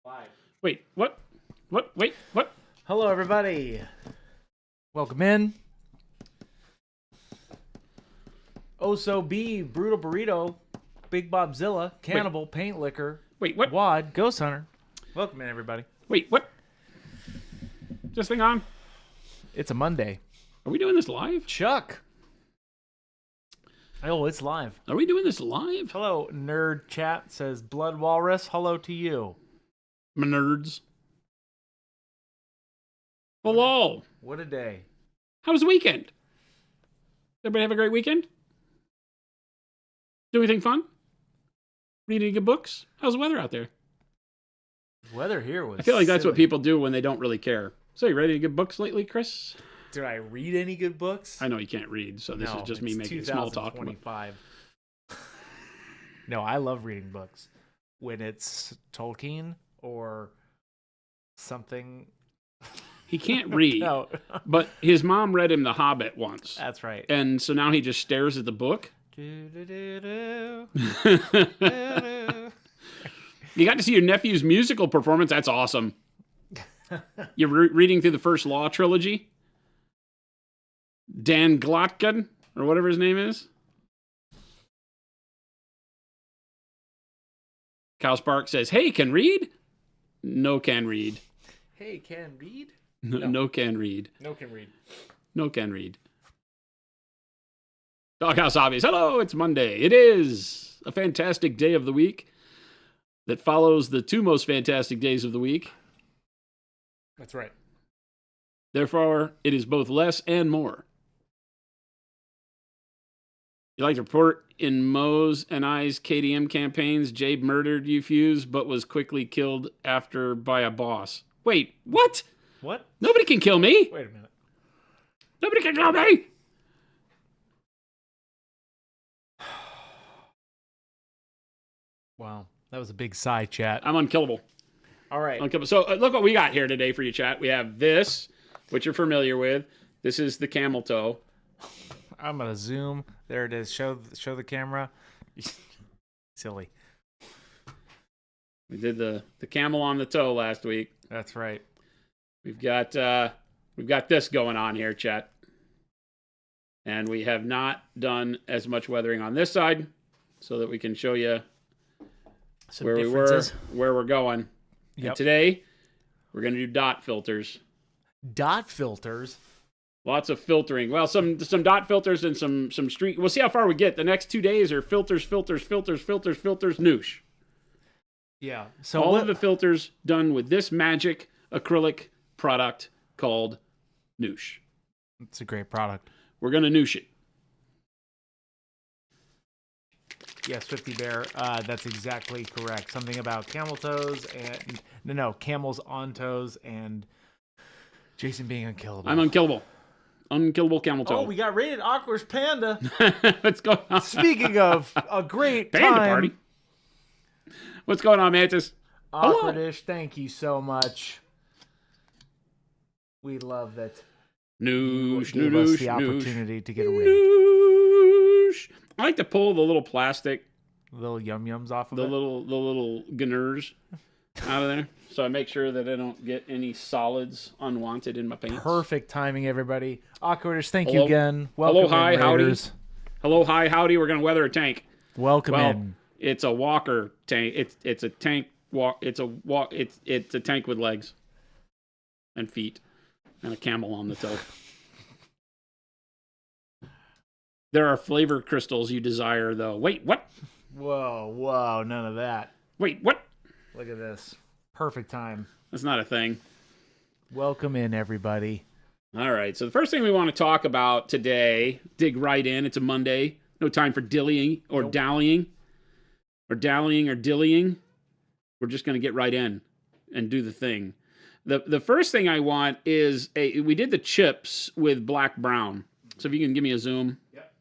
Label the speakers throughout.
Speaker 1: Live.
Speaker 2: Wait, what? What? Wait, what?
Speaker 1: Hello, everybody. Welcome in. Oso B, Brutal Burrito, Big Bobzilla, Cannibal, Paint Liquor,
Speaker 2: Wait, what?
Speaker 1: Wad, Ghost Hunter. Welcome in, everybody.
Speaker 2: Wait, what? This thing on?
Speaker 1: It's a Monday.
Speaker 2: Are we doing this live?
Speaker 1: Chuck. Oh, it's live.
Speaker 2: Are we doing this live?
Speaker 1: Hello, Nerd Chat says Blood Walrus. Hello to you.
Speaker 2: My nerds. Hello.
Speaker 1: What a day.
Speaker 2: How was the weekend? Everybody have a great weekend? Do anything fun? Read any good books? How's the weather out there?
Speaker 1: Weather here was
Speaker 2: I feel like that's what
Speaker 1: silly.
Speaker 2: people do when they don't really care. So, you read any good books lately, Chris?
Speaker 1: Did I read any good books?
Speaker 2: I know you can't read, so this is just me
Speaker 1: it's
Speaker 2: making small talk.
Speaker 1: 2025. No, I love reading books. When it's Tolkien or something.
Speaker 2: He can't read,
Speaker 1: No.
Speaker 2: but his mom read him The Hobbit once.
Speaker 1: That's right.
Speaker 2: And so now he just stares at the book.
Speaker 1: Do-do-do-do.
Speaker 2: You got to see your nephew's musical performance. That's awesome. You're reading through the first Law trilogy. Dan Glotkin, or whatever his name is. Kyle Spark says, hey, can read? No can read.
Speaker 1: Hey, can read?
Speaker 2: No can read.
Speaker 1: No can read.
Speaker 2: No can read. Doghouse Obvious. Hello, it's Monday. It is a fantastic day of the week that follows the two most fantastic days of the week.
Speaker 1: That's right.
Speaker 2: Therefore, it is both less and more. You like to report in Mo's and I's KDM campaigns, Jabe murdered Fuse, but was quickly killed after by a boss. Wait, what?
Speaker 1: What?
Speaker 2: Nobody can kill me.
Speaker 1: Wait a minute.
Speaker 2: Nobody can kill me.
Speaker 1: Wow. That was a big sigh, chat.
Speaker 2: I'm unkillable.
Speaker 1: All right.
Speaker 2: Unkillable. So look what we got here today for you, chat. We have this, which you're familiar with. This is the camel toe.
Speaker 1: I'm going to zoom. There it is. Show the camera. Silly.
Speaker 2: We did the camel on the toe last week.
Speaker 1: That's right.
Speaker 2: We've got this going on here, chat. And we have not done as much weathering on this side so that we can show you
Speaker 1: Some
Speaker 2: where
Speaker 1: differences.
Speaker 2: we were, where we're going.
Speaker 1: Yep.
Speaker 2: And today, we're going to do dot filters.
Speaker 1: Dot filters.
Speaker 2: Lots of filtering. Well, some dot filters and some street. We'll see how far we get. The next 2 days are filters, NEWSH.
Speaker 1: Yeah. So
Speaker 2: all of the filters done with this magic acrylic product called NEWSH.
Speaker 1: It's a great product.
Speaker 2: We're going to NEWSH it.
Speaker 1: Yes, 50 Bear. That's exactly correct. Something about camel toes and camels on toes and Jason being unkillable.
Speaker 2: I'm unkillable. Unkillable camel toe.
Speaker 1: Oh, we got rated Awkward Panda.
Speaker 2: What's going on?
Speaker 1: Speaking of a great
Speaker 2: Panda
Speaker 1: time.
Speaker 2: party. What's going on, Mantis?
Speaker 1: Awkwardish, thank you so much. We love that.
Speaker 2: NEWSH,
Speaker 1: Gave us the
Speaker 2: NEWSH,
Speaker 1: opportunity to get a ring.
Speaker 2: NEWSH. I like to pull the little plastic,
Speaker 1: Little yum-yums off of
Speaker 2: the
Speaker 1: it.
Speaker 2: little gunners out of there, so I make sure that I don't get any solids unwanted in my paints.
Speaker 1: Perfect timing, everybody. Awkwardish, thank you
Speaker 2: Hello.
Speaker 1: again.
Speaker 2: Hello,
Speaker 1: Welcome
Speaker 2: hi,
Speaker 1: in,
Speaker 2: howdy.
Speaker 1: Raiders.
Speaker 2: Hello, hi, howdy. We're gonna weather a tank.
Speaker 1: Welcome
Speaker 2: Well,
Speaker 1: in.
Speaker 2: it's a walker tank. It's a tank walk. It's a tank with legs and feet and a camel on the toe. There are flavor crystals you desire, though. Wait, what?
Speaker 1: Whoa, none of that.
Speaker 2: Wait, what?
Speaker 1: Look at this. Perfect time.
Speaker 2: That's not a thing.
Speaker 1: Welcome in, everybody.
Speaker 2: All right, so the first thing we want to talk about today, dig right in. It's a Monday. No time for dillying or
Speaker 1: Nope.
Speaker 2: dallying or dillying. We're just going to get right in and do the thing. The first thing I want is we did the chips with black brown. So if you can give me a zoom.
Speaker 1: Yep.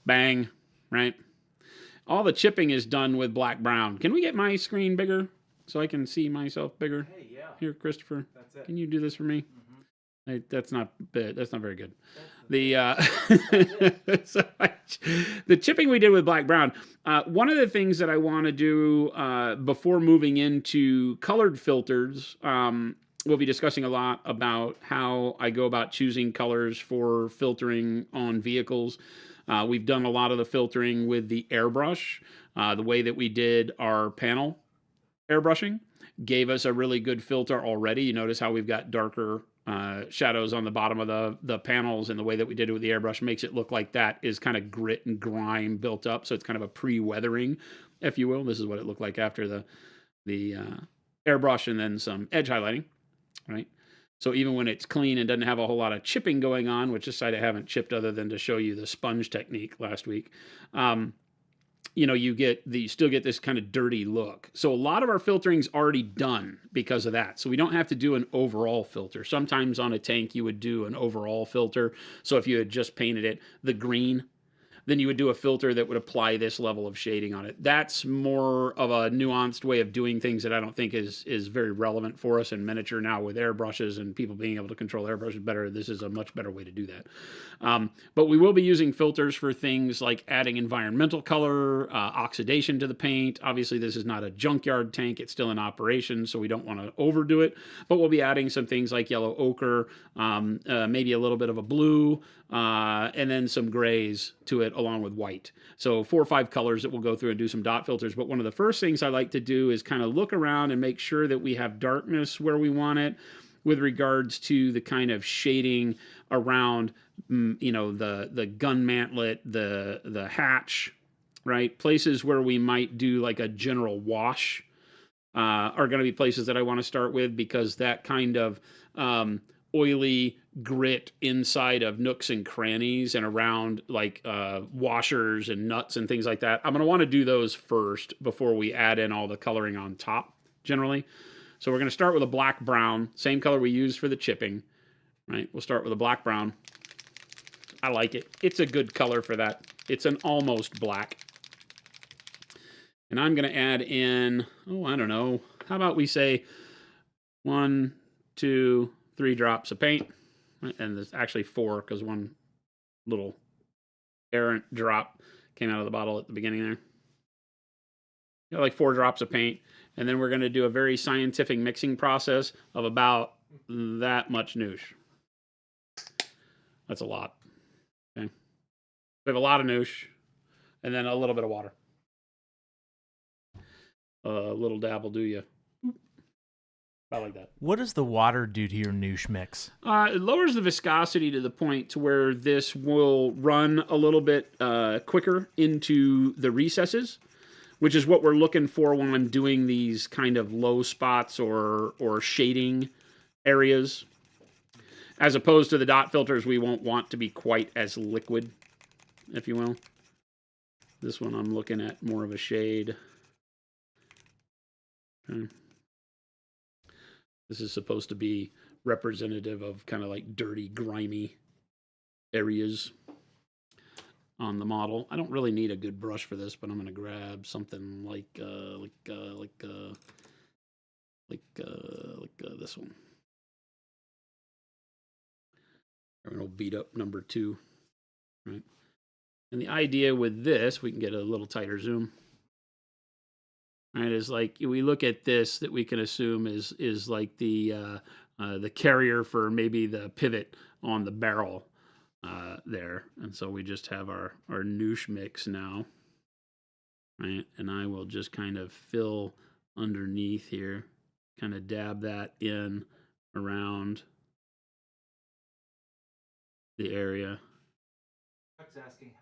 Speaker 2: Bang, right? All the chipping is done with black brown. Can we get my screen bigger so I can see myself bigger?
Speaker 1: Hey, yeah.
Speaker 2: Here, Christopher,
Speaker 1: That's it.
Speaker 2: can you do this for me? That's not very good. The the chipping we did with black brown. One of the things that I want to do before moving into colored filters, we'll be discussing a lot about how I go about choosing colors for filtering on vehicles. We've done a lot of the filtering with the airbrush. The way that we did our panel airbrushing gave us a really good filter already. You notice how we've got darker shadows on the bottom of the panels, and the way that we did it with the airbrush makes it look like that is kind of grit and grime built up. So it's kind of a pre-weathering, if you will. This is what it looked like after the airbrush and then some edge highlighting, right? So even when it's clean and doesn't have a whole lot of chipping going on, which this side I haven't chipped other than to show you the sponge technique last week, you know, you still get this kind of dirty look. So a lot of our filtering's already done because of that. So we don't have to do an overall filter. Sometimes on a tank you would do an overall filter. So if you had just painted it the green, then you would do a filter that would apply this level of shading on it. That's more of a nuanced way of doing things that I don't think is very relevant for us in miniature now with airbrushes and people being able to control airbrushes better. This is a much better way to do that. But we will be using filters for things like adding environmental color, oxidation to the paint. Obviously, this is not a junkyard tank. It's still in operation, so we don't want to overdo it. But we'll be adding some things like yellow ochre, maybe a little bit of a blue, and then some grays to it along with white. So 4 or 5 colors that we'll go through and do some dot filters. But one of the first things I like to do is kind of look around and make sure that we have darkness where we want it with regards to the kind of shading around, you know, the gun mantlet, the hatch, right? Places where we might do like a general wash are going to be places that I want to start with, because that kind of oily grit inside of nooks and crannies and around like washers and nuts and things like that, I'm going to want to do those first before we add in all the coloring on top generally. So we're going to start with a black brown, same color we used for the chipping, right? We'll start with a black brown. I like it. It's a good color for that. It's an almost black. And I'm going to add in, oh, I don't know. How about we say 1, 2, 3 drops of paint. And there's actually 4 because one little errant drop came out of the bottle at the beginning there. Got like 4 drops of paint. And then we're going to do a very scientific mixing process of about that much NEWSH. That's a lot. Okay. We have a lot of NEWSH and then a little bit of water. A little dab will do you. I like that.
Speaker 1: What does the water do to your NEWSH mix?
Speaker 2: It lowers the viscosity to the point to where this will run a little bit quicker into the recesses, which is what we're looking for when I'm doing these kind of low spots or shading areas. As opposed to the dot filters, we won't want to be quite as liquid, if you will. This one I'm looking at more of a shade. Okay. This is supposed to be representative of kind of like dirty, grimy areas on the model. I don't really need a good brush for this, but I'm going to grab something like this one. Or an old beat up number 2, right? And the idea with this, we can get a little tighter zoom. Right, is like we look at this that we can assume is like the carrier for maybe the pivot on the barrel there, and so we just have our NEWSH mix now, right? And I will just kind of fill underneath here, kind of dab that in around the area.
Speaker 1: Chuck's asking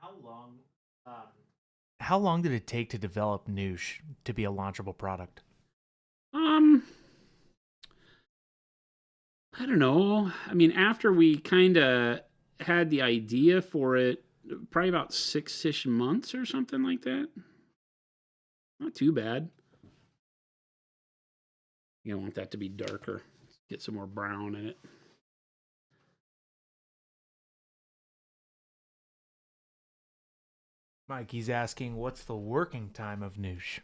Speaker 1: how long did it take to develop NEWSH to be a launchable product?
Speaker 2: I don't know. I mean, after we kind of had the idea for it, probably about 6-ish months or something like that. Not too bad. You don't want that to be darker. Get some more brown in it.
Speaker 1: Mike, he's asking, what's the working time of NEWSH?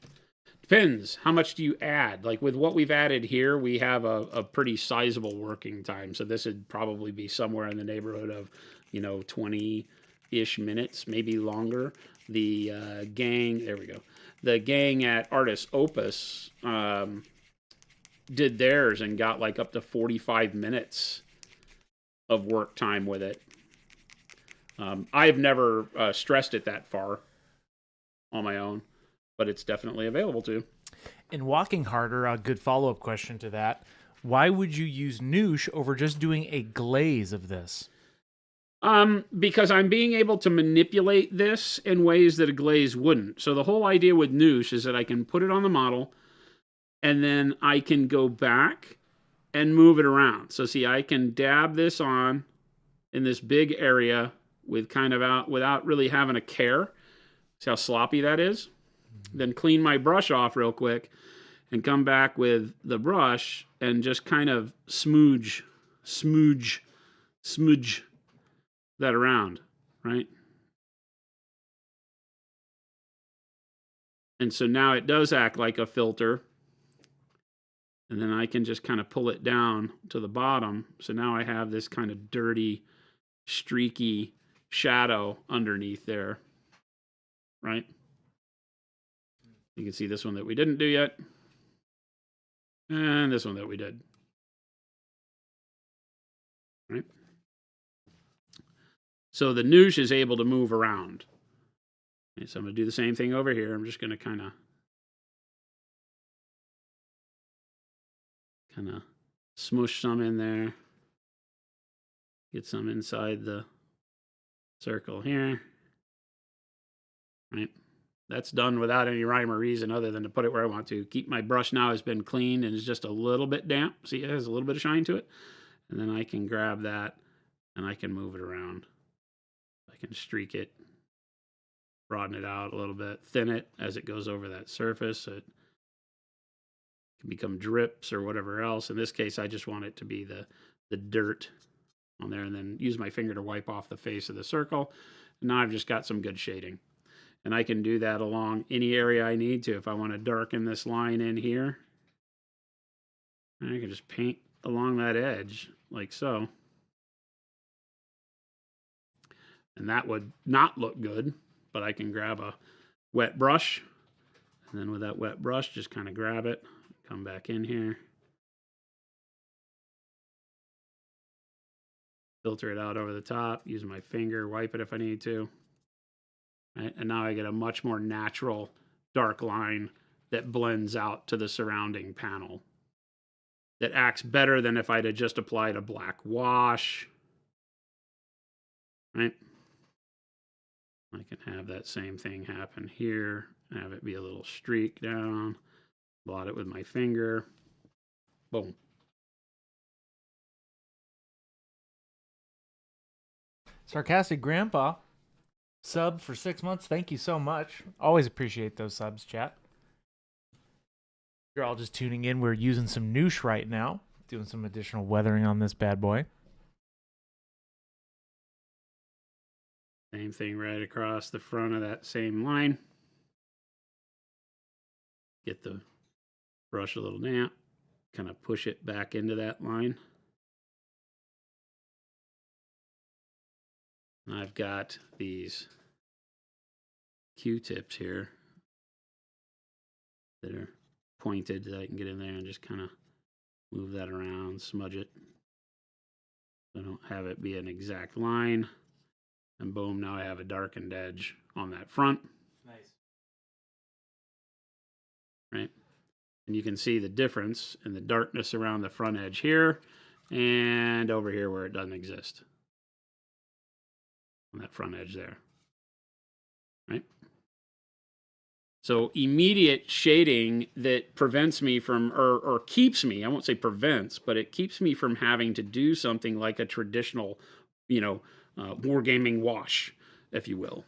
Speaker 2: Depends. How much do you add? Like with what we've added here, we have a pretty sizable working time. So this would probably be somewhere in the neighborhood of, 20-ish minutes, maybe longer. The gang, there we go. The gang at Artist Opus did theirs and got like up to 45 minutes of work time with it. I've never stressed it that far on my own, but it's definitely available to.
Speaker 1: In Walking Harder, a good follow-up question to that, why would you use NEWSH over just doing a glaze of this?
Speaker 2: Because I'm being able to manipulate this in ways that a glaze wouldn't. So the whole idea with NEWSH is that I can put it on the model, and then I can go back and move it around. So see, I can dab this on in this big area with kind of out without really having a care. See how sloppy that is? Then clean my brush off real quick and come back with the brush and just kind of smooge that around, right? And so now it does act like a filter. And then I can just kind of pull it down to the bottom. So now I have this kind of dirty, streaky shadow underneath there, right? You can see this one that we didn't do yet. And this one that we did. Right? So the NEWSH is able to move around. Okay, so I'm going to do the same thing over here. I'm just going to kind of smush some in there. Get some inside the circle here. Right? That's done without any rhyme or reason other than to put it where I want to. Keep my brush now has been cleaned and is just a little bit damp. See, it has a little bit of shine to it. And then I can grab that and I can move it around. I can streak it, broaden it out a little bit, thin it as it goes over that surface. So it can become drips or whatever else. In this case, I just want it to be the dirt on there, and then use my finger to wipe off the face of the circle. And now I've just got some good shading. And I can do that along any area I need to. If I want to darken this line in here, I can just paint along that edge like so. And that would not look good, but I can grab a wet brush, and then with that wet brush, just kind of grab it, come back in here, filter it out over the top, use my finger, wipe it if I need to. Right? And now I get a much more natural dark line that blends out to the surrounding panel. That acts better than if I'd have just applied a black wash. Right? I can have that same thing happen here. Have it be a little streak down. Blot it with my finger. Boom.
Speaker 1: Sarcastic Grandpa, sub for 6 months. Thank you so much. Always appreciate those subs, chat. You're all just tuning in. We're using some NEWSH right now, doing some additional weathering on this bad boy.
Speaker 2: Same thing right across the front of that same line. Get the brush a little damp, kind of push it back into that line. And I've got these Q-tips here that are pointed that I can get in there and just kind of move that around, smudge it. So I don't have it be an exact line. And boom, now I have a darkened edge on that front.
Speaker 1: Nice.
Speaker 2: Right? And you can see the difference in the darkness around the front edge here and over here where it doesn't exist. On that front edge there. Right? So immediate shading that prevents me from, or keeps me, I won't say prevents, but it keeps me from having to do something like a traditional, wargaming wash, if you will.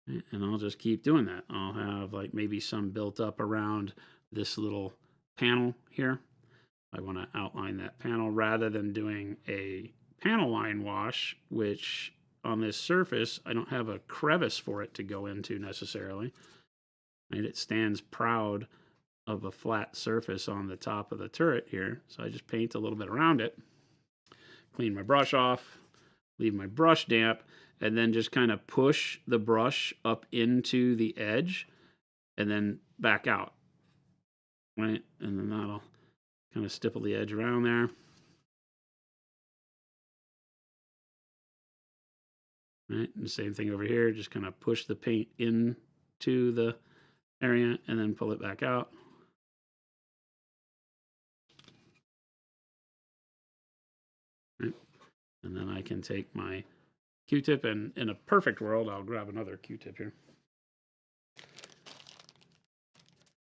Speaker 2: And I'll just keep doing that. I'll have like maybe some built up around this little panel here. I want to outline that panel rather than doing a panel line wash, which on this surface, I don't have a crevice for it to go into necessarily. Right? It stands proud of a flat surface on the top of the turret here. So I just paint a little bit around it, clean my brush off, leave my brush damp, and then just kind of push the brush up into the edge and then back out. Right? And then that'll kind of stipple the edge around there. Right? And the same thing over here, just kind of push the paint into the area and then pull it back out. Right? And then I can take my Q-tip, and in a perfect world, I'll grab another Q-tip here.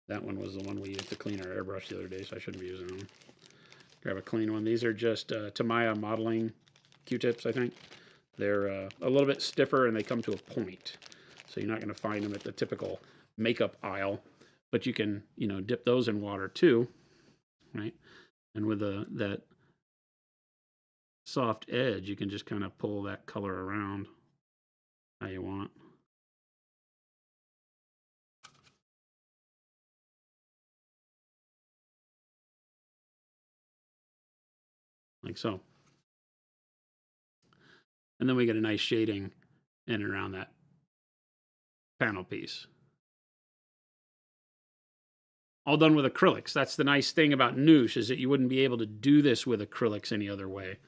Speaker 2: That one was the one we used to clean our airbrush the other day, so I shouldn't be using them. Grab a clean one. These are just Tamiya modeling Q-tips, I think. They're a little bit stiffer, and they come to a point. So you're not going to find them at the typical makeup aisle. But you can, you know, dip those in water too, right? And with that soft edge, you can just kind of pull that color around how you want. Like so. And then we get a nice shading in and around that panel piece. All done with acrylics. That's the nice thing about NEWSH, is that you wouldn't be able to do this with acrylics any other way.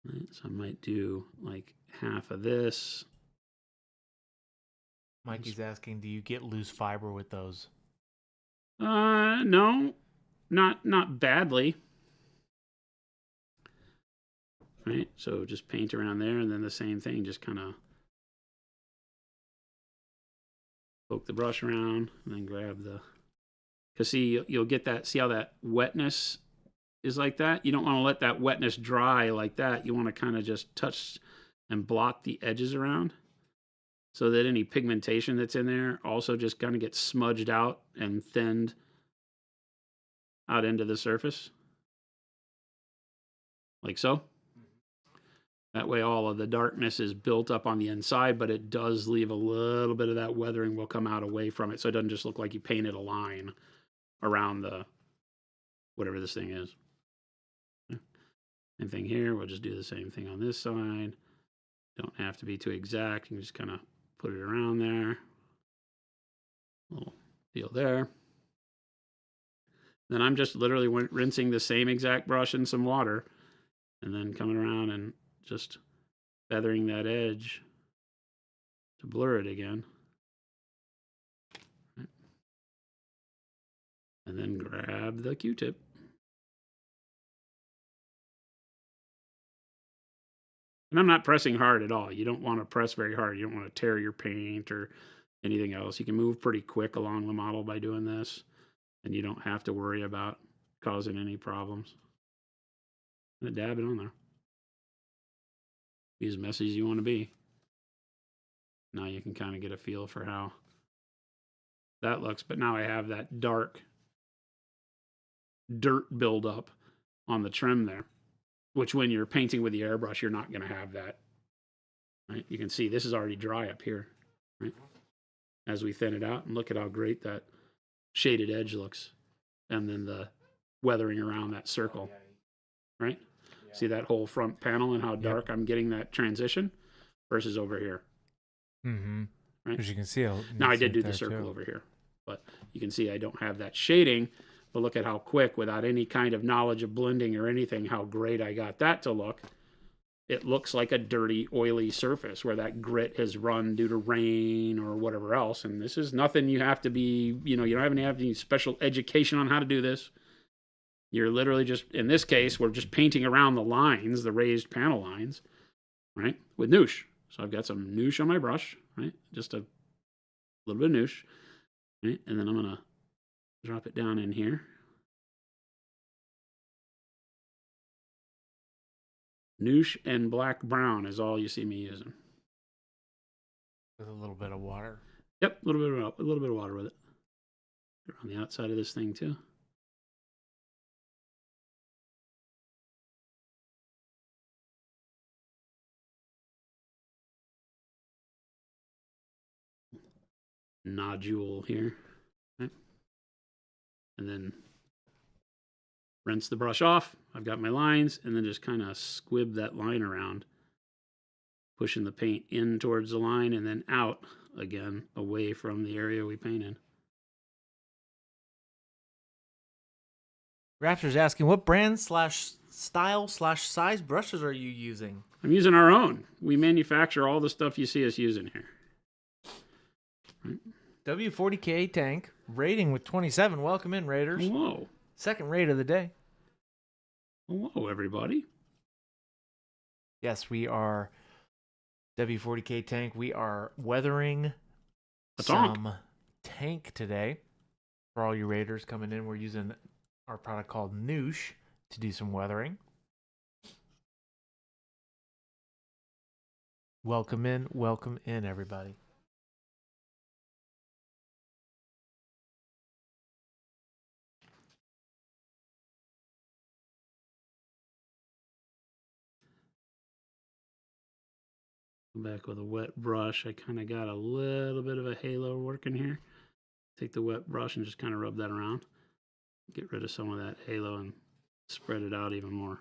Speaker 2: Right, so I might do like half of this.
Speaker 1: Mikey's asking, do you get loose fiber with those?
Speaker 2: No, not badly. Right, so just paint around there, and then the same thing, just kind of poke the brush around, and then grab the, because see, you'll get that, see how that wetness is like that? You don't want to let that wetness dry like that. You want to kind of just touch and block the edges around so that any pigmentation that's in there also just kind of gets smudged out and thinned out into the surface. Like so. That way all of the darkness is built up on the inside, but it does leave a little bit of that weathering will come out away from it, so it doesn't just look like you painted a line around the whatever this thing is. Same thing here. We'll just do the same thing on this side. Don't have to be too exact. You can just kind of put it around there. Little deal there. Then I'm just literally rinsing the same exact brush in some water and then coming around and just feathering that edge to blur it again. And then grab the Q-tip. And I'm not pressing hard at all. You don't want to press very hard. You don't want to tear your paint or anything else. You can move pretty quick along the model by doing this, and you don't have to worry about causing any problems. I'm gonna dab it on there. Be as messy as you want to be. Now you can kind of get a feel for how that looks. But now I have that dark dirt buildup on the trim there, which when you're painting with the airbrush, you're not going to have that. Right? You can see this is already dry up here. Right? As we thin it out, and look at how great that shaded edge looks. And then the weathering around that circle. Right? Yeah. See that whole front panel and how dark I'm getting that transition versus over here.
Speaker 1: Mm-hmm.
Speaker 2: Right?
Speaker 1: As you can see,
Speaker 2: now I did do the circle over here, but you can see I don't have that shading. But look at how quick, without any kind of knowledge of blending or anything, how great I got that to look. It looks like a dirty, oily surface where that grit has run due to rain or whatever else. And this is nothing you have to be, you don't have any special education on how to do this. You're literally just, in this case, we're just painting around the lines, the raised panel lines, right, with NEWSH. So I've got some NEWSH on my brush, right, just a little bit of NEWSH, right, and then I'm going to drop it down in here. NEWSH and black brown is all you see me using.
Speaker 1: With a little bit of water.
Speaker 2: Yep, a little bit of water with it. On the outside of this thing too. nodule here. Okay. And then rinse the brush off. I've got my lines, and then just kind of squib that line around, pushing the paint in towards the line and then out again, away from the area we painted.
Speaker 1: Raptor's asking, what brand / style / size brushes are you using?
Speaker 2: I'm using our own. We manufacture all the stuff you see us using here. Right.
Speaker 1: W40K tank, rating with 27. Welcome in, Raiders.
Speaker 2: Hello.
Speaker 1: Second raid of the day.
Speaker 2: Hello, everybody.
Speaker 1: Yes, we are W40K tank. We are weathering
Speaker 2: Some
Speaker 1: some tank today. For all you Raiders coming in, we're using our product called NEWSH to do some weathering. Welcome in, everybody.
Speaker 2: Back with a wet brush. I kind of got a little bit of a halo working here. Take the wet brush and just kind of rub that around. Get rid of some of that halo and spread it out even more.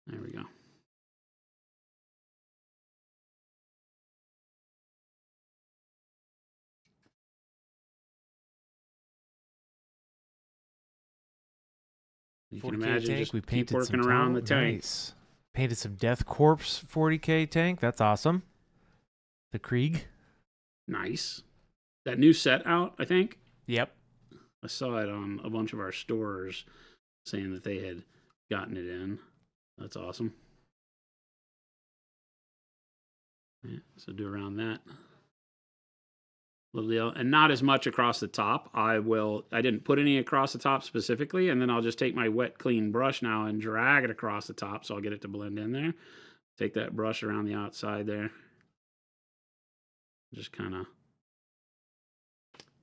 Speaker 2: There we go. You can imagine
Speaker 1: tank,
Speaker 2: just
Speaker 1: we
Speaker 2: keep
Speaker 1: painted
Speaker 2: working
Speaker 1: some
Speaker 2: around the tank.
Speaker 1: Nice. Painted some Death Corpse 40K tank. That's awesome. The Krieg.
Speaker 2: Nice. That new set out, I think.
Speaker 1: Yep.
Speaker 2: I saw it on a bunch of our stores saying that they had gotten it in. That's awesome. Yeah, so do around that. Little deal. And not as much across the top. I didn't put any across the top specifically, and then I'll just take my wet, clean brush now and drag it across the top so I'll get it to blend in there. Take that brush around the outside there. Just kind of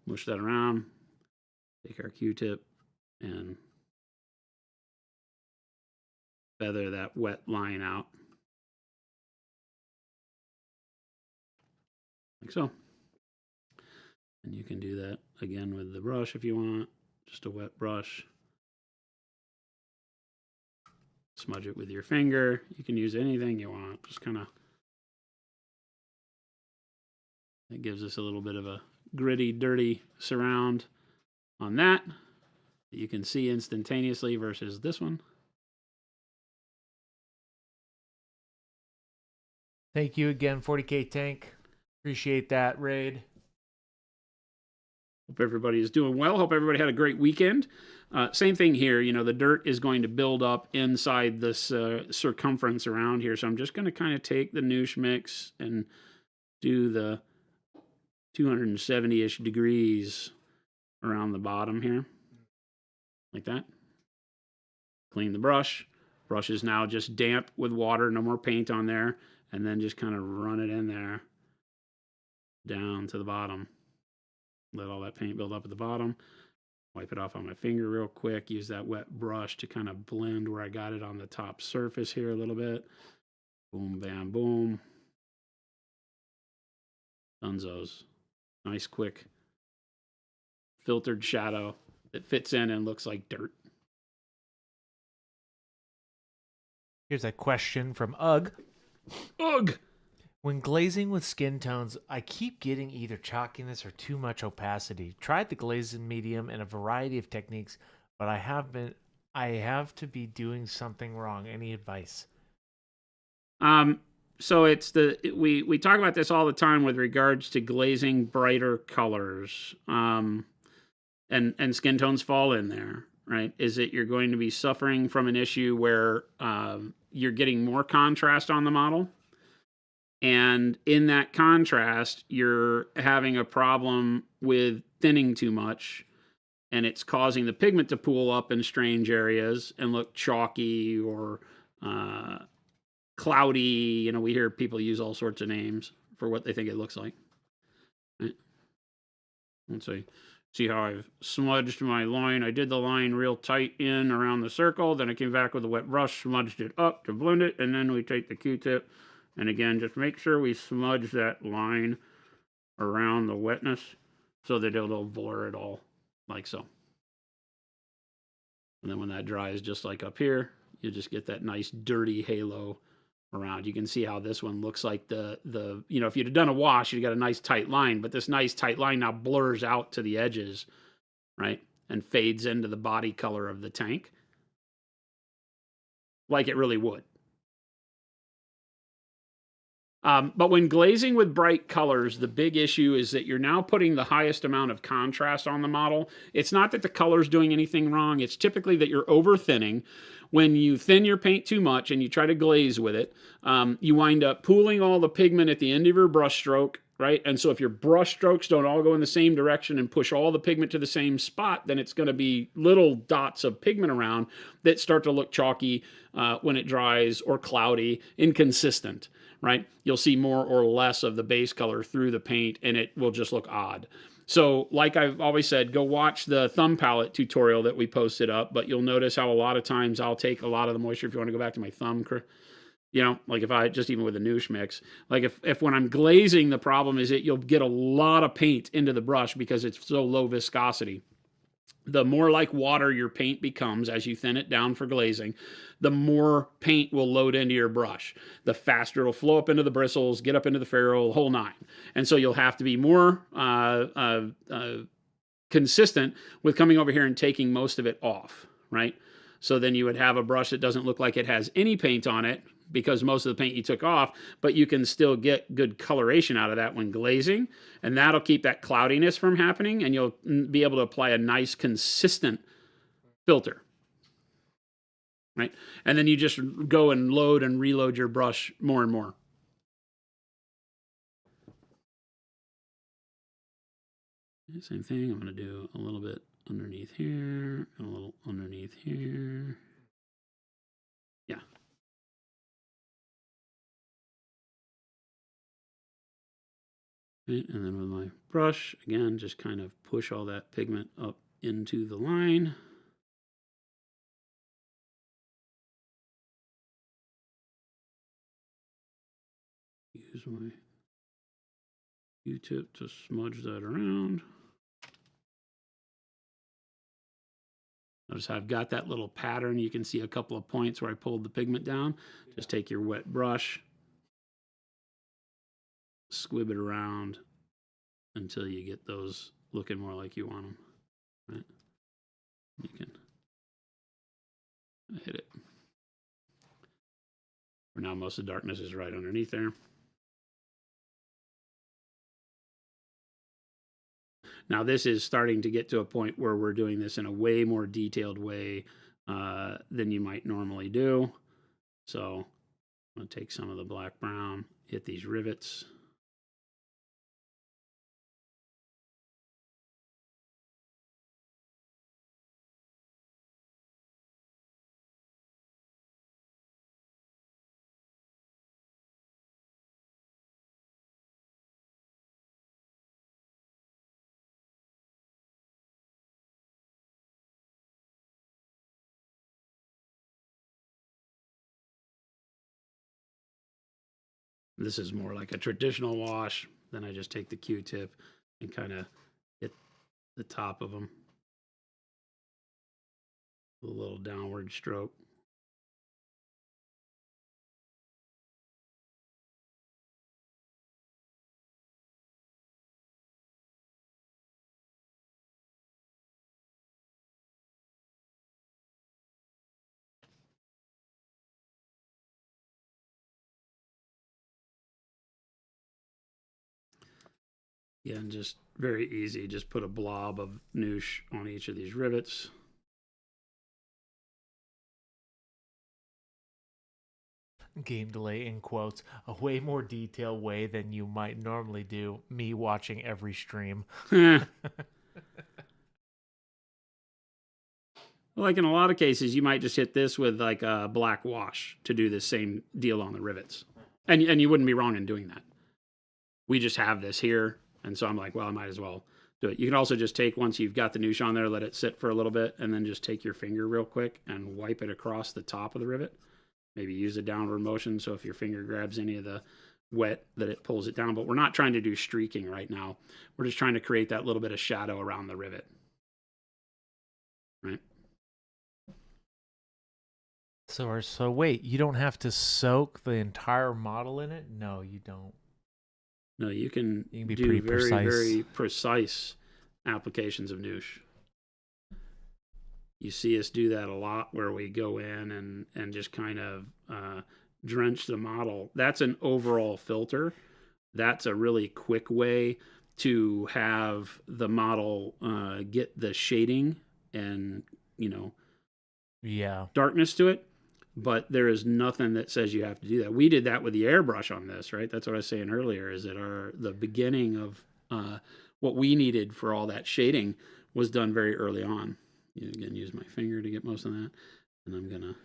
Speaker 2: mush that around. Take our Q-tip and feather that wet line out. Like so. And you can do that again with the brush if you want. Just a wet brush. Smudge it with your finger. You can use anything you want. Just kind of. It gives us a little bit of a gritty, dirty surround on that you can see instantaneously versus this one.
Speaker 1: Thank you again, 40K tank. Appreciate that raid.
Speaker 2: Hope everybody is doing well. Hope everybody had a great weekend. Same thing here. You know, the dirt is going to build up inside this circumference around here. So I'm just going to kind of take the NEWSH mix and do the 270-ish degrees around the bottom here. Like that. Clean the brush. Brush is now just damp with water. No more paint on there. And then just kind of run it in there down to the bottom. Let all that paint build up at the bottom. Wipe it off on my finger real quick. Use that wet brush to kind of blend where I got it on the top surface here a little bit. Boom, bam, boom. Dunzos. Nice, quick, filtered shadow that fits in and looks like dirt.
Speaker 1: Here's a question from Ugg.
Speaker 2: Ugh!
Speaker 1: When glazing with skin tones, I keep getting either chalkiness or too much opacity. Tried the glazing medium and a variety of techniques, but I have to be doing something wrong. Any advice?
Speaker 2: So it's we talk about this all the time with regards to glazing brighter colors. And skin tones fall in there, right? Is it you're going to be suffering from an issue where you're getting more contrast on the model? And in that contrast, you're having a problem with thinning too much, and it's causing the pigment to pool up in strange areas and look chalky or cloudy. You know, we hear people use all sorts of names for what they think it looks like. Right? Let's see. See how I've smudged my line? I did the line real tight in around the circle. Then I came back with a wet brush, smudged it up to blend it. And then we take the Q-tip. And again, just make sure we smudge that line around the wetness so that it'll blur it all like so. And then when that dries, just like up here, you just get that nice dirty halo around. You can see how this one looks like the you know, if you'd have done a wash, you'd got a nice tight line, but this nice tight line now blurs out to the edges, right? And fades into the body color of the tank like it really would. But when glazing with bright colors, the big issue is that you're now putting the highest amount of contrast on the model. It's not that the color's doing anything wrong. It's typically that you're over thinning. When you thin your paint too much and you try to glaze with it, you wind up pooling all the pigment at the end of your brush stroke, right? And so if your brush strokes don't all go in the same direction and push all the pigment to the same spot, then it's going to be little dots of pigment around that start to look chalky when it dries, or cloudy, inconsistent, right? You'll see more or less of the base color through the paint and it will just look odd. So like I've always said, go watch the thumb palette tutorial that we posted up, but you'll notice how a lot of times I'll take a lot of the moisture, if you want to go back to my thumb, you know, like if I, just even with a NEWSH mix, like if when I'm glazing, the problem is that you'll get a lot of paint into the brush because it's so low viscosity. The more like water your paint becomes as you thin it down for glazing, the more paint will load into your brush. The faster it'll flow up into the bristles, get up into the ferrule, the whole nine. And so you'll have to be more consistent with coming over here and taking most of it off, right? So then you would have a brush that doesn't look like it has any paint on it because most of the paint you took off, but you can still get good coloration out of that when glazing, and that'll keep that cloudiness from happening, and you'll be able to apply a nice consistent filter, right? And then you just go and load and reload your brush more and more. Same thing, I'm going to do a little bit underneath here, and a little underneath here. Yeah. Okay, and then with my brush, again, just kind of push all that pigment up into the line. Use my Q-tip to smudge that around. Notice I've got that little pattern. You can see a couple of points where I pulled the pigment down. Just take your wet brush, squib it around until you get those looking more like you want them, right? You can hit it. For now, most of the darkness is right underneath there. Now this is starting to get to a point where we're doing this in a way more detailed way than you might normally do. So I'm going to take some of the black brown, hit these rivets. This is more like a traditional wash. Then I just take the Q-tip and kind of hit the top of them with a little downward stroke. Yeah, and just very easy. Just put a blob of NEWSH on each of these rivets.
Speaker 1: Game delay in quotes, a way more detailed way than you might normally do, me watching every stream.
Speaker 2: Like in a lot of cases, you might just hit this with like a black wash to do the same deal on the rivets. And you wouldn't be wrong in doing that. We just have this here. And so I'm like, well, I might as well do it. You can also just take, once you've got the NEWSH on there, let it sit for a little bit, and then just take your finger real quick and wipe it across the top of the rivet. Maybe use a downward motion, so if your finger grabs any of the wet, that it pulls it down. But we're not trying to do streaking right now. We're just trying to create that little bit of shadow around the rivet. Right?
Speaker 1: So wait, you don't have to soak the entire model in it? No, you don't.
Speaker 2: No, you can
Speaker 1: be
Speaker 2: do
Speaker 1: pretty
Speaker 2: very,
Speaker 1: precise.
Speaker 2: very precise applications of NEWSH. You see us do that a lot, where we go in and just kind of drench the model. That's an overall filter. That's a really quick way to have the model get the shading and,
Speaker 1: Yeah.
Speaker 2: darkness to it. But there is nothing that says you have to do that. We did that with the airbrush on this, right? That's what I was saying earlier, is that the beginning of what we needed for all that shading was done very early on. Again, use my finger to get most of that. And I'm going to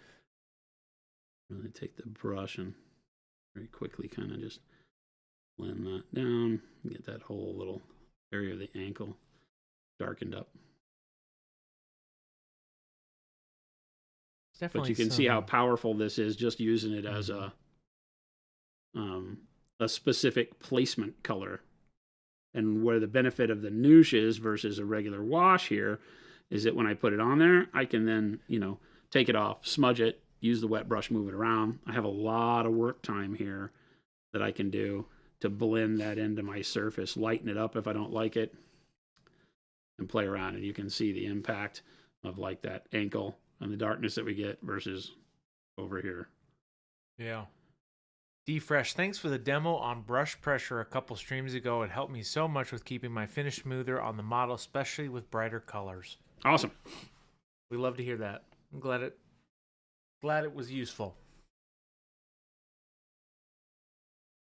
Speaker 2: really take the brush and very quickly kind of just blend that down, get that whole little area of the ankle darkened up. But you can see how powerful this is, just using it as a specific placement color. And where the benefit of the NEWSH is versus a regular wash here is that when I put it on there, I can then, take it off, smudge it, use the wet brush, move it around. I have a lot of work time here that I can do to blend that into my surface, lighten it up if I don't like it, and play around. And you can see the impact of like that ankle and the darkness that we get versus over here.
Speaker 1: Yeah. D-Fresh, thanks for the demo on brush pressure a couple streams ago. It helped me so much with keeping my finish smoother on the model, especially with brighter colors.
Speaker 2: Awesome.
Speaker 1: We love to hear that. I'm glad it was useful.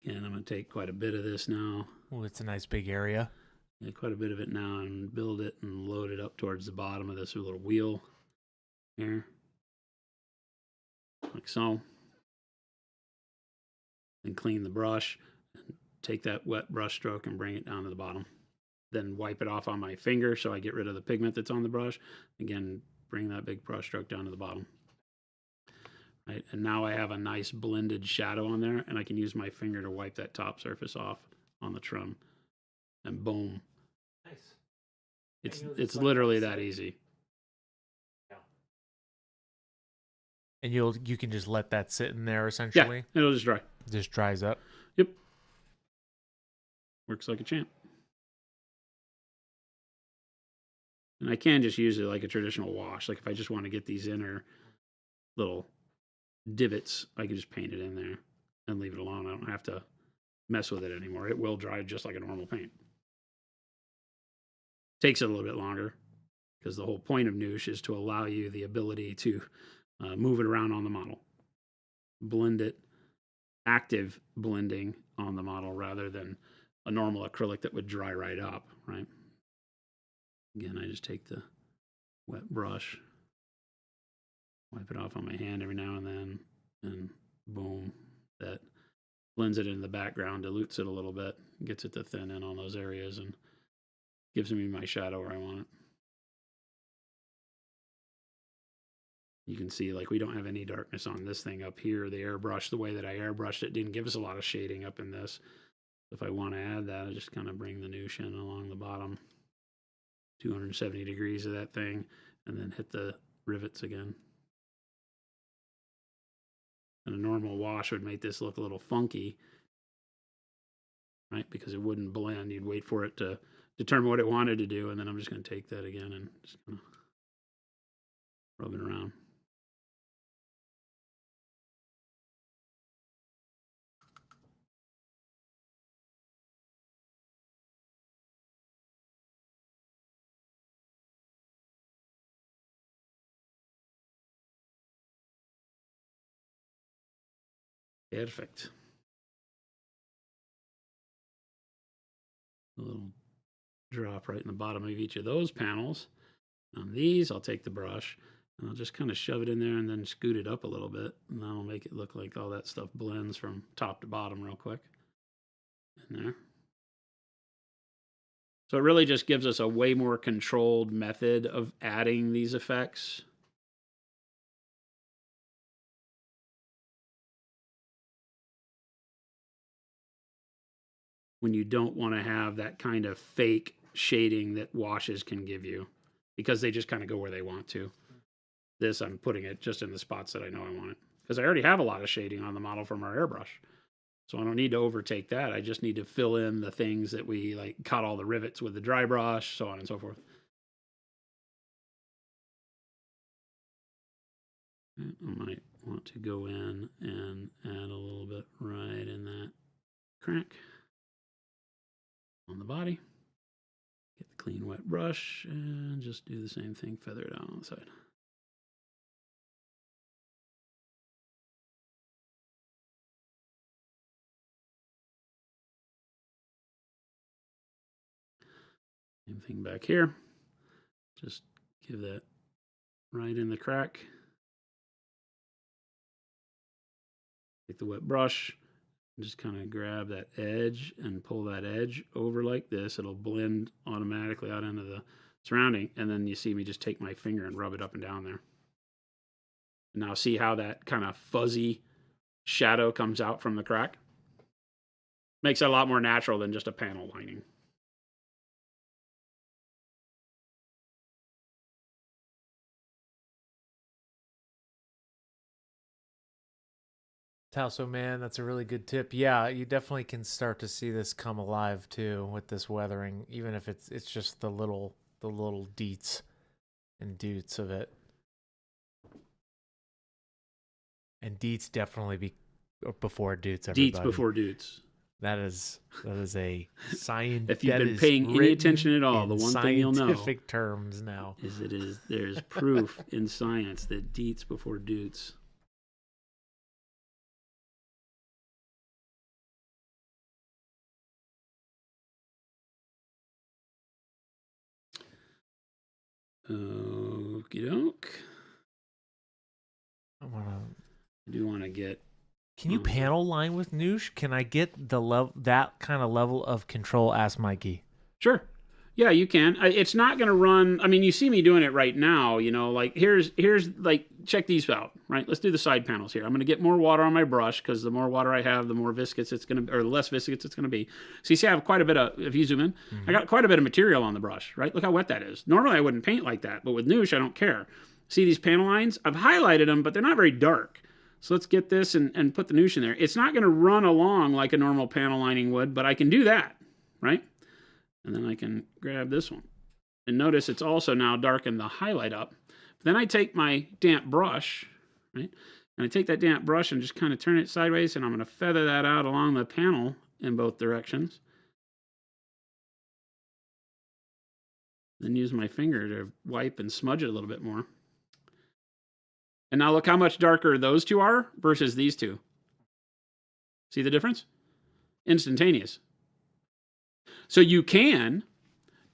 Speaker 2: And I'm going to take quite a bit of this now.
Speaker 1: Oh, it's a nice big area.
Speaker 2: Yeah, quite a bit of it now, and build it and load it up towards the bottom of this little wheel here, like so. And clean the brush and take that wet brush stroke and bring it down to the bottom. Then wipe it off on my finger so I get rid of the pigment that's on the brush. Again, bring that big brush stroke down to the bottom. Right, and now I have a nice blended shadow on there, and I can use my finger to wipe that top surface off on the trim. And boom.
Speaker 1: Nice.
Speaker 2: It's literally that easy.
Speaker 1: Yeah. And you can just let that sit in there essentially?
Speaker 2: Yeah, it'll just dry.
Speaker 1: It just dries up?
Speaker 2: Yep. Works like a champ. And I can just use it like a traditional wash. Like if I just want to get these inner little divots, I can just paint it in there and leave it alone. I don't have to mess with it anymore. It will dry just like a normal paint. Takes it a little bit longer because the whole point of NEWSH is to allow you the ability to move it around on the model. Blend it, active blending on the model rather than a normal acrylic that would dry right up, right? Again, I just take the wet brush, wipe it off on my hand every now and then, and boom, that blends it into the background, dilutes it a little bit, gets it to thin in on those areas, and gives me my shadow where I want it. You can see, like, we don't have any darkness on this thing up here. The airbrush, the way that I airbrushed it, didn't give us a lot of shading up in this. If I want to add that, I just kind of bring the NEWSH in along the bottom, 270 degrees of that thing, and then hit the rivets again. And a normal wash would make this look a little funky, right? Because it wouldn't blend. You'd wait for it to determine what it wanted to do, and then I'm just going to take that again and just kind of rub it around. Perfect. A little drop right in the bottom of each of those panels. On these, I'll take the brush and I'll just kind of shove it in there and then scoot it up a little bit. And that'll make it look like all that stuff blends from top to bottom real quick. In there. So it really just gives us a way more controlled method of adding these effects. When you don't want to have that kind of fake shading that washes can give you, because they just kind of go where they want to. This, I'm putting it just in the spots that I know I want it, because I already have a lot of shading on the model from our airbrush. So I don't need to overtake that. I just need to fill in the things that we like cut all the rivets with the dry brush, so on and so forth. I might want to go in and add a little bit right in that crack on the body. Get the clean wet brush and just do the same thing, feather it out on the side. Same thing back here. Just give that right in the crack. Take the wet brush and just kind of grab that edge and pull that edge over like this. It'll blend automatically out into the surrounding. And then you see me just take my finger and rub it up and down there. And now see how that kind of fuzzy shadow comes out from the crack? Makes it a lot more natural than just a panel lining.
Speaker 1: Talso, man, that's a really good tip. Yeah, you definitely can start to see this come alive too with this weathering, even if it's just the little deets and doots of it. And deets definitely before doots. Everybody.
Speaker 2: Deets before doots.
Speaker 1: That is a science.
Speaker 2: If you've been paying any attention at all, the one thing you'll know
Speaker 1: scientific terms now
Speaker 2: is there's proof in science that deets before doots. Okie doke.
Speaker 1: I
Speaker 2: do want to get.
Speaker 1: Can you panel line with NEWSH? Can I get that kind of level of control? Ask Mikey.
Speaker 2: Sure. Yeah, you can. It's not going to run. I mean, you see me doing it right now. You know, like here's like check these out. Right. Let's do the side panels here. I'm going to get more water on my brush because the more water I have, the more viscous it's going to, or the less viscous it's going to be. So you see, I have quite a bit of. If you zoom in, I got quite a bit of material on the brush. Right. Look how wet that is. Normally I wouldn't paint like that, but with NEWSH I don't care. See these panel lines? I've highlighted them, but they're not very dark. So let's get this and put the NEWSH in there. It's not going to run along like a normal panel lining would, but I can do that, right? And then I can grab this one. And notice it's also now darkened the highlight up. But then I take my damp brush, right? And I take that damp brush and just kind of turn it sideways, and I'm going to feather that out along the panel in both directions. Then use my finger to wipe and smudge it a little bit more. And now look how much darker those two are versus these two. See the difference? Instantaneous. So you can,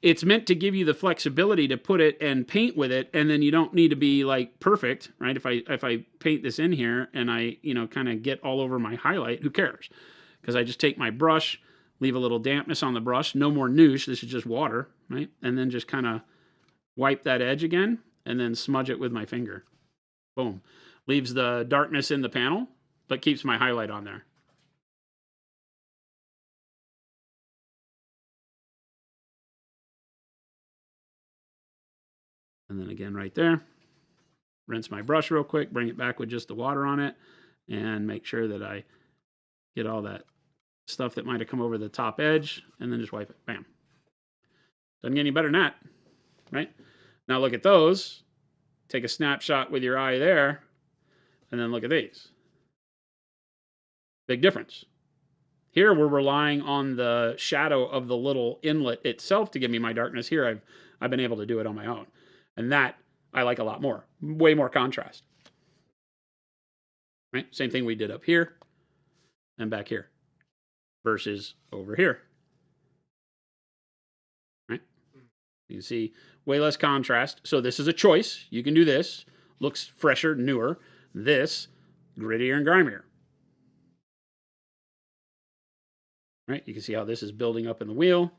Speaker 2: it's meant to give you the flexibility to put it and paint with it, and then you don't need to be like perfect, right? If I paint this in here and I, kind of get all over my highlight, who cares? Because I just take my brush, leave a little dampness on the brush, no more NEWSH, this is just water, right? And then just kind of wipe that edge again, and then smudge it with my finger. Boom. Leaves the darkness in the panel, but keeps my highlight on there. And then again right there. Rinse my brush real quick, bring it back with just the water on it, and make sure that I get all that stuff that might have come over the top edge, and then just wipe it. Bam. Doesn't get any better than that, right? Now look at those. Take a snapshot with your eye there, and then look at these. Big difference. Here we're relying on the shadow of the little inlet itself to give me my darkness. Here I've been able to do it on my own. And that I like a lot more. Way more contrast. Right? Same thing we did up here and back here versus over here. Right? You can see way less contrast. So this is a choice. You can do this. Looks fresher, newer. This, grittier and grimier. Right? You can see how this is building up in the wheel.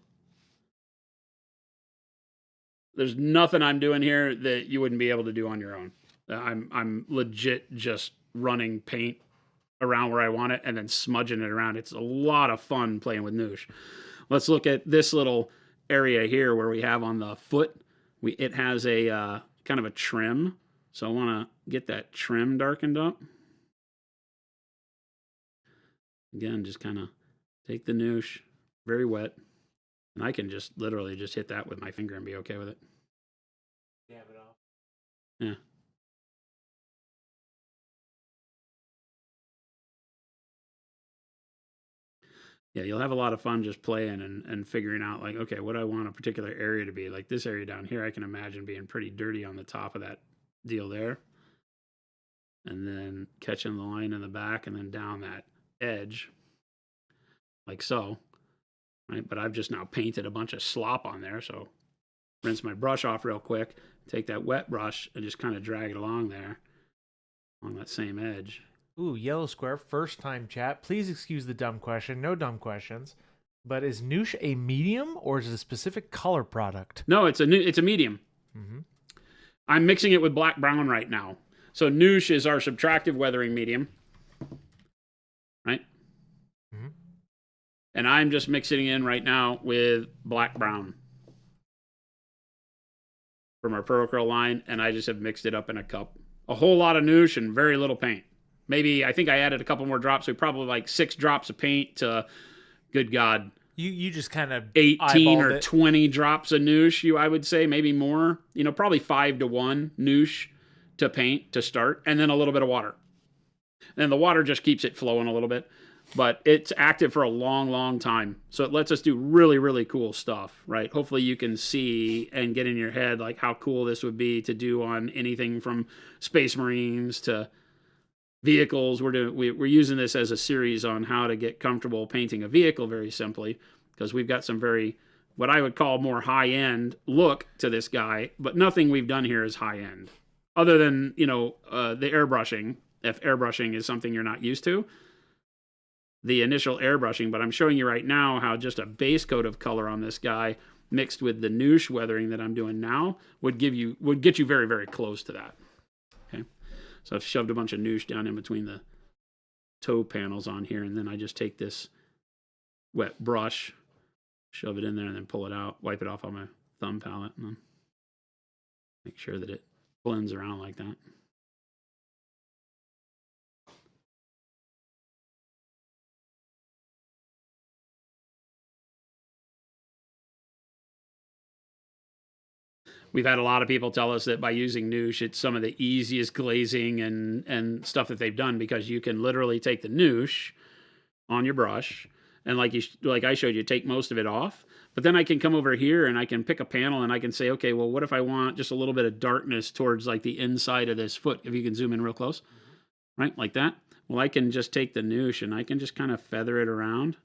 Speaker 2: There's nothing I'm doing here that you wouldn't be able to do on your own. I'm legit just running paint around where I want it and then smudging it around. It's a lot of fun playing with NEWSH. Let's look at this little area here where we have on the foot. It has a kind of a trim. So I want to get that trim darkened up. Again, just kind of take the NEWSH, very wet. And I can just literally just hit that with my finger and be okay with it.
Speaker 1: Dab it off.
Speaker 2: Yeah. Yeah, you'll have a lot of fun just playing and figuring out, like, okay, what I want a particular area to be. Like this area down here, I can imagine being pretty dirty on the top of that deal there. And then catching the line in the back and then down that edge, like so. Right? But I've just now painted a bunch of slop on there, so rinse my brush off real quick, take that wet brush and just kind of drag it along there, along that same edge.
Speaker 1: Ooh, Yellow Square, first time chat. Please excuse the dumb question. No dumb questions. But is NEWSH a medium or is it a specific color product?
Speaker 2: No, it's a medium.
Speaker 1: Mm-hmm.
Speaker 2: I'm mixing it with black brown right now. So NEWSH is our subtractive weathering medium, right?
Speaker 1: Mm-hmm.
Speaker 2: And I'm just mixing in right now with black brown from our Perocryl line, and I just have mixed it up in a cup. A whole lot of NEWSH and very little paint. Maybe, I think I added a couple more drops, so probably like 6 drops of paint to, good God,
Speaker 1: You just kind of
Speaker 2: 18 or 20 drops of NEWSH, I would say, maybe more. You know, probably 5 to 1 NEWSH to paint to start, and then a little bit of water. And the water just keeps it flowing a little bit. But it's active for a long, long time. So it lets us do really, really cool stuff, right? Hopefully you can see and get in your head like how cool this would be to do on anything from Space Marines to vehicles. We're using this as a series on how to get comfortable painting a vehicle very simply, because we've got some very, what I would call more high-end look to this guy, but nothing we've done here is high-end. Other than, you know, the airbrushing, if airbrushing is something you're not used to, the initial airbrushing, but I'm showing you right now how just a base coat of color on this guy mixed with the NEWSH weathering that I'm doing now would get you very, very close to that. Okay. So I've shoved a bunch of NEWSH down in between the toe panels on here, and then I just take this wet brush, shove it in there, and then pull it out, wipe it off on my thumb palette, and then make sure that it blends around like that. We've had a lot of people tell us that by using NEWSH, it's some of the easiest glazing and stuff that they've done, because you can literally take the NEWSH on your brush and like I showed you, take most of it off. But then I can come over here and I can pick a panel and I can say, okay, well, what if I want just a little bit of darkness towards like the inside of this foot? If you can zoom in real close, right, like that. Well, I can just take the NEWSH and I can just kind of feather it around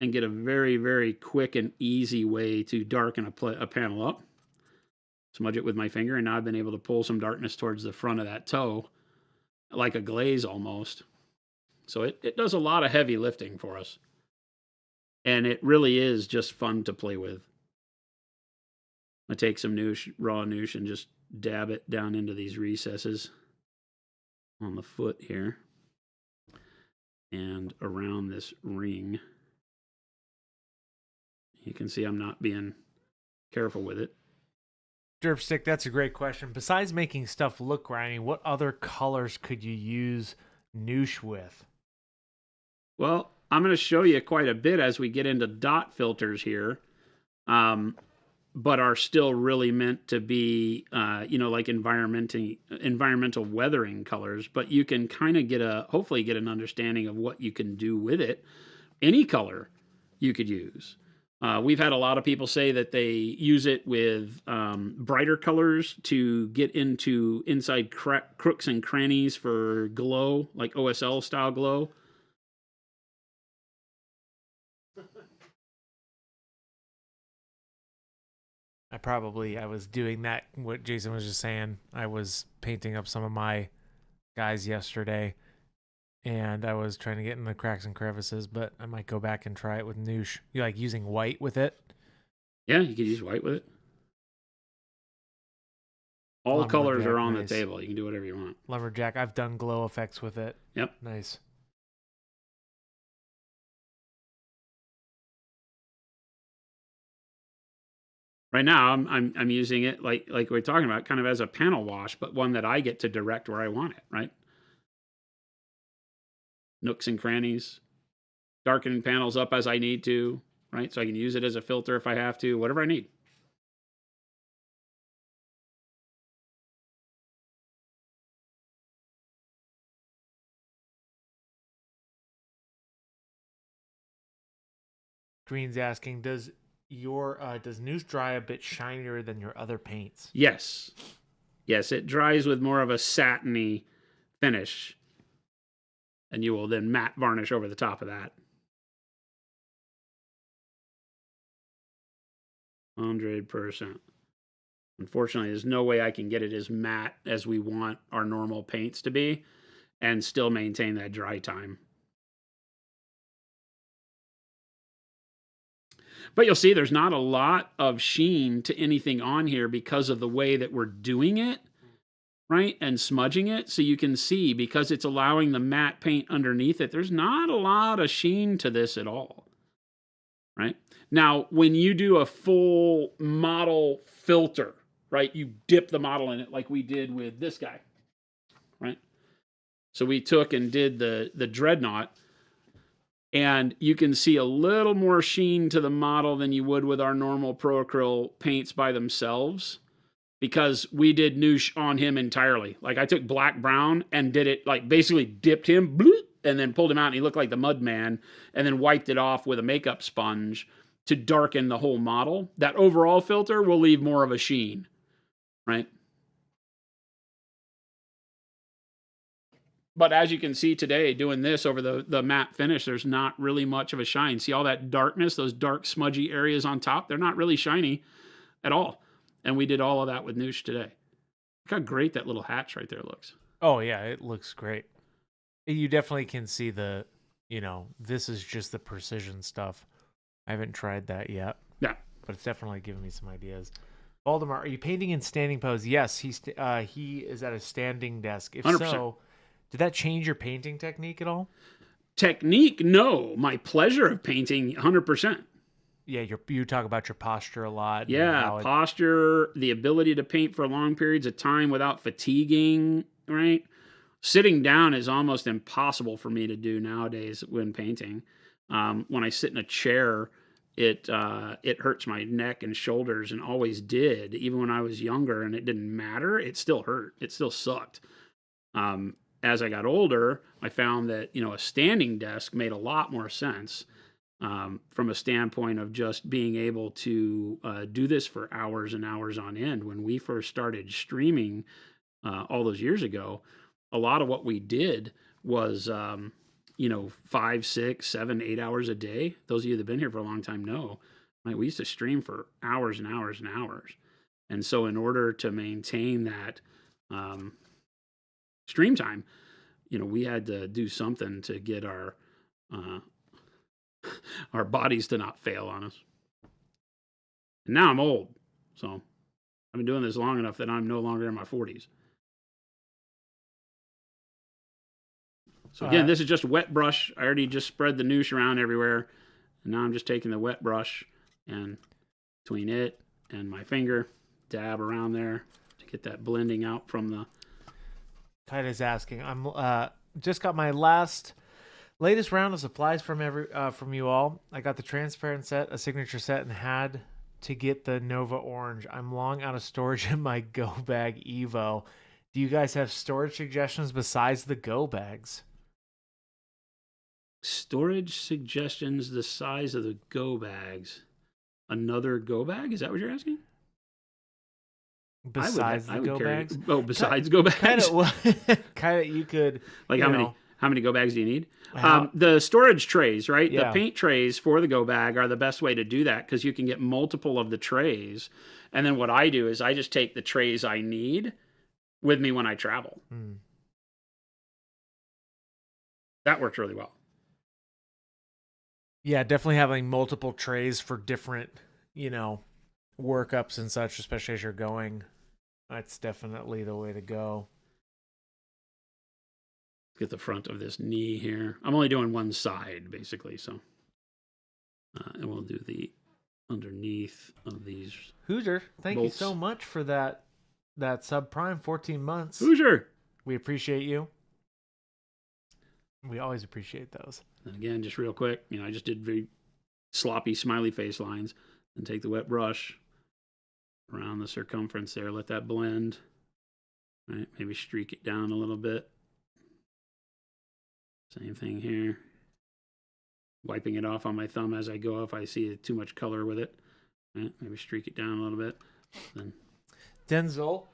Speaker 2: and get a very, very quick and easy way to darken a panel up. Smudge it with my finger, and now I've been able to pull some darkness towards the front of that toe, like a glaze almost. So it does a lot of heavy lifting for us. And it really is just fun to play with. I take some NEWSH, raw NEWSH, and just dab it down into these recesses on the foot here and around this ring. You can see I'm not being careful with it.
Speaker 1: Derpstick, that's a great question. Besides making stuff look grimy, what other colors could you use NEWSH with?
Speaker 2: Well, I'm going to show you quite a bit as we get into dot filters here, but are still really meant to be, you know, like environmental weathering colors. But you can kind of hopefully get an understanding of what you can do with it. Any color you could use. We've had a lot of people say that they use it with brighter colors to get inside crooks and crannies for glow, like OSL style glow.
Speaker 1: I was doing that, what Jason was just saying. I was painting up some of my guys yesterday, and I was trying to get in the cracks and crevices, but I might go back and try it with NEWSH. You like using white with it?
Speaker 2: Yeah, you could use white with it. All colors are
Speaker 1: Lumberjack,
Speaker 2: on the
Speaker 1: nice.
Speaker 2: table. You can do whatever you want.
Speaker 1: Lumberjack, I've done glow effects with it.
Speaker 2: Yep.
Speaker 1: Nice.
Speaker 2: Right now, I'm using it like we're talking about, kind of as a panel wash, but one that I get to direct where I want it. Right. Nooks and crannies, darken panels up as I need to. Right, so I can use it as a filter if I have to, whatever I need.
Speaker 1: Green's asking, does NEWSH dry a bit shinier than your other paints?
Speaker 2: Yes. Yes, it dries with more of a satiny finish. And you will then matte varnish over the top of that. 100%. Unfortunately, there's no way I can get it as matte as we want our normal paints to be and still maintain that dry time. But you'll see there's not a lot of sheen to anything on here because of the way that we're doing it, right? And smudging it. So you can see, because it's allowing the matte paint underneath it, there's not a lot of sheen to this at all, right? Now, when you do a full model filter, right, you dip the model in it like we did with this guy, right? So we took and did the Dreadnought, and you can see a little more sheen to the model than you would with our normal Pro Acryl paints by themselves, because we did NEWSH on him entirely. Like, I took black brown and did it, like, basically dipped him, bloop, and then pulled him out, and he looked like the Mud Man, and then wiped it off with a makeup sponge to darken the whole model. That overall filter will leave more of a sheen, right? But as you can see today, doing this over the matte finish, there's not really much of a shine. See all that darkness, those dark smudgy areas on top? They're not really shiny at all. And we did all of that with NEWSH today. Look how great that little hatch right there looks.
Speaker 1: Oh, yeah, it looks great. You definitely can see this is just the precision stuff. I haven't tried that yet.
Speaker 2: Yeah.
Speaker 1: But it's definitely giving me some ideas. Valdemar, are you painting in standing pose? Yes, he is at a standing desk. If
Speaker 2: 100%.
Speaker 1: so, did that change your painting technique at all?
Speaker 2: Technique, no. My pleasure of painting, 100%.
Speaker 1: Yeah, you talk about your posture a lot.
Speaker 2: Yeah, posture, the ability to paint for long periods of time without fatiguing, right? Sitting down is almost impossible for me to do nowadays when painting. When I sit in a chair, it hurts my neck and shoulders, and always did. Even when I was younger and it didn't matter, it still hurt. It still sucked. As I got older, I found that, a standing desk made a lot more sense. From a standpoint of just being able to do this for hours and hours on end. When we first started streaming all those years ago, a lot of what we did was, 5, 6, 7, 8 hours a day. Those of you that have been here for a long time know, right? We used to stream for hours and hours and hours. And so in order to maintain that stream time, we had to do something to get our bodies to not fail on us. And now I'm old, so I've been doing this long enough that I'm no longer in my 40s. So again, this is just a wet brush. I already just spread the NEWSH around everywhere, and now I'm just taking the wet brush and between it and my finger, dab around there to get that blending out from the...
Speaker 1: Kaida's asking, I'm just got my latest round of supplies from you all. I got the transparent set, a signature set, and had to get the Nova Orange. I'm long out of storage in my Go Bag Evo. Do you guys have storage suggestions besides the Go Bags?
Speaker 2: Storage suggestions the size of the Go Bags. Another Go Bag? Is that what you're asking?
Speaker 1: Besides the Go Bags?
Speaker 2: Oh, besides Go Bags?
Speaker 1: Kind of, you could...
Speaker 2: Like how many Go Bags do you need? The storage trays, right?
Speaker 1: Yeah.
Speaker 2: The paint trays for the Go Bag are the best way to do that, because you can get multiple of the trays. And then what I do is I just take the trays I need with me when I travel. That works really well.
Speaker 1: Yeah, definitely having multiple trays for different, workups and such, especially as you're going. That's definitely the way to go.
Speaker 2: Get the front of this knee here. I'm only doing one side, basically, so. And we'll do the underneath of these.
Speaker 1: Hoosier, thank
Speaker 2: bolts.
Speaker 1: you so much for that subprime 14 months.
Speaker 2: Hoosier!
Speaker 1: We appreciate you. We always appreciate those.
Speaker 2: And again, just real quick, I just did very sloppy smiley face lines. And take the wet brush around the circumference there. Let that blend. Right, maybe streak it down a little bit. Same thing here. Wiping it off on my thumb as I go if I see too much color with it. Right, maybe streak it down a little bit. Then
Speaker 1: Denzel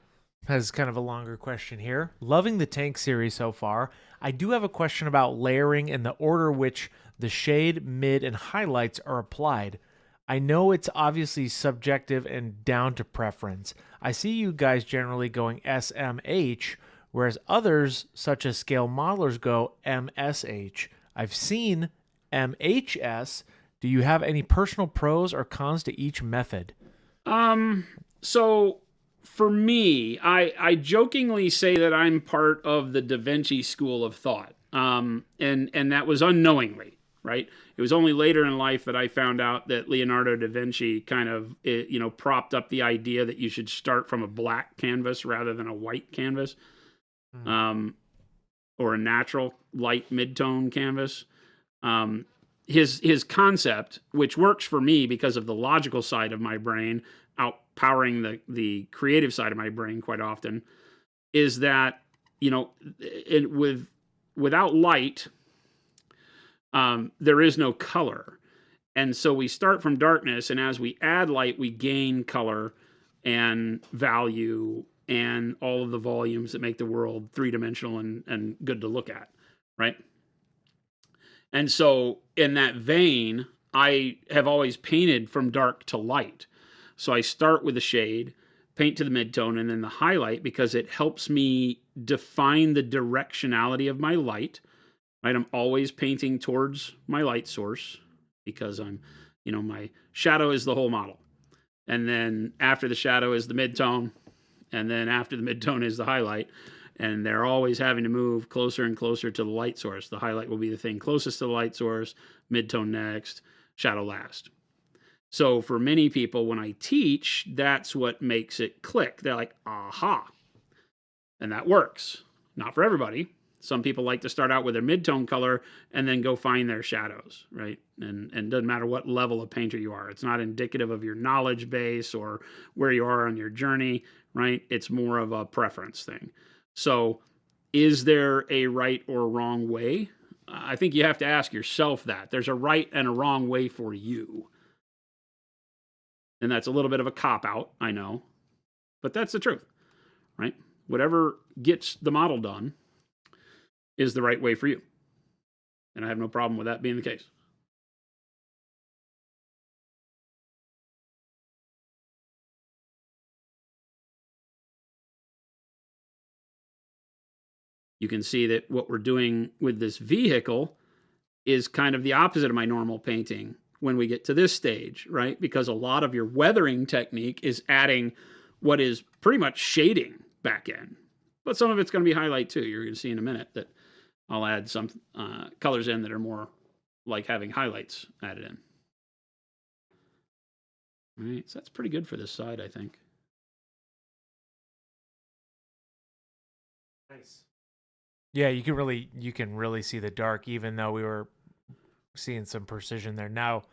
Speaker 1: has kind of a longer question here. Loving the tank series so far. I do have a question about layering and the order which the shade, mid, and highlights are applied. I know it's obviously subjective and down to preference. I see you guys generally going SMH, whereas others, such as scale modelers, go MSH. I've seen MHS. Do you have any personal pros or cons to each method?
Speaker 2: So for me, I jokingly say that I'm part of the Da Vinci school of thought. And that was unknowingly, right? It was only later in life that I found out that Leonardo da Vinci kind of, propped up the idea that you should start from a black canvas rather than a white canvas, or a natural light mid-tone canvas. His concept, which works for me because of the logical side of my brain, outpowering the creative side of my brain quite often, is that, without light, there is no color. And so we start from darkness, and as we add light, we gain color and value and all of the volumes that make the world three-dimensional and good to look at, right? And so in that vein, I have always painted from dark to light. So I start with the shade, paint to the midtone, and then the highlight, because it helps me define the directionality of my light. Right? I'm always painting towards my light source because my shadow is the whole model. And then after the shadow is the midtone. And then after the midtone is the highlight. And they're always having to move closer and closer to the light source. The highlight will be the thing closest to the light source, midtone next, shadow last. So for many people, when I teach, that's what makes it click. They're like, aha. And that works. Not for everybody. Some people like to start out with their mid-tone color and then go find their shadows, right? And it doesn't matter what level of painter you are. It's not indicative of your knowledge base or where you are on your journey, right? It's more of a preference thing. So is there a right or wrong way? I think you have to ask yourself that. There's a right and a wrong way for you. And that's a little bit of a cop-out, I know. But that's the truth, right? Whatever gets the model done is the right way for you. And I have no problem with that being the case. You can see that what we're doing with this vehicle is kind of the opposite of my normal painting when we get to this stage, right? Because a lot of your weathering technique is adding what is pretty much shading back in. But some of it's going to be highlight too. You're going to see in a minute that I'll add some colors in that are more like having highlights added in. All right, so that's pretty good for this side, I think.
Speaker 1: Nice. Yeah, you can really see the dark, even though we were seeing some precision there. Now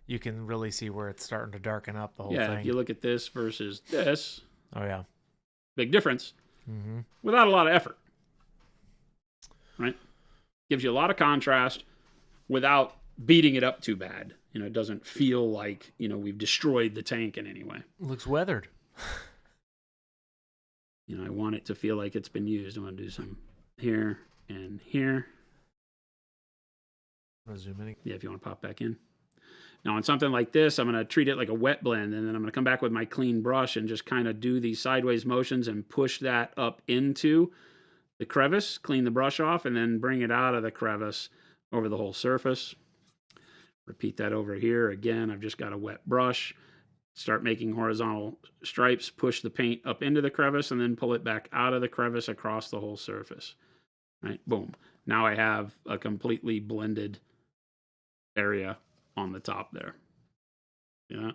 Speaker 1: you can really see where it's starting to darken up the whole thing.
Speaker 2: Yeah, if you look at this versus this.
Speaker 1: Oh yeah,
Speaker 2: big difference. Without a lot of effort, right? Gives you a lot of contrast without beating it up too bad. It doesn't feel like, we've destroyed the tank in any way.
Speaker 1: Looks weathered.
Speaker 2: I want it to feel like it's been used. I'm going to do some here and here.
Speaker 1: Zoom in.
Speaker 2: Yeah, if you want to pop back in. Now on something like this, I'm going to treat it like a wet blend, and then I'm going to come back with my clean brush and just kind of do these sideways motions and push that up into the crevice, clean the brush off, and then bring it out of the crevice over the whole surface. Repeat that over here. Again, I've just got a wet brush. Start making horizontal stripes, push the paint up into the crevice, and then pull it back out of the crevice across the whole surface. Right, boom. Now I have a completely blended area on the top there. Yeah.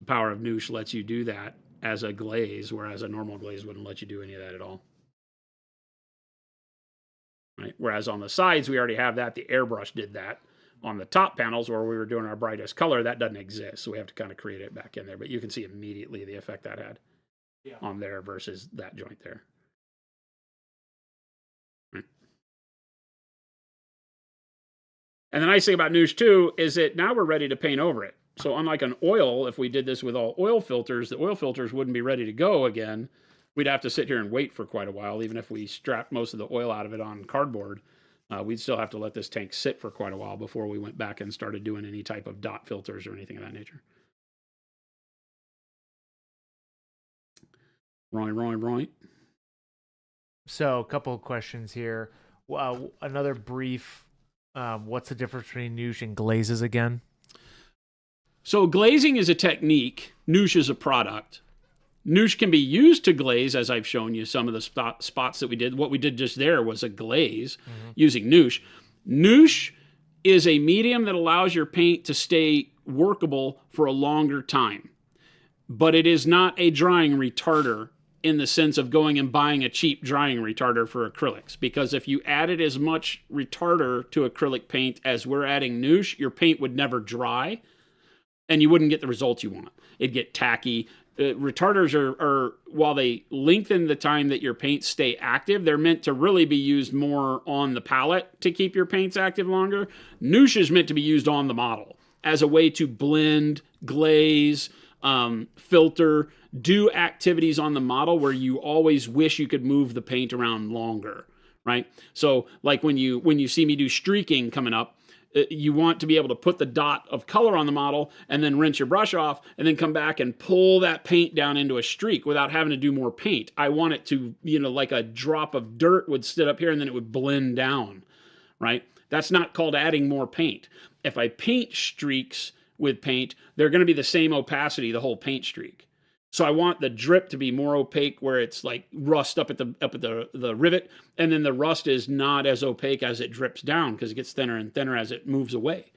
Speaker 2: The power of NEWSH lets you do that as a glaze, whereas a normal glaze wouldn't let you do any of that at all. Right? Whereas on the sides, we already have that. The airbrush did that. On the top panels where we were doing our brightest color, that doesn't exist. So we have to kind of create it back in there. But you can see immediately the effect that had on there versus that joint there. Right. And the nice thing about NEWSH too is that now we're ready to paint over it. So unlike an oil, if we did this with all oil filters, the oil filters wouldn't be ready to go again. We'd have to sit here and wait for quite a while, even if we strapped most of the oil out of it on cardboard. We'd still have to let this tank sit for quite a while before we went back and started doing any type of dot filters or anything of that nature. Right.
Speaker 1: So a couple of questions here. Another brief, what's the difference between NEWSH and glazes again?
Speaker 2: So glazing is a technique. NEWSH is a product. NEWSH can be used to glaze, as I've shown you some of the spots that we did. What we did just there was a glaze using NEWSH. NEWSH is a medium that allows your paint to stay workable for a longer time. But it is not a drying retarder in the sense of going and buying a cheap drying retarder for acrylics. Because if you added as much retarder to acrylic paint as we're adding NEWSH, your paint would never dry and you wouldn't get the results you want. It'd get tacky. Retarders are, while they lengthen the time that your paints stay active, they're meant to really be used more on the palette to keep your paints active longer. NEWSH is meant to be used on the model as a way to blend, glaze, filter, do activities on the model where you always wish you could move the paint around longer, right? So like when you see me do streaking coming up, you want to be able to put the dot of color on the model and then rinse your brush off and then come back and pull that paint down into a streak without having to do more paint. I want it to, like a drop of dirt would sit up here and then it would blend down, right? That's not called adding more paint. If I paint streaks with paint, they're going to be the same opacity, the whole paint streak. So I want the drip to be more opaque where it's like rust up at the rivet, and then the rust is not as opaque as it drips down because it gets thinner and thinner as it moves away.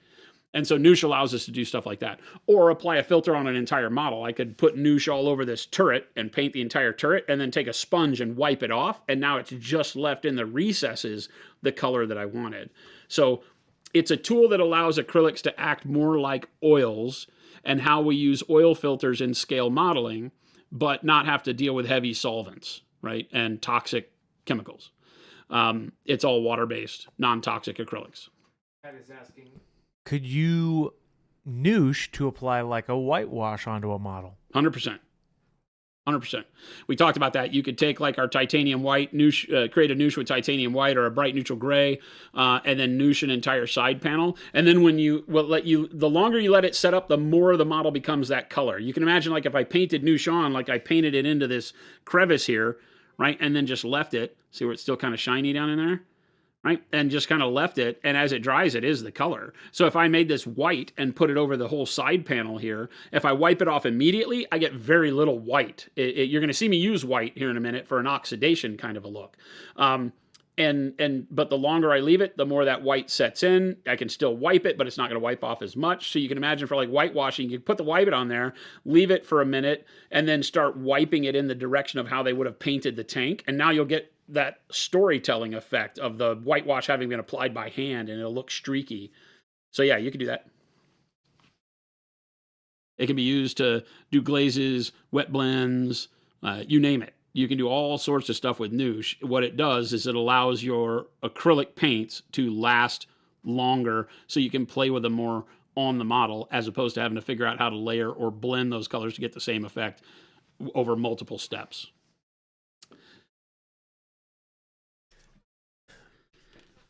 Speaker 2: And so NEWSH allows us to do stuff like that. Or apply a filter on an entire model. I could put NEWSH all over this turret and paint the entire turret and then take a sponge and wipe it off, and now it's just left in the recesses the color that I wanted. So it's a tool that allows acrylics to act more like oils and how we use oil filters in scale modeling, but not have to deal with heavy solvents, right, and toxic chemicals. It's all water-based, non-toxic acrylics.
Speaker 1: Pat is asking, could you NEWSH to apply like a whitewash onto a model?
Speaker 2: 100%. 100%. We talked about that. You could take like our titanium white, NEWSH, create a NEWSH with titanium white or a bright neutral gray, and then NEWSH an entire side panel. And then the longer you let it set up, the more the model becomes that color. You can imagine like if I painted NEWSH on, like I painted it into this crevice here, right? And then just left it. See where it's still kind of shiny down in there? Right? And just kind of left it, and as it dries, it is the color. So if I made this white and put it over the whole side panel here, if I wipe it off immediately, I get very little white. You're going to see me use white here in a minute for an oxidation kind of a look. But the longer I leave it, the more that white sets in. I can still wipe it, but it's not going to wipe off as much. So you can imagine for like whitewashing, you can put the white on there, leave it for a minute, and then start wiping it in the direction of how they would have painted the tank. And now you'll get that storytelling effect of the whitewash having been applied by hand, and it'll look streaky. So yeah, you can do that. It can be used to do glazes, wet blends, you name it. You can do all sorts of stuff with NEWSH. What it does is it allows your acrylic paints to last longer so you can play with them more on the model as opposed to having to figure out how to layer or blend those colors to get the same effect over multiple steps.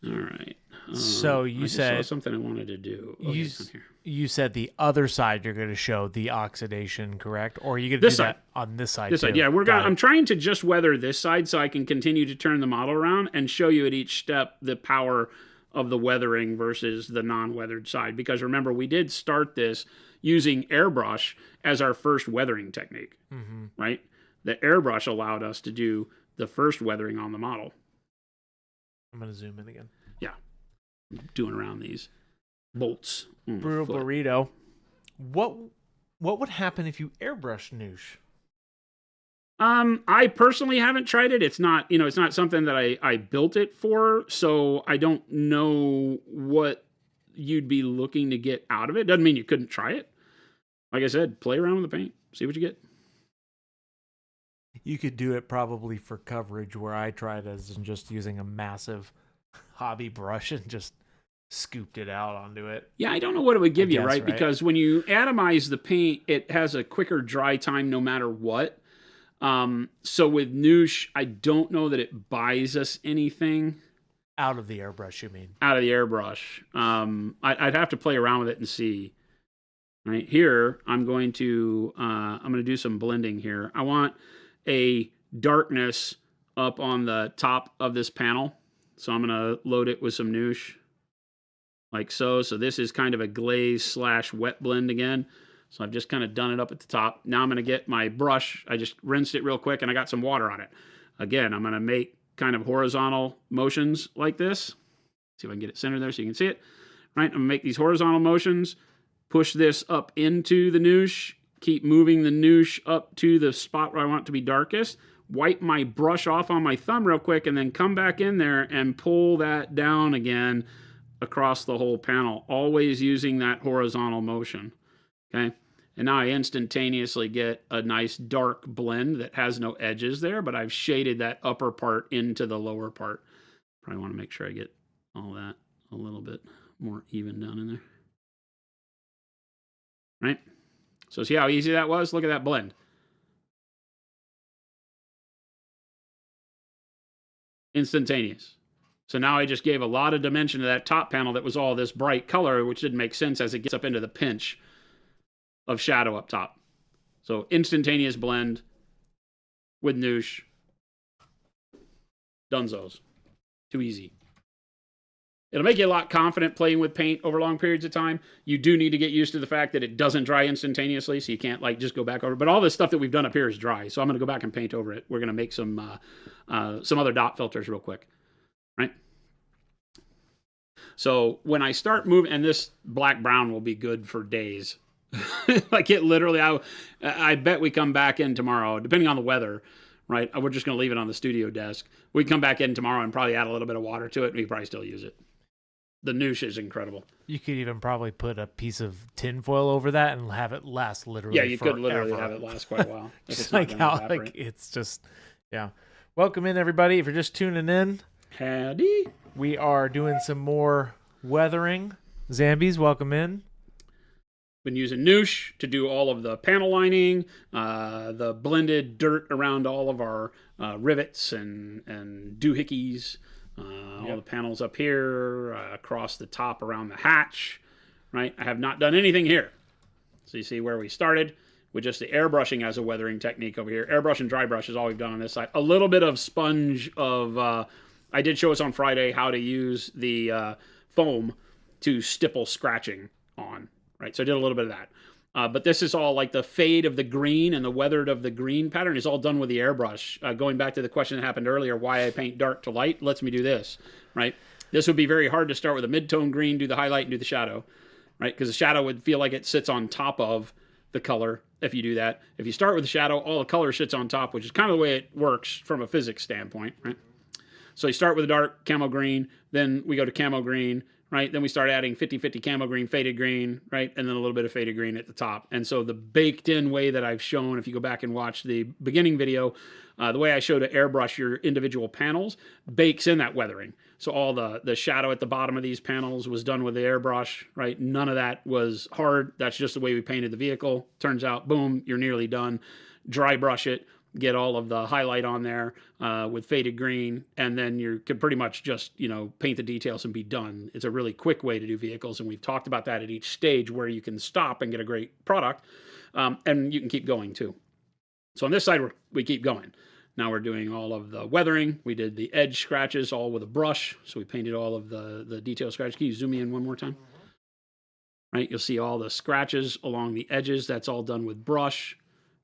Speaker 2: All right.
Speaker 1: So
Speaker 2: I
Speaker 1: you
Speaker 2: just saw
Speaker 1: said
Speaker 2: something I wanted to do.
Speaker 1: you
Speaker 2: it's on here.
Speaker 1: you said the other side you're going to show the oxidation, correct? Or are you going to
Speaker 2: This
Speaker 1: do
Speaker 2: side.
Speaker 1: that on this side
Speaker 2: This
Speaker 1: too?
Speaker 2: side, yeah,
Speaker 1: Got
Speaker 2: I'm
Speaker 1: it.
Speaker 2: trying to just weather this side so I can continue to turn the model around and show you at each step the power of the weathering versus the non-weathered side. Because remember, we did start this using airbrush as our first weathering technique, right? The airbrush allowed us to do the first weathering on the model.
Speaker 1: I'm going to zoom in again.
Speaker 2: Yeah, doing around these bolts.
Speaker 1: Brutal burrito. What would happen if you airbrush NEWSH?
Speaker 2: I personally haven't tried it. It's not, it's not something that I built it for, so I don't know what you'd be looking to get out of it. Doesn't mean you couldn't try it. Like I said, play around with the paint, see what you get.
Speaker 1: You could do it probably for coverage, where I tried as in just using a massive hobby brush and just scooped it out onto it.
Speaker 2: Yeah, I don't know what it would give you,
Speaker 1: guess,
Speaker 2: right?
Speaker 1: right?
Speaker 2: Because when you atomize the paint, it has a quicker dry time no matter what. So with NEWSH, I don't know that it buys us anything.
Speaker 1: Out of the airbrush, you mean?
Speaker 2: Out of the airbrush. I'd have to play around with it and see. Right here, I'm going to do some blending here. I want a darkness up on the top of this panel. So I'm going to load it with some NEWSH, like so. So this is kind of a glaze / wet blend again. So I've just kind of done it up at the top. Now I'm going to get my brush. I just rinsed it real quick and I got some water on it. Again, I'm going to make kind of horizontal motions like this. See if I can get it centered there so you can see it. Right, I'm going to make these horizontal motions. Push this up into the NEWSH. Keep moving the NEWSH up to the spot where I want it to be darkest. Wipe my brush off on my thumb real quick and then come back in there and pull that down again across the whole panel, always using that horizontal motion. Okay, and now I instantaneously get a nice dark blend that has no edges there, but I've shaded that upper part into the lower part. Probably want to make sure I get all that a little bit more even down in there. Right? So see how easy that was? Look at that blend. Instantaneous. So now I just gave a lot of dimension to that top panel that was all this bright color, which didn't make sense as it gets up into the pinch of shadow up top. So instantaneous blend with NEWSH. Dunzos. Too easy. It'll make you a lot confident playing with paint over long periods of time. You do need to get used to the fact that it doesn't dry instantaneously, so you can't like just go back over it. But all this stuff that we've done up here is dry, so I'm going to go back and paint over it. We're going to make some other dot filters real quick, right? So when I start moving, and this black brown will be good for days. Like it literally, I bet we come back in tomorrow, depending on the weather, right? We're just going to leave it on the studio desk. We come back in tomorrow and probably add a little bit of water to it, and we probably still use it. The NEWSH is incredible.
Speaker 1: You could even probably put a piece of tin foil over that and have it last literally.
Speaker 2: Yeah, you
Speaker 1: forever.
Speaker 2: could literally have it last quite a while.
Speaker 1: Just like how, like, it's just, yeah. Welcome in, everybody. If you're just tuning in,
Speaker 2: howdy.
Speaker 1: We are doing some more weathering. Zambies, welcome in.
Speaker 2: Been using NEWSH to do all of the panel lining, the blended dirt around all of our rivets and doohickeys. All the panels up here, across the top around the hatch, right? I have not done anything here. So you see where we started with just the airbrushing as a weathering technique over here. Airbrush and dry brush is all we've done on this side. A little bit of sponge of, I did show us on Friday how to use the foam to stipple scratching on, right? So I did a little bit of that. But this is all like the fade of the green and the weathered of the green pattern is all done with the airbrush. Going back to the question that happened earlier, why I paint dark to light lets me do this, right? This would be very hard to start with a mid-tone green, do the highlight, and do the shadow, right? Because the shadow would feel like it sits on top of the color if you do that. If you start with the shadow, all the color sits on top, which is kind of the way it works from a physics standpoint, right? So you start with a dark camo green, then we go to camo green, right? Then we start adding 50-50 camo green, faded green, right? And then a little bit of faded green at the top. And so the baked in way that I've shown, if you go back and watch the beginning video, the way I showed to airbrush your individual panels bakes in that weathering. So all the shadow at the bottom of these panels was done with the airbrush, right? None of that was hard. That's just the way we painted the vehicle. Turns out, boom, you're nearly done. Dry brush it, get all of the highlight on there with faded green, and then you could pretty much just, paint the details and be done. It's a really quick way to do vehicles, and we've talked about that at each stage where you can stop and get a great product, and you can keep going too. So on this side, we keep going. Now we're doing all of the weathering. We did the edge scratches all with a brush, so we painted all of the detail scratches. Can you zoom me in one more time? Right, you'll see all the scratches along the edges. That's all done with brush.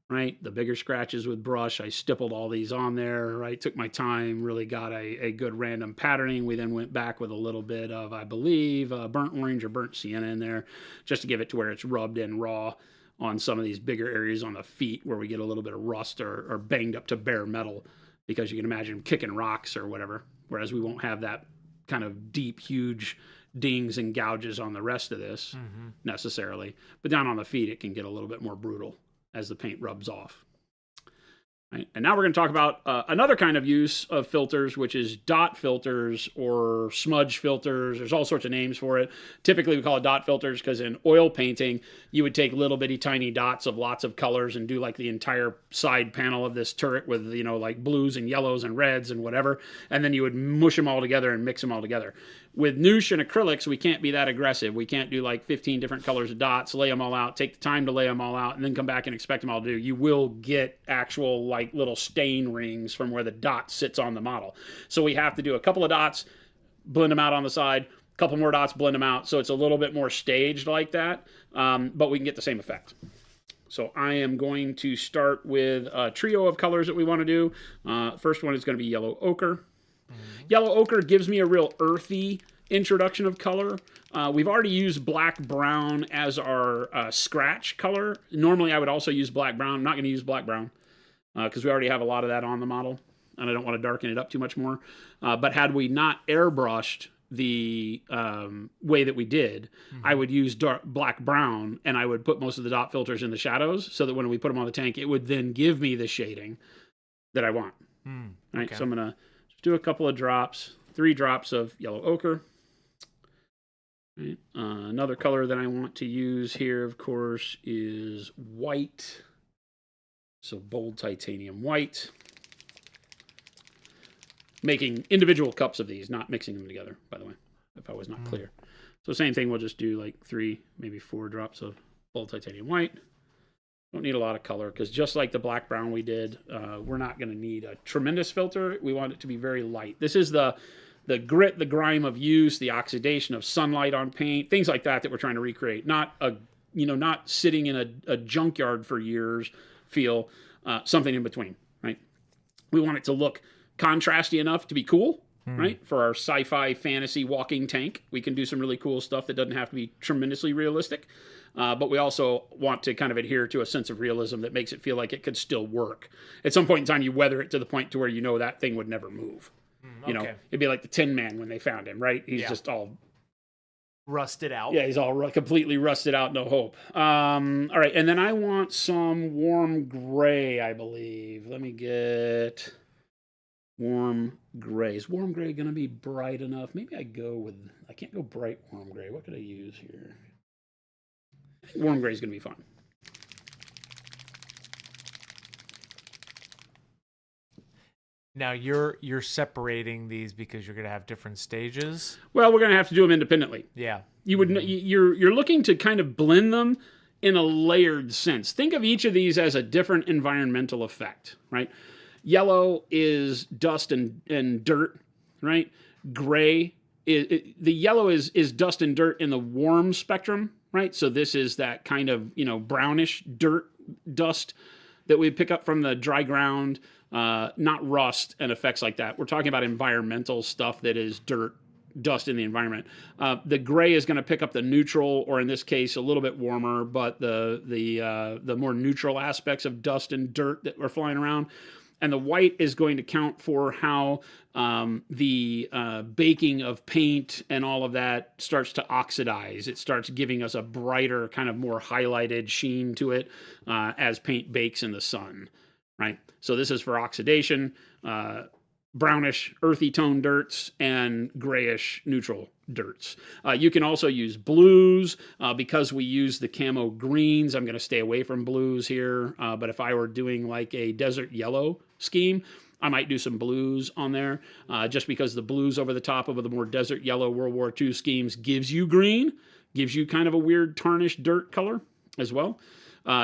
Speaker 2: Right, the bigger scratches with brush. I stippled all these on there. Right, took my time, really got a good random patterning. We then went back with a little bit of, I believe, burnt orange or burnt sienna in there, just to give it to where it's rubbed in raw on some of these bigger areas on the feet where we get a little bit of rust or banged up to bare metal, because you can imagine kicking rocks or whatever, whereas we won't have that kind of deep, huge dings and gouges on the rest of this necessarily. But down on the feet, it can get a little bit more brutal as the paint rubs off. Right? And now we're going to talk about another kind of use of filters, which is dot filters or smudge filters. There's all sorts of names for it. Typically, we call it dot filters because in oil painting, you would take little bitty tiny dots of lots of colors and do like the entire side panel of this turret with, like blues and yellows and reds and whatever. And then you would mush them all together and mix them all together. With NEWSH and acrylics, we can't be that aggressive. We can't do like 15 different colors of dots, lay them all out, take the time to lay them all out, and then come back and expect them all to do. You will get actual like little stain rings from where the dot sits on the model. So we have to do a couple of dots, blend them out on the side, a couple more dots, blend them out. So it's a little bit more staged like that, but we can get the same effect. So I am going to start with a trio of colors that we want to do. First one is going to be yellow ochre. Yellow ochre gives me a real earthy introduction of color. We've already used black brown as our scratch color. Normally I would also use black brown. I'm not going to use black brown because we already have a lot of that on the model, and I don't want to darken it up too much more. But had we not airbrushed the way that we did, I would use black brown, and I would put most of the dot filters in the shadows so that when we put them on the tank, it would then give me the shading that I want. Right, okay. So I'm going to do a couple of drops, 3 drops of yellow ochre. Right. Another color that I want to use here, of course, is white. So bold titanium white. Making individual cups of these, not mixing them together, by the way, if I was not clear. So same thing, we'll just do like 3, maybe 4 drops of bold titanium white. Don't need a lot of color because just like the black brown we did, we're not going to need a tremendous filter. We want it to be very light. This is the grit, the grime of use, the oxidation of sunlight on paint, things like that we're trying to recreate. Not not sitting in a junkyard for years feel, something in between, right? We want it to look contrasty enough to be cool, right? For our sci-fi fantasy walking tank, we can do some really cool stuff that doesn't have to be tremendously realistic. But we also want to kind of adhere to a sense of realism that makes it feel like it could still work. At some point in time, you weather it to the point to where that thing would never move. Okay. It'd be like the Tin Man when they found him, right? He's just all
Speaker 1: rusted out.
Speaker 2: Yeah, he's all completely rusted out, no hope. All right, and then I want some warm gray, I believe. Let me get warm gray. Is warm gray going to be bright enough? Maybe I can't go bright warm gray. What could I use here? I think warm gray is going to be fun.
Speaker 1: Now you're separating these because you're going to have different stages.
Speaker 2: Well, we're going to have to do them independently.
Speaker 1: Yeah,
Speaker 2: you're looking to kind of blend them in a layered sense. Think of each of these as a different environmental effect, right? Yellow is dust and dirt, right? Gray the yellow is dust and dirt in the warm spectrum, right? So this is that kind of, brownish dirt dust that we pick up from the dry ground, not rust and effects like that. We're talking about environmental stuff that is dirt, dust in the environment. The gray is going to pick up the neutral, or in this case, a little bit warmer, but the more neutral aspects of dust and dirt that are flying around. And the white is going to count for how the baking of paint and all of that starts to oxidize. It starts giving us a brighter, kind of more highlighted sheen to it as paint bakes in the sun, right? So this is for oxidation. brownish, earthy tone dirts and grayish neutral dirts. You can also use blues. Because we use the camo greens, I'm going to stay away from blues here. But if I were doing like a desert yellow scheme, I might do some blues on there, just because the blues over the top of the more desert yellow World War II schemes gives you green, gives you kind of a weird tarnished dirt color as well.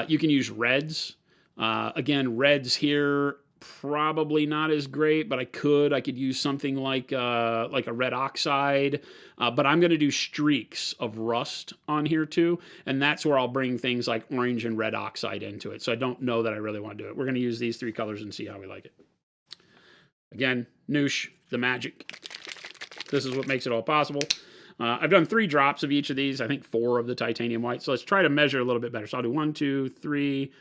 Speaker 2: You can use reds. Again, reds here, probably not as great, but I could use something like a red oxide, but I'm going to do streaks of rust on here too, and that's where I'll bring things like orange and red oxide into it. So I don't know that I really want to do it. We're going to use these 3 colors and see how we like it. Again, NEWSH, the magic. This is what makes it all possible. I've done 3 drops of each of these. I think 4 of the titanium white. So let's try to measure a little bit better. So I'll do 1, 2, 3,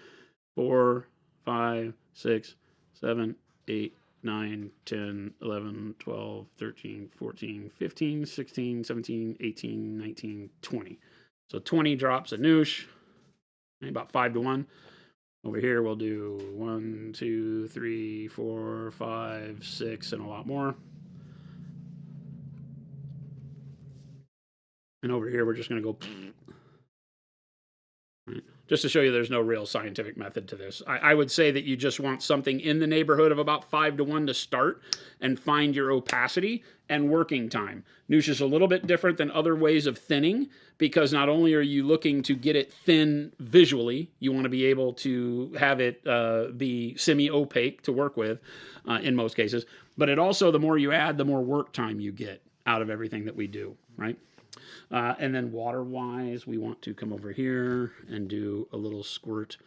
Speaker 2: 4, 5, 6, 7, 8, 9, 10, 11, 12, 13, 14, 15, 16, 17, 18, 19, 20. So 20 drops of NEWSH, about 5 to 1. Over here, we'll do 1, 2, 3, 4, 5, 6, and a lot more. And over here, we're just going to go... Right. Just to show you there's no real scientific method to this. I would say that you just want something in the neighborhood of about 5 to 1 to start and find your opacity and working time. NEWSH is a little bit different than other ways of thinning, because not only are you looking to get it thin visually, you want to be able to have it be semi-opaque to work with in most cases, but it also, the more you add, the more work time you get out of everything that we do, right? And then water-wise, we want to come over here and do a little squirt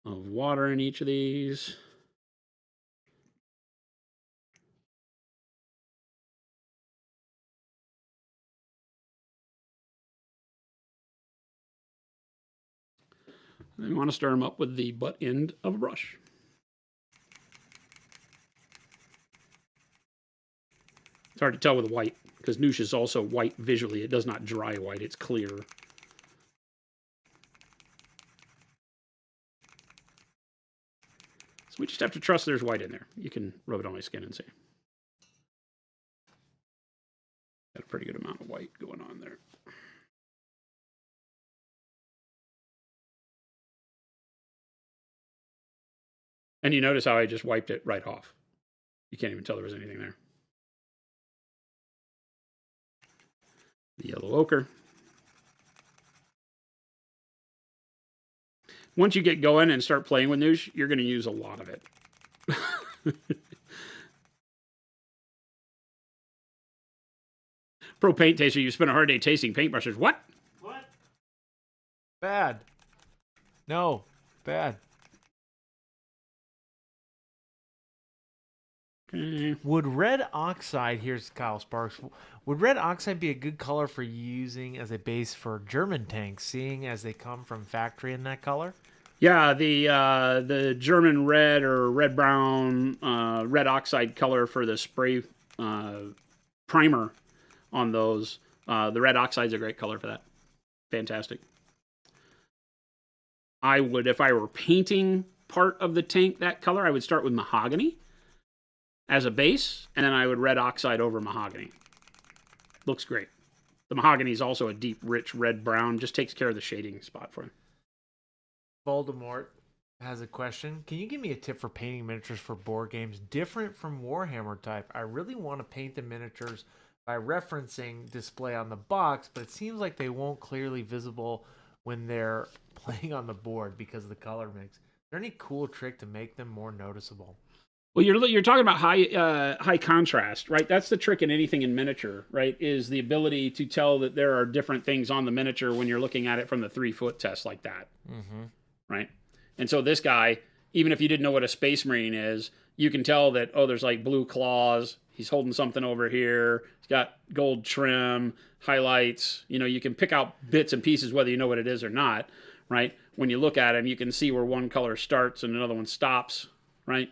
Speaker 2: of water in each of these. And then we want to stir them up with the butt end of a brush. It's hard to tell with white, because NEWSH is also white visually. It does not dry white, it's clear. So we just have to trust there's white in there. You can rub it on my skin and see. Got a pretty good amount of white going on there. And you notice how I just wiped it right off. You can't even tell there was anything there. The yellow ochre. Once you get going and start playing with NEWSH, you're going to use a lot of it. Pro paint taster, you spent a hard day tasting paintbrushes. What?
Speaker 1: What? Bad. No, bad.
Speaker 2: Okay.
Speaker 1: Would red oxide, here's Kyle Sparks, would red oxide be a good color for using as a base for German tanks, seeing as they come from factory in that color?
Speaker 2: Yeah, the German red or red brown red oxide color for the spray primer on those. The red oxide's a great color for that. Fantastic. I would, if I were painting part of the tank that color, I would start with mahogany as a base, and then I would red oxide over mahogany. Looks great. The mahogany is also a deep, rich red-brown. Just takes care of the shading spot for him.
Speaker 1: Voldemort has a question. Can you give me a tip for painting miniatures for board games different from Warhammer type? I really want to paint the miniatures by referencing display on the box, but it seems like they won't clearly visible when they're playing on the board because of the color mix. Is there any cool trick to make them more noticeable?
Speaker 2: Well, you're talking about high contrast, right? That's the trick in anything in miniature, right? Is the ability to tell that there are different things on the miniature when you're looking at it from the 3-foot test like that, right? And so this guy, even if you didn't know what a Space Marine is, you can tell that, oh, there's like blue claws. He's holding something over here. He's got gold trim, highlights. You know, you can pick out bits and pieces whether you know what it is or not, right? When you look at him, you can see where one color starts and another one stops, right?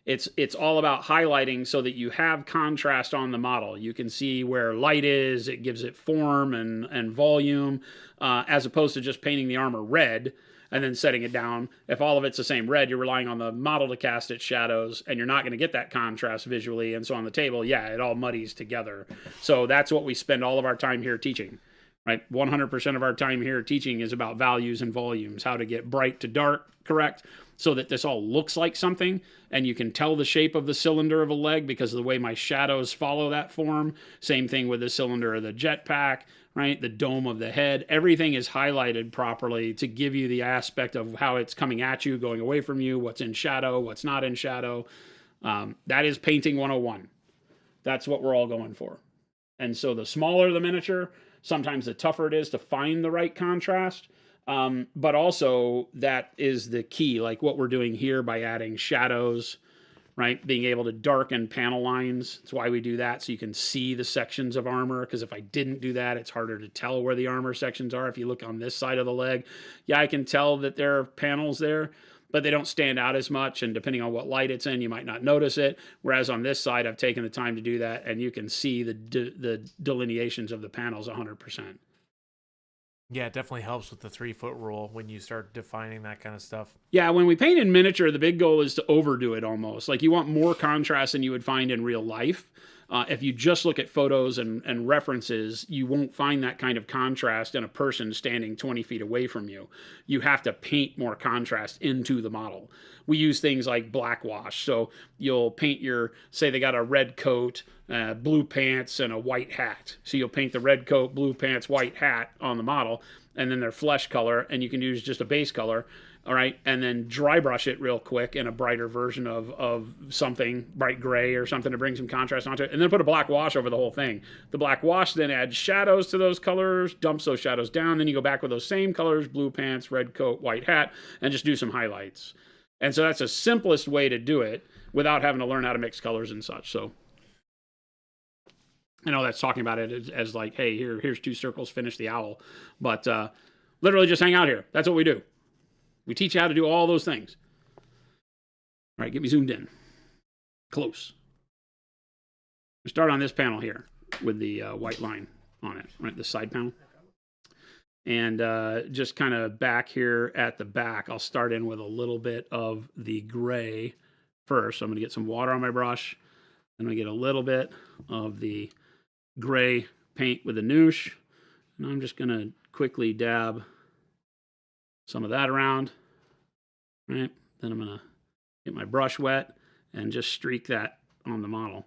Speaker 2: It's all about highlighting so that you have contrast on the model. You can see where light is. It gives it form and volume, as opposed to just painting the armor red and then setting it down. If all of it's the same red, you're relying on the model to cast its shadows, and you're not going to get that contrast visually. And so on the table, yeah, it all muddies together. So that's what we spend all of our time here teaching. Right, 100% of our time here teaching is about values and volumes, how to get bright to dark correct, so that this all looks like something, and you can tell the shape of the cylinder of a leg because of the way my shadows follow that form. Same thing with the cylinder of the jetpack, right? The dome of the head. Everything is highlighted properly to give you the aspect of how it's coming at you, going away from you, what's in shadow, what's not in shadow. That is painting 101. That's what we're all going for. And so the smaller the miniature, sometimes the tougher it is to find the right contrast. But also that is the key, like what we're doing here by adding shadows, right? Being able to darken panel lines. That's why we do that, so you can see the sections of armor, because if I didn't do that, it's harder to tell where the armor sections are. If you look on this side of the leg, yeah, I can tell that there are panels there, but they don't stand out as much, and depending on what light it's in, you might not notice it. Whereas on this side, I've taken the time to do that, and you can see the delineations of the panels 100%.
Speaker 1: Yeah, it definitely helps with the 3-foot rule when you start defining that kind of stuff.
Speaker 2: Yeah, when we paint in miniature, the big goal is to overdo it almost. Like you want more contrast than you would find in real life. If you just look at photos and references, you won't find that kind of contrast in a person standing 20 feet away from you. You have to paint more contrast into the model. We use things like black wash. So you'll paint say they got a red coat, blue pants, and a white hat. So you'll paint the red coat, blue pants, white hat on the model, and then their flesh color, and you can use just a base color. All right, and then dry brush it real quick in a brighter version of something, bright gray or something, to bring some contrast onto it, and then put a black wash over the whole thing. The black wash then adds shadows to those colors, dumps those shadows down, then you go back with those same colors, blue pants, red coat, white hat, and just do some highlights. And so that's the simplest way to do it without having to learn how to mix colors and such. So I know that's talking about it as like, hey, here's 2 circles, finish the owl. But literally just hang out here. That's what we do. We teach you how to do all those things. All right, get me zoomed in. Close. We start on this panel here with the white line on it, right, the side panel. And just kind of back here at the back, I'll start in with a little bit of the gray first. So I'm going to get some water on my brush. Then I get a little bit of the gray paint with the NEWSH. And I'm just going to quickly dab some of that around, right? Then I'm going to get my brush wet and just streak that on the model.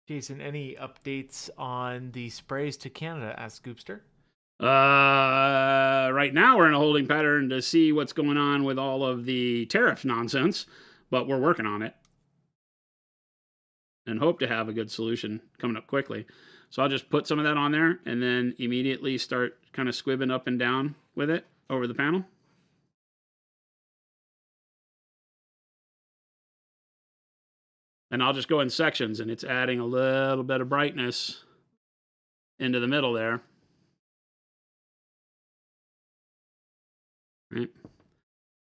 Speaker 1: Jason, any updates on the sprays to Canada? Asked Scoopster.
Speaker 2: Right now we're in a holding pattern to see what's going on with all of the tariff nonsense, but we're working on it and hope to have a good solution coming up quickly. So I'll just put some of that on there and then immediately start kind of squibbing up and down with it over the panel. And I'll just go in sections, and it's adding a little bit of brightness into the middle there. Right.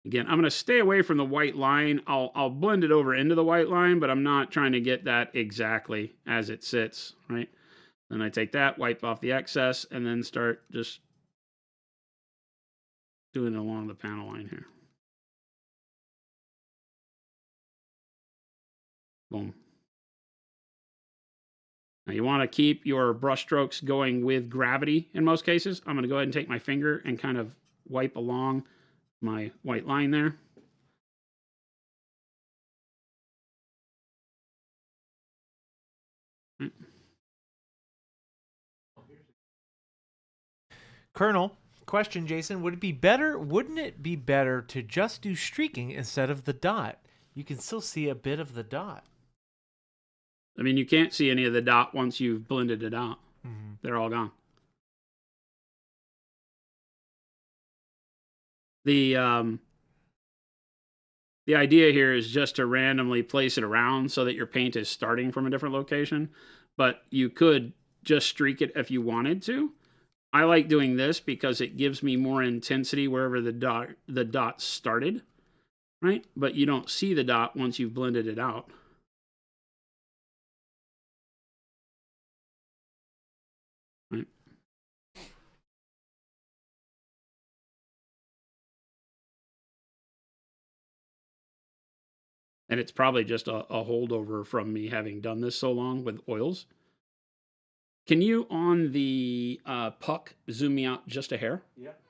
Speaker 2: Again, I'm going to stay away from the white line. I'll blend it over into the white line, but I'm not trying to get that exactly as it sits, right? Then I take that, wipe off the excess, and then start just doing it along the panel line here. Boom. Now you want to keep your brush strokes going with gravity in most cases. I'm going to go ahead and take my finger and kind of wipe along my white line there.
Speaker 1: Colonel, question, Jason, wouldn't it be better to just do streaking instead of the dot? You can still see a bit of the dot.
Speaker 2: I mean, you can't see any of the dot once you've blended it out. Mm-hmm. They're all gone. The The idea here is just to randomly place it around so that your paint is starting from a different location, but you could just streak it if you wanted to. I like doing this because it gives me more intensity wherever the dot started, right? But you don't see the dot once you've blended it out. Right? And it's probably just a holdover from me having done this so long with oils. Can you, on the puck, zoom me out just a hair?
Speaker 1: Yep.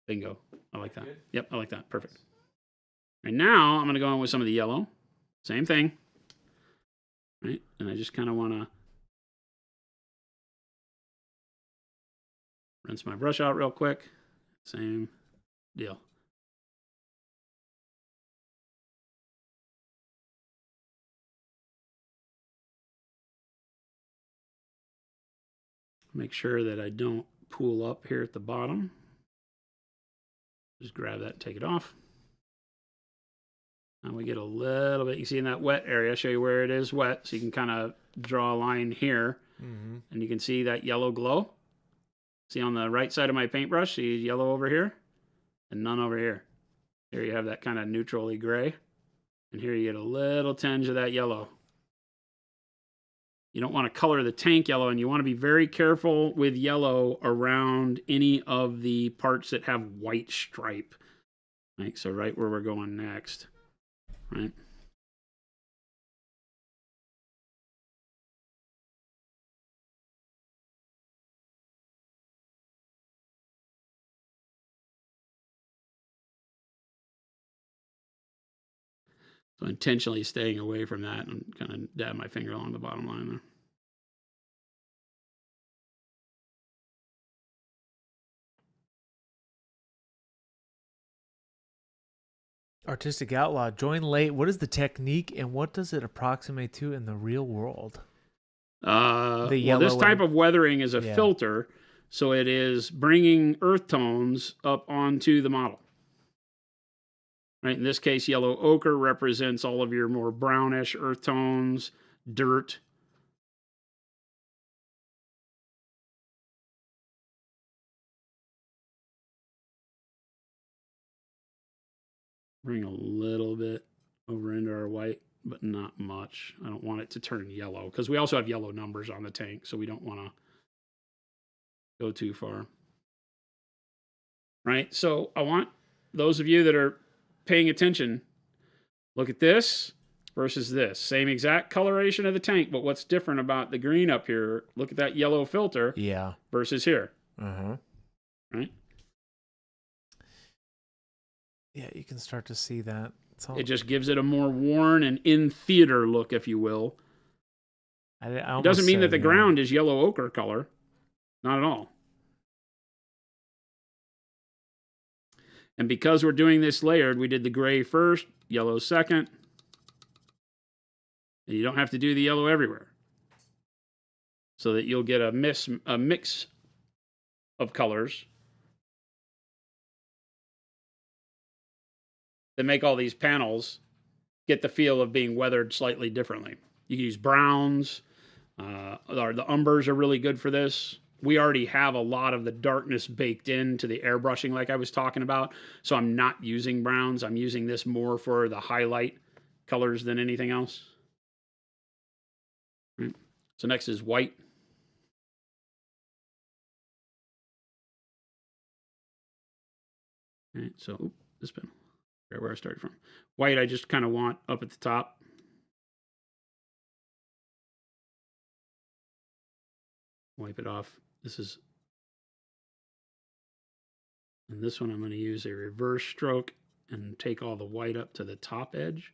Speaker 2: Bingo. I like that.
Speaker 1: Good.
Speaker 2: Yep, I like that. Perfect. Right now, I'm going to go in with some of the yellow. Same thing. Right? And I just kind of want to rinse my brush out real quick. Same deal. Make sure that I don't pool up here at the bottom. Just grab that and take it off. And we get a little bit, you see in that wet area, I'll show you where it is wet, so you can kind of draw a line here. And you can see that yellow glow. See on the right side of my paintbrush, see yellow over here and none over here. Here you have that kind of neutrally gray. And here you get a little tinge of that yellow. You don't want to color the tank yellow, and you want to be very careful with yellow around any of the parts that have white stripe. Right, so right where we're going next. Right. So intentionally staying away from that and kind of dab my finger along the bottom line there.
Speaker 1: Artistic Outlaw, join late. What is the technique and what does it approximate to in the real world?
Speaker 2: Well, this type of weathering is a filter, so it is bringing earth tones up onto the model. Right, in this case, yellow ochre represents all of your more brownish earth tones, dirt. Bring a little bit over into our white, but not much. I don't want it to turn yellow because we also have yellow numbers on the tank, so we don't want to go too far. Right, so I want those of you that are paying attention, look at this versus this. Same exact coloration of the tank, but what's different about the green up here? Look at that yellow filter versus here. Right?
Speaker 1: Yeah, you can start to see that.
Speaker 2: It just gives it a more worn and in theater look, if you will. It doesn't mean that the ground is yellow ochre color. Not at all. And because we're doing this layered, we did the gray first, yellow second. And you don't have to do the yellow everywhere. So that you'll get a mix of colors that make all these panels get the feel of being weathered slightly differently. You can use browns. The umbers are really good for this. We already have a lot of the darkness baked into the airbrushing like I was talking about, so I'm not using browns. I'm using this more for the highlight colors than anything else. Right. So next is white. Right, so this pen, right where I started from. White I just kind of want up at the top. Wipe it off. And this one I'm going to use a reverse stroke and take all the white up to the top edge.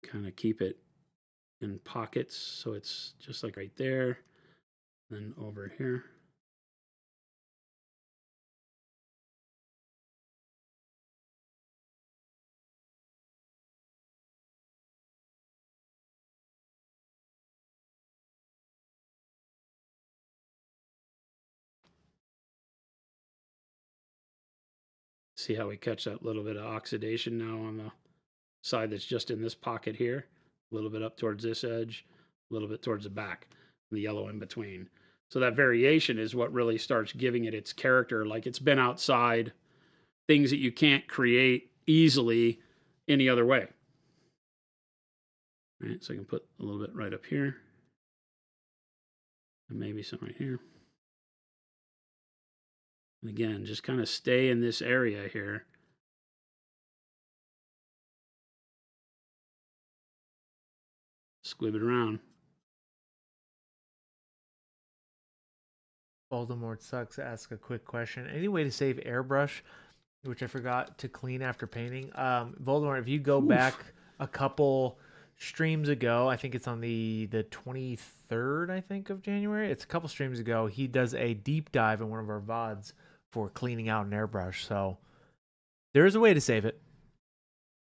Speaker 2: Kind of keep it in pockets so it's just like right there, then over here. See how we catch that little bit of oxidation now on the side that's just in this pocket here, a little bit up towards this edge, a little bit towards the back, the yellow in between. So that variation is what really starts giving it its character, like it's been outside, things that you can't create easily any other way. All right, so I can put a little bit right up here, and maybe some right here. And again, just kind of stay in this area here. Squib it around.
Speaker 1: Voldemort Sucks asks a quick question. Any way to save airbrush, which I forgot to clean after painting? Voldemort, if you go back a couple streams ago, I think it's on the 23rd, I think, of January. It's a couple streams ago. He does a deep dive in one of our VODs for cleaning out an airbrush. So there is a way to save it.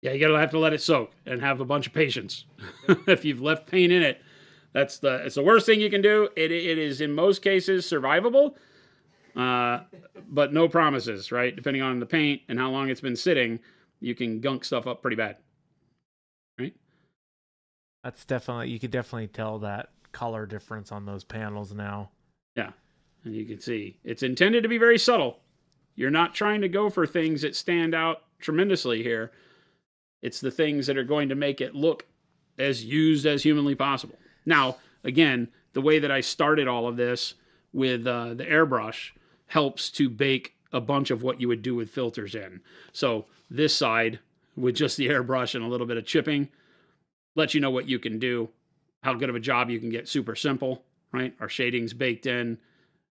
Speaker 2: Yeah, you gotta have to let it soak and have a bunch of patience. If you've left paint in it, it's the worst thing you can do. It is in most cases survivable, but no promises, right? Depending on the paint and how long it's been sitting, you can gunk stuff up pretty bad, right?
Speaker 1: That's definitely, you could definitely tell that color difference on those panels now.
Speaker 2: Yeah, and you can see it's intended to be very subtle. You're not trying to go for things that stand out tremendously here. It's the things that are going to make it look as used as humanly possible. Now, again, the way that I started all of this with the airbrush helps to bake a bunch of what you would do with filters in. So this side, with just the airbrush and a little bit of chipping, lets you know what you can do, how good of a job you can get super simple, right? Our shading's baked in,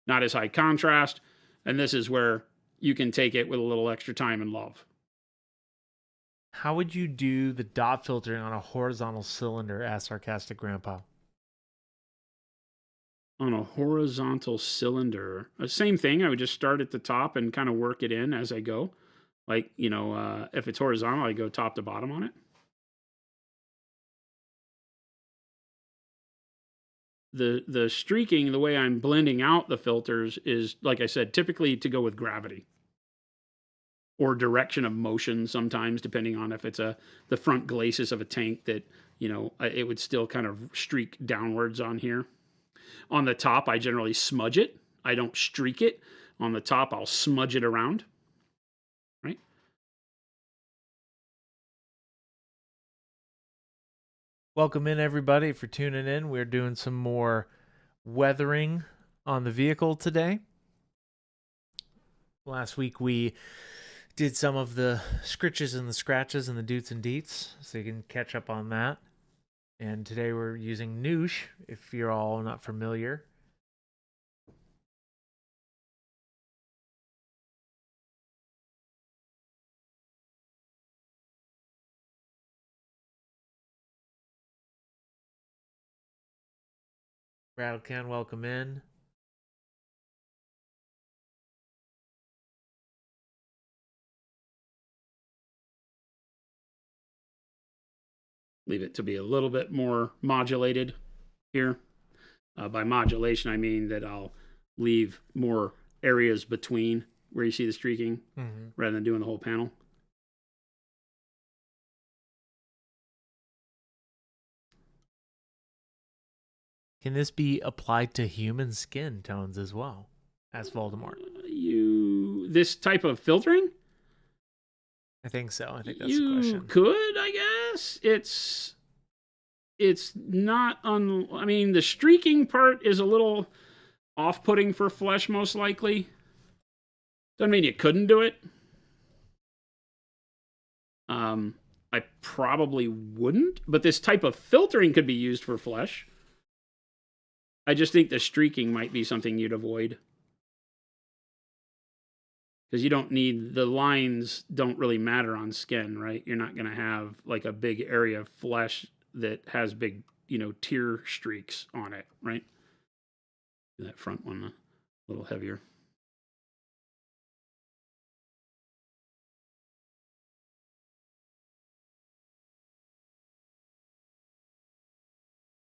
Speaker 2: not as high contrast, and this is where you can take it with a little extra time and love.
Speaker 1: How would you do the dot filtering on a horizontal cylinder? Asked Sarcastic Grandpa.
Speaker 2: On a horizontal cylinder, same thing. I would just start at the top and kind of work it in as I go. Like, you know, if it's horizontal, I go top to bottom on it. The streaking, the way I'm blending out the filters is, like I said, typically to go with gravity or direction of motion sometimes, depending on if it's the front glacis of a tank that, you know, it would still kind of streak downwards on here. On the top, I generally smudge it. I don't streak it. On the top, I'll smudge it around, right?
Speaker 1: Welcome in, everybody, for tuning in. We're doing some more weathering on the vehicle today. Last week, we did some of the scritches and the scratches and the doots and deets, so you can catch up on that. And today we're using NEWSH, if you're all not familiar. Rattlecan, welcome in.
Speaker 2: Leave it to be a little bit more modulated here. By modulation, I mean that I'll leave more areas between where you see the streaking rather than doing the whole panel.
Speaker 1: Can this be applied to human skin tones as well? Asked Voldemort.
Speaker 2: This type of filtering?
Speaker 1: I think so. I think that's the question.
Speaker 2: You could, I guess. It's not I mean, the streaking part is a little off-putting for flesh, most likely. Doesn't mean you couldn't do it. I probably wouldn't, but this type of filtering could be used for flesh. I just think the streaking might be something you'd avoid. Because you don't need, the lines don't really matter on skin, right? You're not going to have like a big area of flesh that has big, you know, tear streaks on it, right? That front one a little heavier.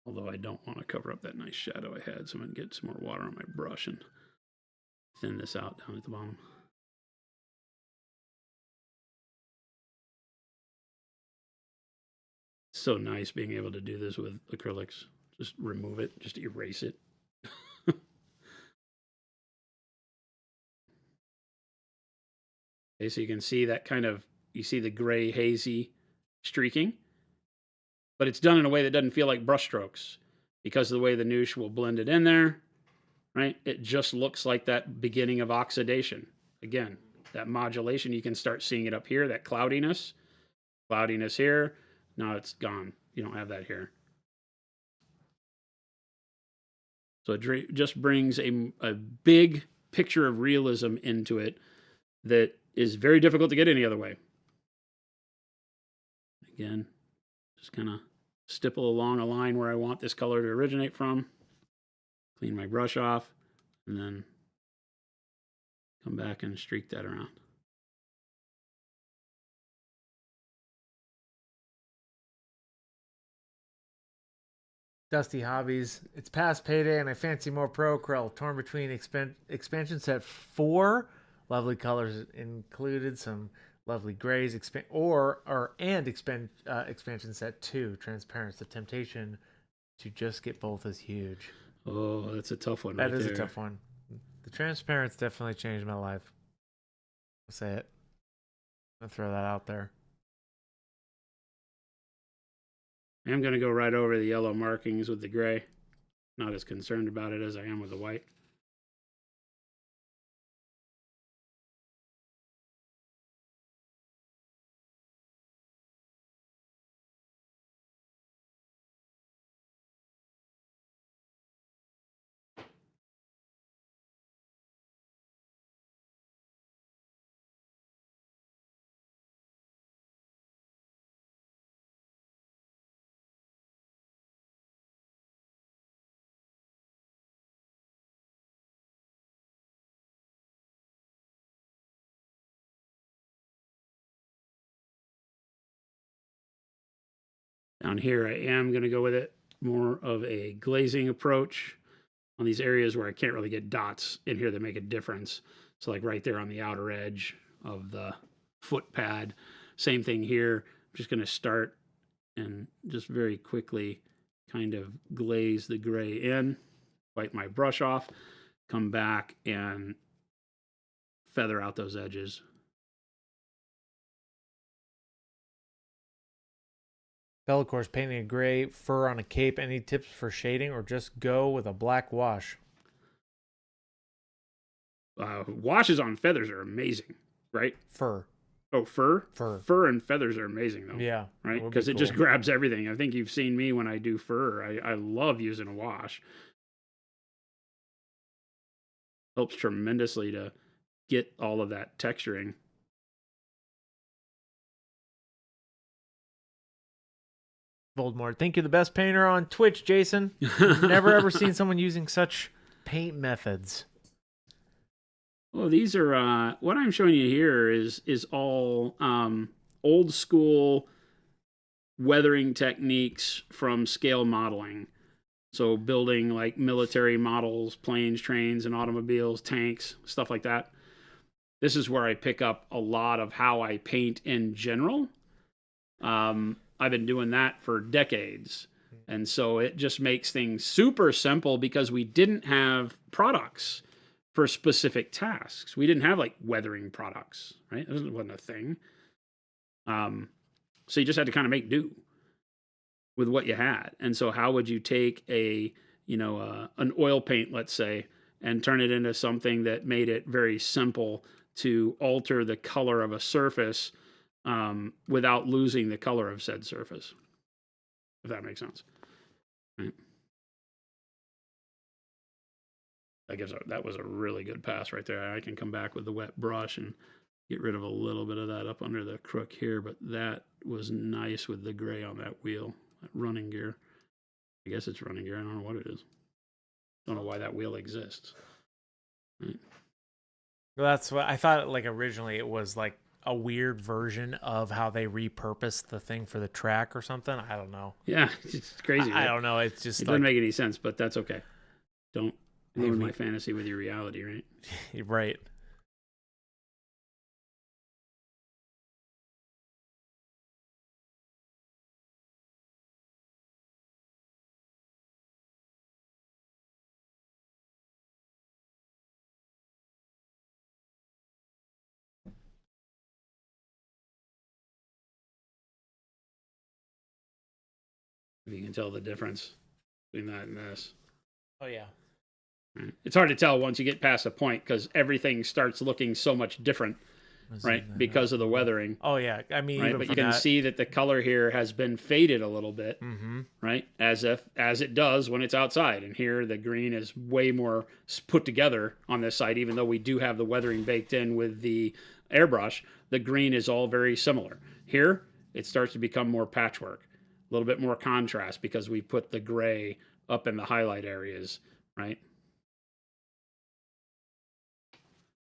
Speaker 2: Although I don't want to cover up that nice shadow I had, so I'm going to get some more water on my brush and thin this out down at the bottom. so nice being able to do this with acrylics. Just remove it, just erase it. Okay, so you can see that kind of, you see the gray hazy streaking, but it's done in a way that doesn't feel like brush strokes because of the way the NEWSH will blend it in there, right? It just looks like that beginning of oxidation. Again, that modulation, you can start seeing it up here, that cloudiness here. Now it's gone. You don't have that here. So it just brings a big picture of realism into it that is very difficult to get any other way. Again, just kind of stipple along a line where I want this color to originate from. Clean my brush off, and then come back and streak that around.
Speaker 1: Dusty Hobbies. It's past payday and I fancy more Pro Acryl. Torn between expansion set 4, lovely colors included, some lovely grays, expansion set 2, transparent. The temptation to just get both is huge.
Speaker 2: Oh, that's a tough one.
Speaker 1: That is a tough one. The transparent's definitely changed my life. I'll say it. I'll throw that out there.
Speaker 2: I'm going to go right over the yellow markings with the gray. Not as concerned about it as I am with the white. Down here, I am going to go with it more of a glazing approach on these areas where I can't really get dots in here that make a difference. So like right there on the outer edge of the foot pad. Same thing here. I'm just going to start and just very quickly kind of glaze the gray in, wipe my brush off, come back and feather out those edges.
Speaker 1: Bellacor's painting a gray fur on a cape. Any tips for shading or just go with a black wash?
Speaker 2: Washes on feathers are amazing, right?
Speaker 1: Fur.
Speaker 2: Oh, fur?
Speaker 1: Fur.
Speaker 2: Fur and feathers are amazing, though.
Speaker 1: Yeah.
Speaker 2: Right? Because it just grabs everything. I think you've seen me when I do fur. I love using a wash. Helps tremendously to get all of that texturing.
Speaker 1: Voldemort, think you're the best painter on Twitch, Jason. Never ever seen someone using such paint methods.
Speaker 2: Well, these are what I'm showing you here is all old school weathering techniques from scale modeling. So building like military models, planes, trains, and automobiles, tanks, stuff like that. This is where I pick up a lot of how I paint in general. I've been doing that for decades. And so it just makes things super simple because we didn't have products for specific tasks. We didn't have like weathering products, right? That wasn't a thing. So you just had to kind of make do with what you had. And so how would you take an oil paint, let's say, and turn it into something that made it very simple to alter the color of a surface without losing the color of said surface, if that makes sense. Right. That was a really good pass right there. I can come back with the wet brush and get rid of a little bit of that up under the crook here, but that was nice with the gray on that wheel, that running gear. I guess it's running gear. I don't know what it is. Don't know why that wheel exists. Right.
Speaker 1: Well, that's what I thought. Like originally, it was like a weird version of how they repurposed the thing for the track or something. I don't know.
Speaker 2: Yeah, it's crazy.
Speaker 1: I don't know. It's just
Speaker 2: it doesn't make any sense, but that's okay. Don't ruin my fantasy with your reality, right?
Speaker 1: Right.
Speaker 2: If you can tell the difference between that and this.
Speaker 1: Oh yeah.
Speaker 2: Right? It's hard to tell once you get past a point because everything starts looking so much different, right? Because of the weathering.
Speaker 1: Oh yeah. I mean,
Speaker 2: right,
Speaker 1: even
Speaker 2: but you can see that the color here has been faded a little bit, right? As it does when it's outside. And here the green is way more put together on this side, even though we do have the weathering baked in with the airbrush. The green is all very similar. Here it starts to become more patchwork, a little bit more contrast because we put the gray up in the highlight areas, right?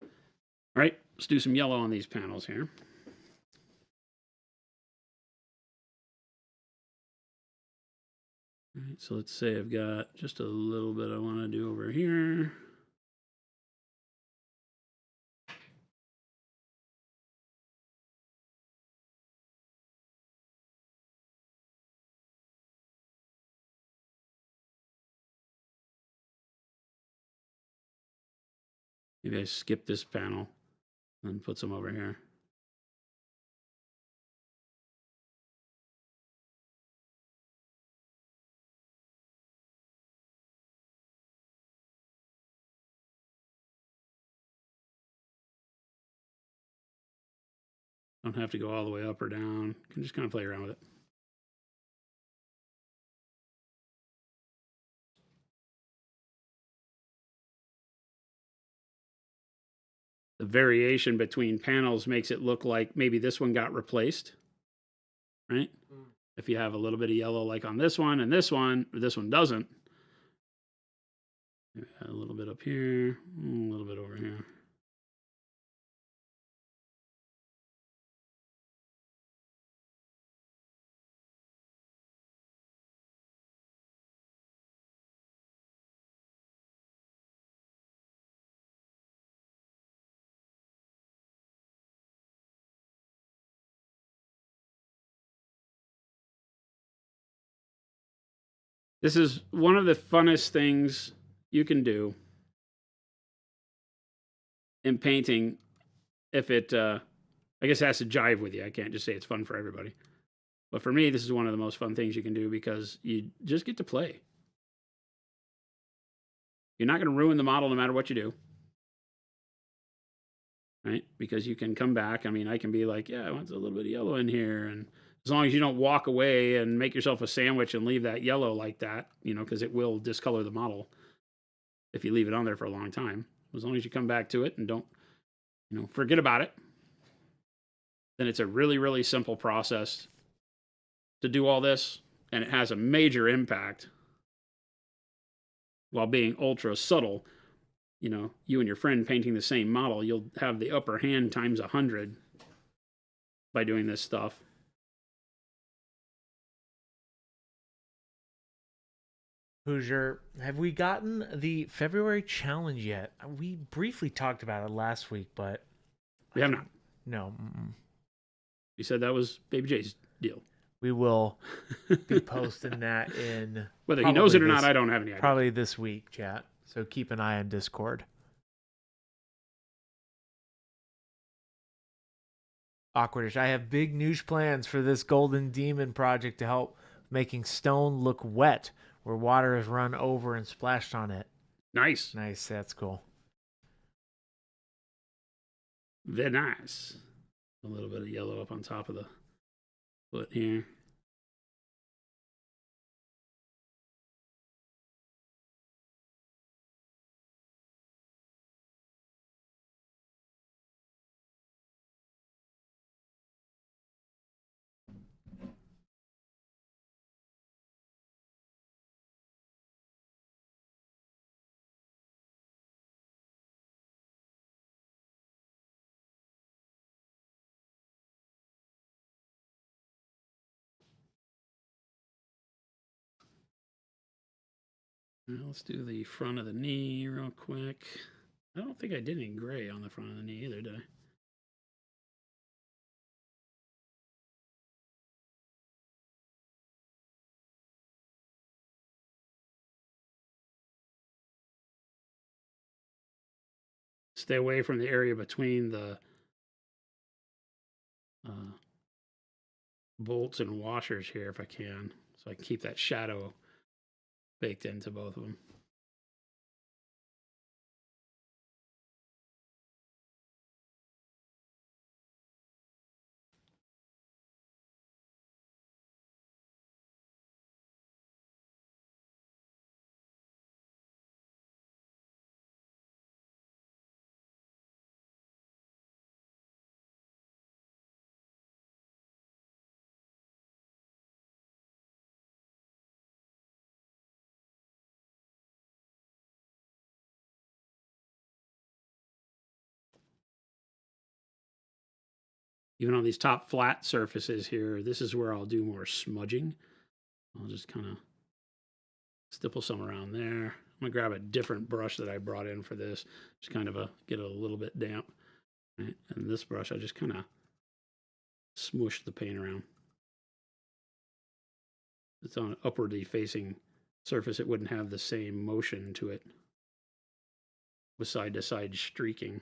Speaker 2: All right, let's do some yellow on these panels here. All right, so let's say I've got just a little bit I want to do over here. Maybe I skip this panel and put some over here. Don't have to go all the way up or down. You can just kind of play around with it. The variation between panels makes it look like maybe this one got replaced, right? If you have a little bit of yellow like on this one and this one doesn't. A little bit up here, a little bit over here. This is one of the funnest things you can do in painting if it, I guess it has to jive with you. I can't just say it's fun for everybody. But for me, this is one of the most fun things you can do because you just get to play. You're not going to ruin the model no matter what you do. Right? Because you can come back. I mean, I can be like, yeah, I want a little bit of yellow in here. And as long as you don't walk away and make yourself a sandwich and leave that yellow like that, you know, because it will discolor the model if you leave it on there for a long time. As long as you come back to it and don't, you know, forget about it, then it's a really, really simple process to do all this. And it has a major impact while being ultra subtle. You know, you and your friend painting the same model, you'll have the upper hand times 100 by doing this stuff.
Speaker 1: Hoosier, have we gotten the February challenge yet? We briefly talked about it last week, but
Speaker 2: we have not.
Speaker 1: No.
Speaker 2: You said that was Baby J's deal.
Speaker 1: We will be posting that in.
Speaker 2: Whether he knows it or not, I don't have any idea.
Speaker 1: Probably this week, chat. So keep an eye on Discord. Awkwardish. I have big NEWSH plans for this Golden Demon project to help making stone look wet, where water is run over and splashed on it.
Speaker 2: Nice.
Speaker 1: Nice. That's cool.
Speaker 2: Very nice. A little bit of yellow up on top of the foot here. Now let's do the front of the knee real quick. I don't think I did any gray on the front of the knee either, did I? Stay away from the area between the bolts and washers here if I can. So So I can keep that shadow baked into both of them. Even on these top flat surfaces here, this is where I'll do more smudging. I'll just kind of stipple some around there. I'm gonna grab a different brush that I brought in for this, just kind of get a little bit damp. Right? And this brush, I just kind of smoosh the paint around. It's on an upwardly facing surface, it wouldn't have the same motion to it with side to side streaking.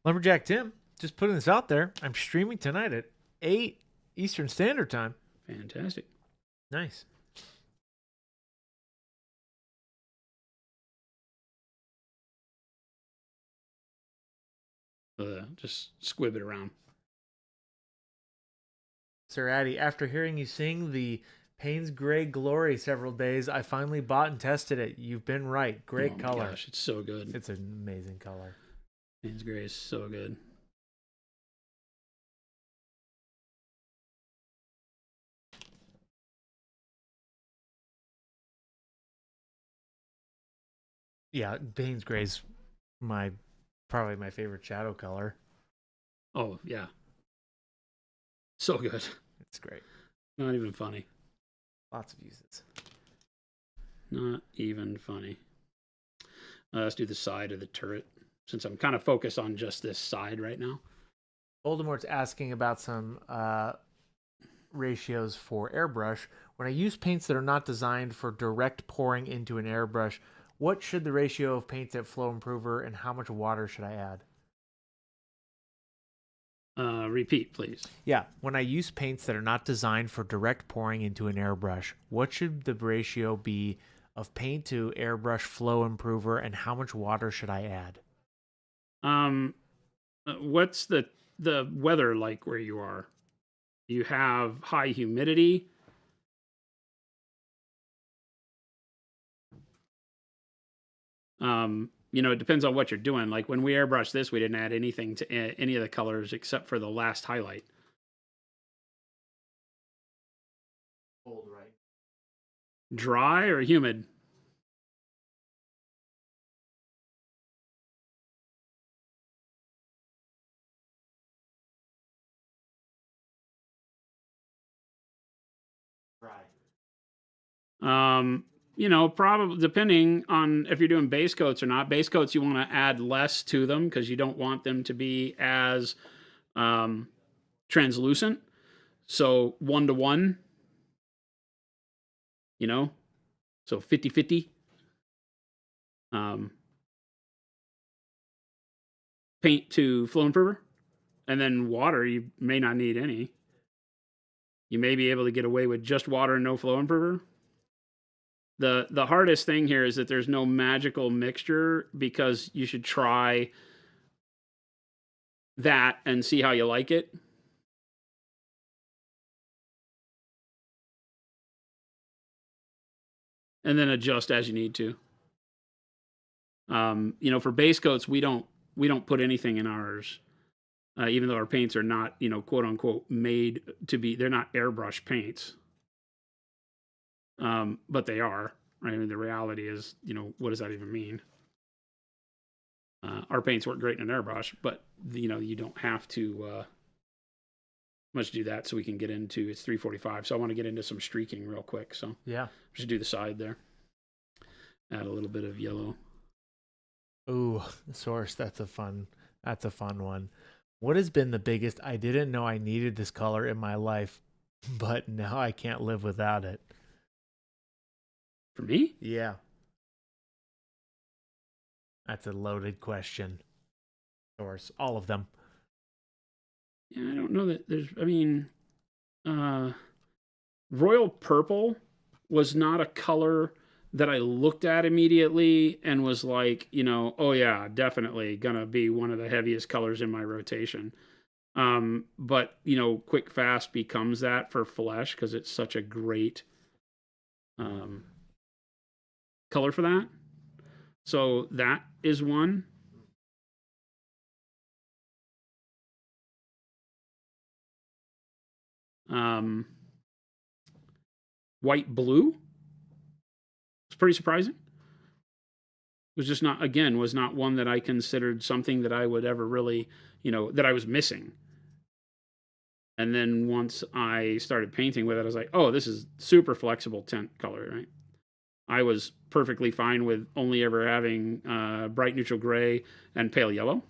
Speaker 1: Lumberjack Tim, just putting this out there. I'm streaming tonight at 8 Eastern Standard Time.
Speaker 2: Fantastic.
Speaker 1: Nice.
Speaker 2: Just squib it around.
Speaker 1: Sir Addy, after hearing you sing the Payne's Gray Glory several days, I finally bought and tested it. You've been right. Great color.
Speaker 2: Gosh, it's so good.
Speaker 1: It's an amazing color.
Speaker 2: Payne's Gray is so good.
Speaker 1: Yeah, Payne's Gray's probably my favorite shadow color.
Speaker 2: Oh, yeah. So good.
Speaker 1: It's great.
Speaker 2: Not even funny.
Speaker 1: Lots of uses.
Speaker 2: Not even funny. Let's do the side of the turret, since I'm kind of focused on just this side right now.
Speaker 1: Voldemort's asking about some ratios for airbrush. When I use paints that are not designed for direct pouring into an airbrush, what should the ratio of paints at Flow Improver and how much water should I add?
Speaker 2: Repeat, please.
Speaker 1: Yeah, when I use paints that are not designed for direct pouring into an airbrush, what should the ratio be of paint to airbrush Flow Improver and how much water should I add?
Speaker 2: What's the weather like where you are? You have high humidity. It depends on what you're doing. Like when we airbrushed this, we didn't add anything to any of the colors except for the last highlight.
Speaker 1: Cold, right?
Speaker 2: Dry or humid?
Speaker 1: Dry.
Speaker 2: Probably depending on if you're doing base coats or not. Base coats, you want to add less to them because you don't want them to be as translucent. So 1-to-1, so 50-50. Paint to Flow Improver. And then water, you may not need any. You may be able to get away with just water and no Flow Improver. The hardest thing here is that there's no magical mixture, because you should try that and see how you like it. And then adjust as you need to. For base coats, we don't put anything in ours, even though our paints are not, quote unquote, made to be. They're not airbrush paints. But they are, right? I mean, the reality is, what does that even mean? Our paints work great in an airbrush, but you don't have to much do that. So we can get into, it's 3:45. So I want to get into some streaking real quick. So
Speaker 1: yeah,
Speaker 2: just do the side there. Add a little bit of yellow.
Speaker 1: Ooh, Source, that's a fun one. What has been the biggest I didn't know I needed this color in my life, but now I can't live without it?
Speaker 2: For me?
Speaker 1: Yeah. That's a loaded question. Source, all of them.
Speaker 2: Yeah, I don't know that there's, I mean, royal purple was not a color that I looked at immediately and was like, oh yeah, definitely gonna be one of the heaviest colors in my rotation. But quick fast becomes that for flesh because it's such a great um, color for that. So that is one. Um, white blue. It's pretty surprising. Was just not, again, was not one that I considered something that I would ever really, that I was missing. And then once I started painting with it, I was like, oh, this is super flexible tint color, right? I was perfectly fine with only ever having bright neutral gray and pale yellow.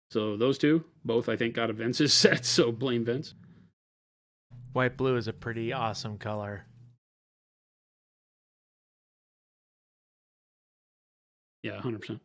Speaker 2: So those two, both I think got a Vince's set, so blame Vince.
Speaker 1: White blue is a pretty awesome color.
Speaker 2: Yeah, 100%.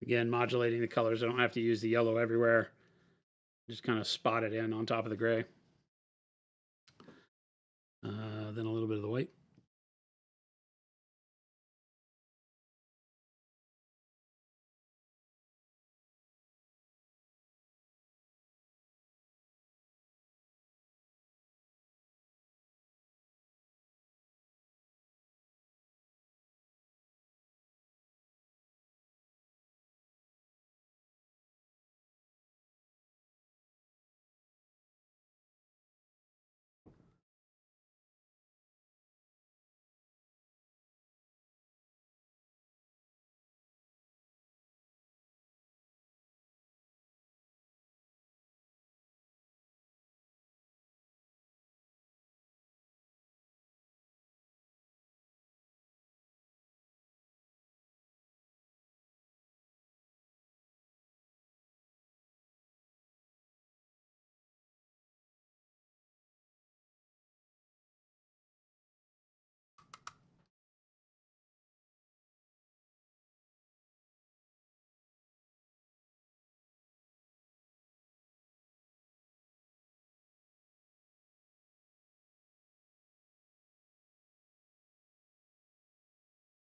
Speaker 2: Again, modulating the colors. I don't have to use the yellow everywhere. Just kind of spot it in on top of the gray. Then a little bit of the white.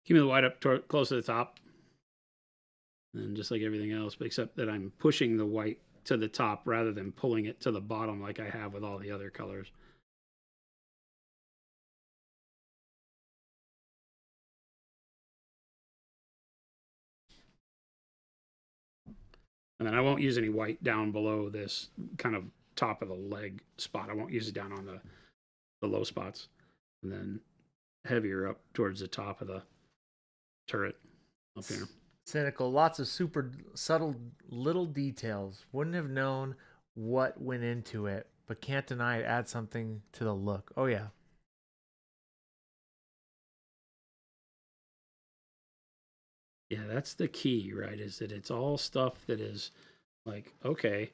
Speaker 2: Keep the white up close to the top. And just like everything else, except that I'm pushing the white to the top rather than pulling it to the bottom like I have with all the other colors. And then I won't use any white down below this kind of top of the leg spot. I won't use it down on the low spots. And then heavier up towards the top of the turret up here.
Speaker 1: Cynical, lots of super subtle little details. Wouldn't have known what went into it, but can't deny it adds something to the look. Oh yeah.
Speaker 2: Yeah, that's the key, right? Is that it's all stuff that is like, okay,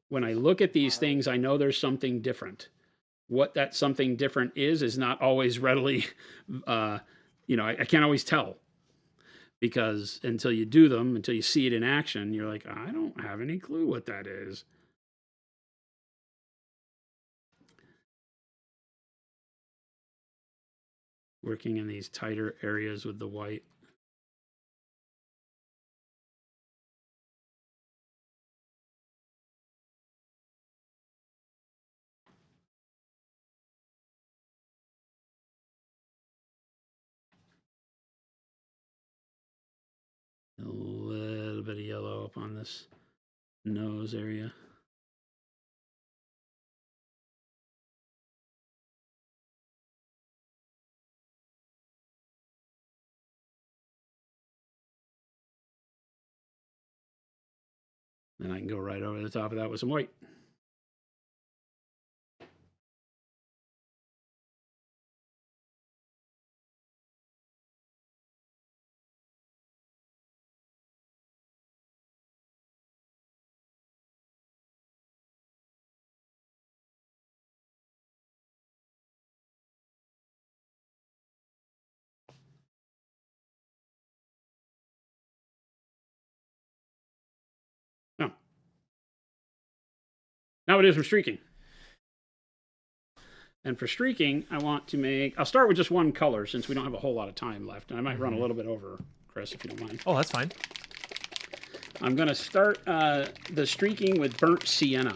Speaker 2: when I look at these things, I know there's something different. What that something different is not always readily, I can't always tell because until you do them, until you see it in action, you're like, I don't have any clue what that is. Working in these tighter areas with the white. A little bit of yellow up on this nose area. Then I can go right over the top of that with some white. No. Now it is for streaking. And for streaking, I want to make, I'll start with just one color since we don't have a whole lot of time left. And I might run a little bit over, Chris, if you don't mind.
Speaker 1: Oh, that's fine.
Speaker 2: I'm going to start the streaking with burnt sienna.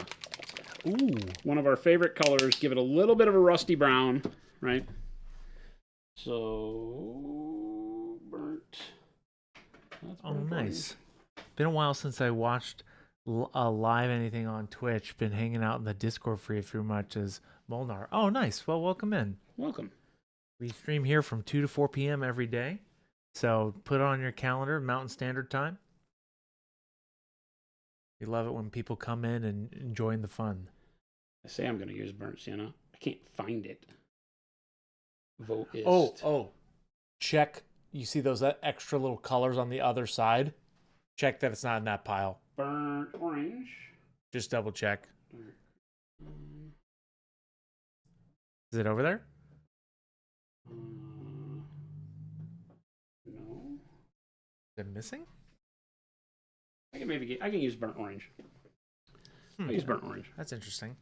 Speaker 1: Ooh.
Speaker 2: One of our favorite colors. Give it a little bit of a rusty brown, right? So, burnt. That's
Speaker 1: Oh,
Speaker 2: burnt
Speaker 1: nice. Been a while since I watched live anything on Twitch. Been hanging out in the Discord for you much as Molnar. Oh, nice. Well, welcome in.
Speaker 2: Welcome.
Speaker 1: We stream here from 2 to 4 p.m. every day. So put it on your calendar, Mountain Standard Time. We love it when people come in and enjoying the fun.
Speaker 2: I say I'm going to use burnt sienna. I can't find it. Voteist.
Speaker 1: Oh. Check. You see those extra little colors on the other side? Check that it's not in that pile.
Speaker 2: Burnt orange.
Speaker 1: Just double check. Is it over there?
Speaker 2: No.
Speaker 1: Is it missing?
Speaker 2: I can use burnt orange. I use burnt orange.
Speaker 1: That's interesting.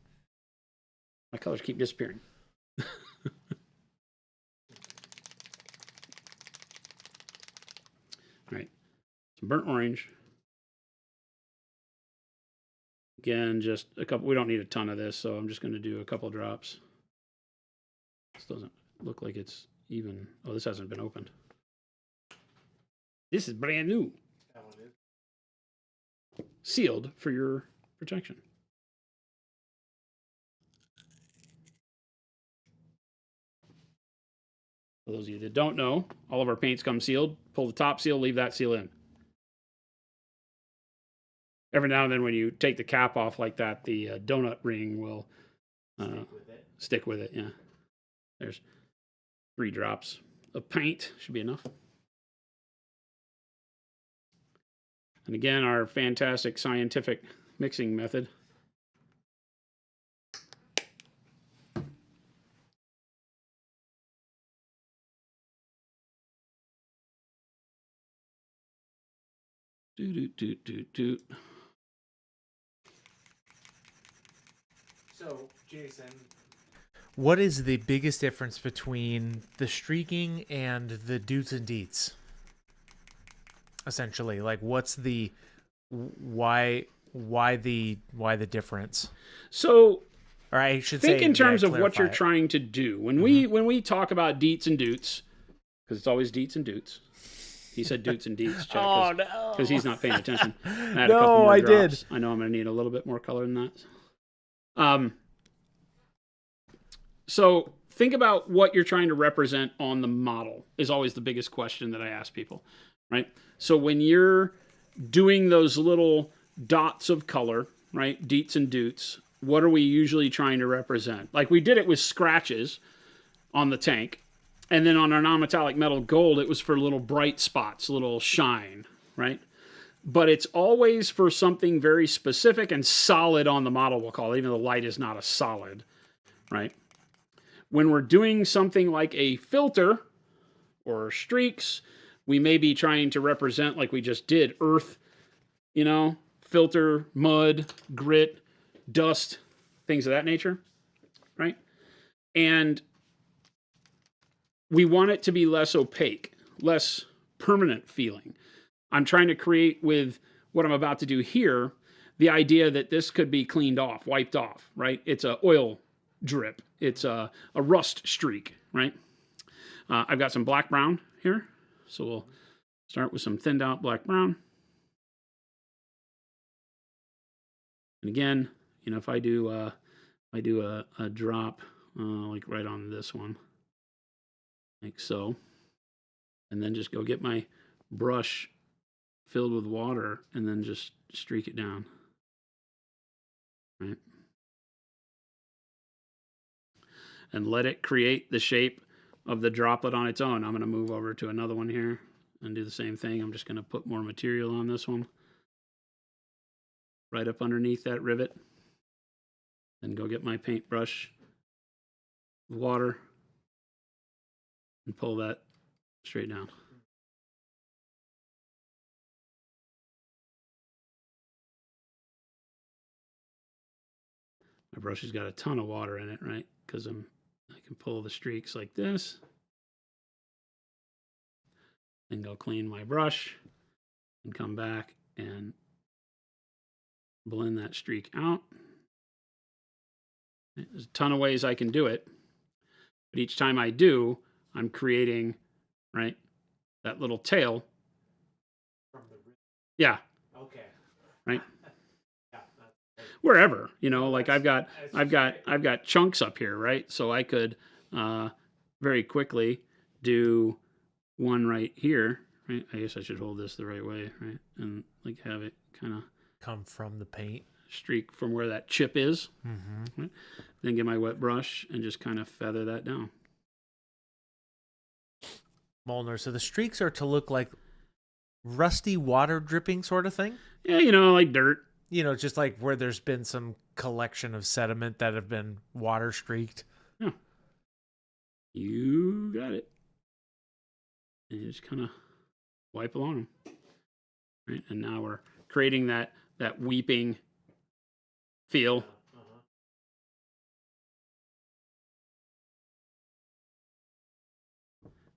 Speaker 2: My colors keep disappearing. All right. Some burnt orange. Again, just a couple. We don't need a ton of this, so I'm just going to do a couple drops. This doesn't look like it's even. Oh, this hasn't been opened. This is brand new. Sealed for your protection. For those of you that don't know, all of our paints come sealed. Pull the top seal, leave that seal in. Every now and then when you take the cap off like that, the donut ring will stick with it. Yeah. There's 3 drops of paint. Should be enough. And again, our fantastic scientific mixing method. Do.
Speaker 1: So, Jason, what is the biggest difference between the streaking and the doots and deets? Essentially, like, what's the why the difference?
Speaker 2: So,
Speaker 1: or I should
Speaker 2: think
Speaker 1: say,
Speaker 2: in terms of what
Speaker 1: clarify
Speaker 2: you're
Speaker 1: it.
Speaker 2: trying to do. When we talk about deets and doots, because it's always deets and doots. He said doots and deets.
Speaker 1: Oh no,
Speaker 2: because he's not paying attention. I
Speaker 1: No, I did.
Speaker 2: I know I'm going to need a little bit more color than that. So think about what you're trying to represent on the model is always the biggest question that I ask people, right? So when you're doing those little dots of color, right, deets and doots, what are we usually trying to represent? Like we did it with scratches on the tank, and then on our non-metallic metal gold, it was for little bright spots, little shine, right? But it's always for something very specific and solid on the model, we'll call it, even though the light is not a solid, right? When we're doing something like a filter or streaks, we may be trying to represent, like we just did, earth, filter, mud, grit, dust, things of that nature, right? And we want it to be less opaque, less permanent feeling. I'm trying to create with what I'm about to do here, the idea that this could be cleaned off, wiped off, right? It's an oil drip. It's a rust streak, right? I've got some black brown here. So we'll start with some thinned out black brown. And again, if I do a drop like right on this one, like so, and then just go get my brush filled with water and then just streak it down. right? And let it create the shape of the droplet on its own. I'm going to move over to another one here and do the same thing. I'm just going to put more material on this one, right up underneath that rivet. Then go get my paintbrush, water, and pull that straight down. My brush has got a ton of water in it, right? Because I can pull the streaks like this. Then go clean my brush and come back and blend that streak out. There's a ton of ways I can do it, but each time I do, I'm creating, right, that little tail. Yeah.
Speaker 1: Okay.
Speaker 2: Right.
Speaker 1: Yeah.
Speaker 2: Wherever, you know, like I've got chunks up here, right? So I could very quickly do one right here, right? I guess I should hold this the right way, right? And like have it kind of
Speaker 1: come from the paint.
Speaker 2: Streak from where that chip is.
Speaker 1: Mm-hmm.
Speaker 2: Right? Then get my wet brush and just kind of feather that down.
Speaker 1: Molnar, so the streaks are to look like rusty water dripping sort of thing?
Speaker 2: Yeah, you know, like dirt.
Speaker 1: You know, just like where there's been some collection of sediment that have been water streaked.
Speaker 2: Yeah. You got it. And you just kind of wipe along them. Right? And now we're creating that weeping feel.
Speaker 1: Uh-huh.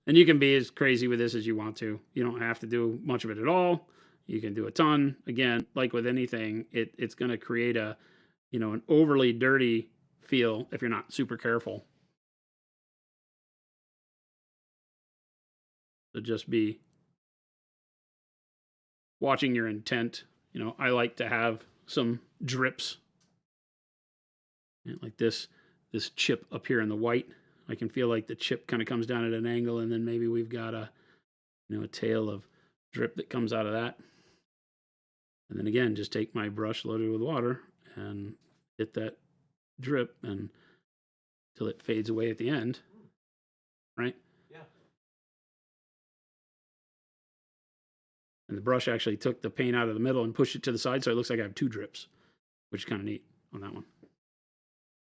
Speaker 2: And you can be as crazy with this as you want to. You don't have to do much of it at all. You can do a ton. Again, like with anything, it's going to create a, you know, an overly dirty feel if you're not super careful. So just be watching your intent. You know, I like to have some drips. Like this chip up here in the white. I can feel like the chip kind of comes down at an angle, and then maybe we've got a tail of drip that comes out of that. And then again, just take my brush loaded with water and hit that drip and till it fades away at the end. Right?
Speaker 1: Yeah.
Speaker 2: And the brush actually took the paint out of the middle and pushed it to the side, so it looks like I have two drips, which is kind of neat on that one.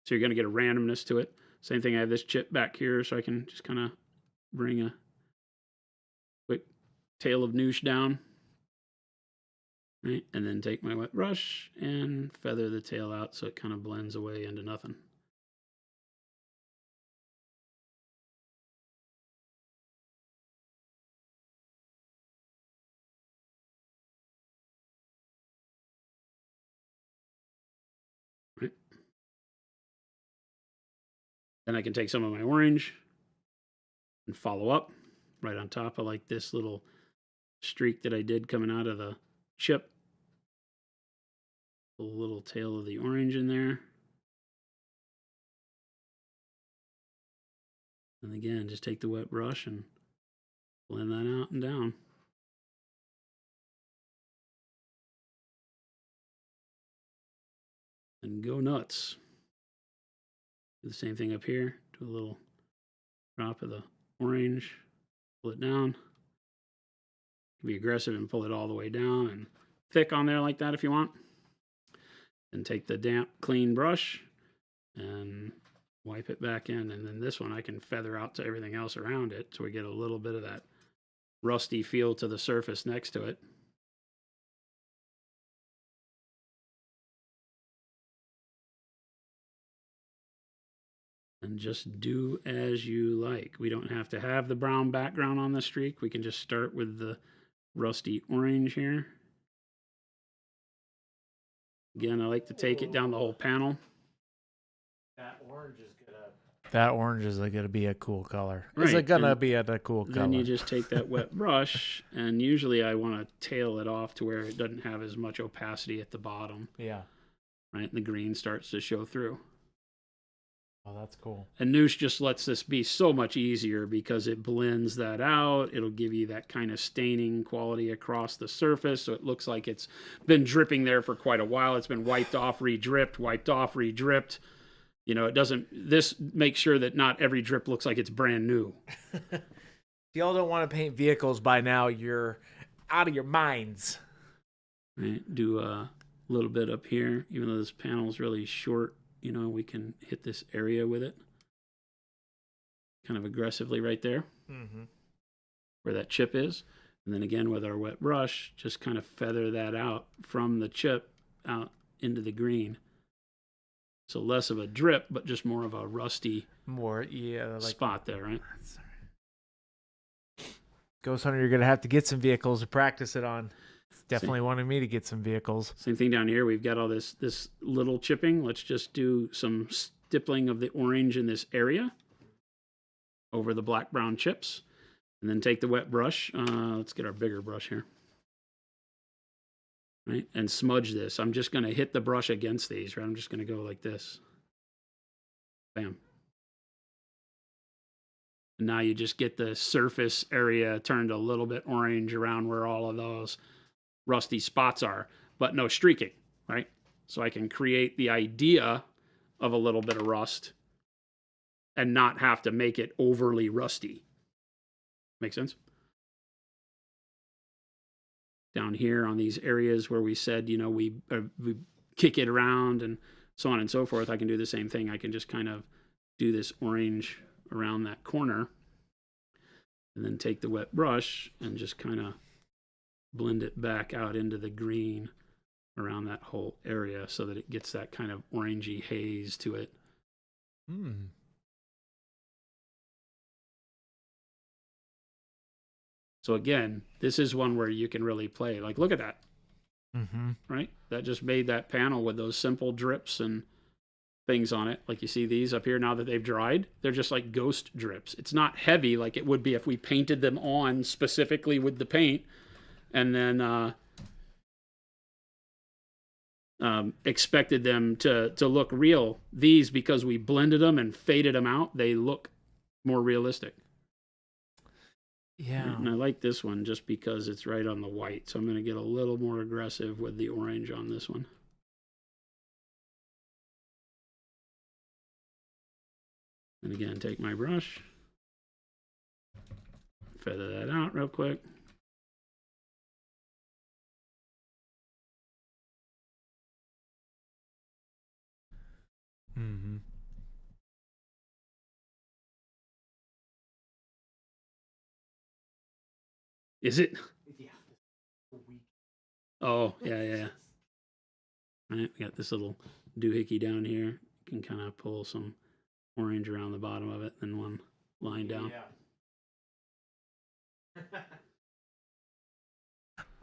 Speaker 2: So you're going to get a randomness to it. Same thing, I have this chip back here, so I can just kind of bring a quick tail of NEWSH down. Right? And then take my wet brush and feather the tail out so it kind of blends away into nothing. Right? Then I can take some of my orange and follow up right on top of like this little streak that I did coming out of the chip. A little tail of the orange in there. And again, just take the wet brush and blend that out and down. And go nuts. Do the same thing up here. Do a little drop of the orange. Pull it down. Be aggressive and pull it all the way down and thick on there like that if you want. And take the damp, clean brush and wipe it back in. And then this one I can feather out to everything else around it so we get a little bit of that rusty feel to the surface next to it. And just do as you like. We don't have to have the brown background on the streak. We can just start with the rusty orange here. Again, I like to take it down the whole panel.
Speaker 1: That orange is gonna be a cool color.
Speaker 2: Right.
Speaker 1: Is it gonna be a cool color?
Speaker 2: Then you just take that wet brush, and usually I want to tail it off to where it doesn't have as much opacity at the bottom.
Speaker 1: Yeah.
Speaker 2: Right, and the green starts to show through.
Speaker 1: Oh, that's cool.
Speaker 2: And NEWSH just lets this be so much easier because it blends that out. It'll give you that kind of staining quality across the surface, so it looks like it's been dripping there for quite a while. It's been wiped off, re-dripped, wiped off, re-dripped. You know, it doesn't. This makes sure that not every drip looks like it's brand new.
Speaker 1: If y'all don't want to paint vehicles by now, you're out of your minds.
Speaker 2: Right? Do a little bit up here, even though this panel is really short. You know, we can hit this area with it kind of aggressively right there where that chip is. And then again, with our wet brush, just kind of feather that out from the chip out into the green. So less of a drip, but just more of a rusty spot there, right?
Speaker 1: Ghost Hunter, you're going to have to get some vehicles to practice it on. Definitely wanted me to get some vehicles.
Speaker 2: Same thing down here. We've got all this little chipping. Let's just do some stippling of the orange in this area over the black brown chips. And then take the wet brush. Let's get our bigger brush here. Right? And smudge this. I'm just going to hit the brush against these. Right? I'm just going to go like this. Bam. And now you just get the surface area turned a little bit orange around where all of those rusty spots are, but no streaking, right? So I can create the idea of a little bit of rust and not have to make it overly rusty. Make sense? Down here on these areas where we said, you know, we kick it around and so on and so forth, I can do the same thing. I can just kind of do this orange around that corner and then take the wet brush and just kind of blend it back out into the green around that whole area so that it gets that kind of orangey haze to it. So again, this is one where you can really play. Like, look at that. Right? That just made that panel with those simple drips and things on it. Like you see these up here now that they've dried. They're just like ghost drips. It's not heavy like it would be if we painted them on specifically with the paint and then expected them to look real. These, because we blended them and faded them out, they look more realistic.
Speaker 1: Yeah.
Speaker 2: And I like this one just because it's right on the white. So I'm going to get a little more aggressive with the orange on this one. And again, take my brush, feather that out real quick. Is it?
Speaker 1: Yeah.
Speaker 2: Oh, yeah. All right, we got this little doohickey down here. You can kind of pull some orange around the bottom of it, then one line down.
Speaker 1: Yeah.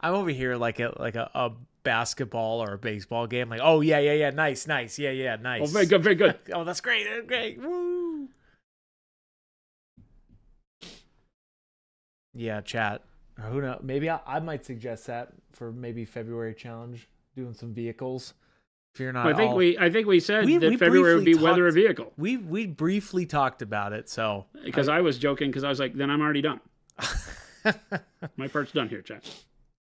Speaker 1: I'm over here like a basketball or a baseball game. Like, oh yeah, nice, nice.
Speaker 2: Oh, very good, very good.
Speaker 1: Oh, that's great, great. Woo. Yeah, chat. Who knows? Maybe I might suggest that for maybe February challenge, doing some vehicles. If you're not,
Speaker 2: I think we said that February would be weather a vehicle.
Speaker 1: We briefly talked about it, so
Speaker 2: because I was joking because I was like, then I'm already done. My part's done here, chat.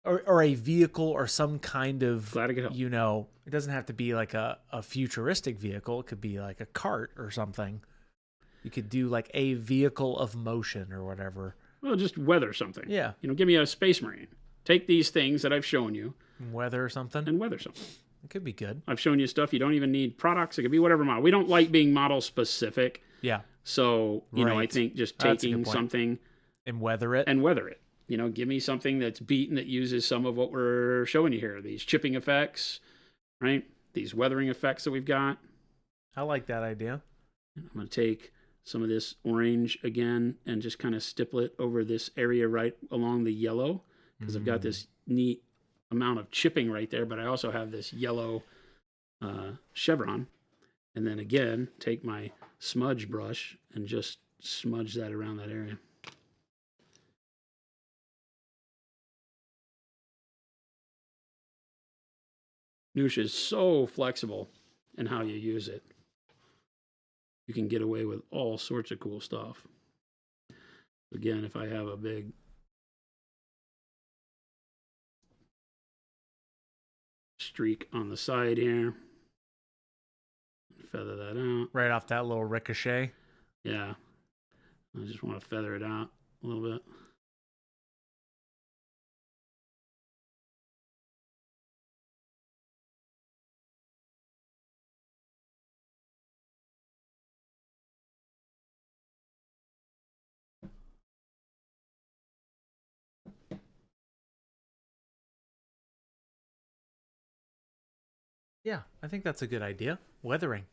Speaker 1: Or a vehicle or some kind of,
Speaker 2: Glad I could help.
Speaker 1: You know, it doesn't have to be like a futuristic vehicle. It could be like a cart or something. You could do like a vehicle of motion or whatever.
Speaker 2: Well, just weather something.
Speaker 1: Yeah.
Speaker 2: You know, give me a Space Marine. Take these things that I've shown you.
Speaker 1: Weather something.
Speaker 2: And weather something.
Speaker 1: It could be good.
Speaker 2: I've shown you stuff. You don't even need products. It could be whatever model. We don't like being model specific.
Speaker 1: Yeah.
Speaker 2: So, you know, I think just taking something.
Speaker 1: And weather it.
Speaker 2: You know, give me something that's beaten that uses some of what we're showing you here. These chipping effects, right? These weathering effects that we've got.
Speaker 1: I like that idea.
Speaker 2: I'm going to take some of this orange again and just kind of stipple it over this area right along the yellow because I've got this neat amount of chipping right there, but I also have this yellow chevron. And then again, take my smudge brush and just smudge that around that area. NEWSH is so flexible in how you use it. you can get away with all sorts of cool stuff. Again, if I have a big streak on the side here, feather that out.
Speaker 1: Right off that little ricochet.
Speaker 2: Yeah. I just want to feather it out a little bit.
Speaker 1: Yeah, I think that's a good idea. Weathering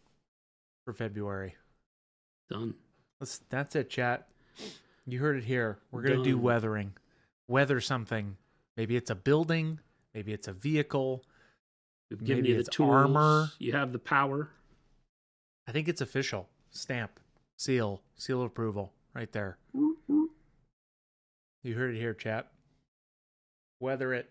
Speaker 1: for February.
Speaker 2: Done.
Speaker 1: That's it, chat. You heard it here. We're going to do weathering. Weather something. Maybe it's a building. Maybe it's a vehicle.
Speaker 2: We've given
Speaker 1: maybe
Speaker 2: you the
Speaker 1: it's
Speaker 2: tools.
Speaker 1: Armor.
Speaker 2: You have the power.
Speaker 1: I think it's official. Stamp. Seal of approval. Right there. You heard it here, chat. Weather it.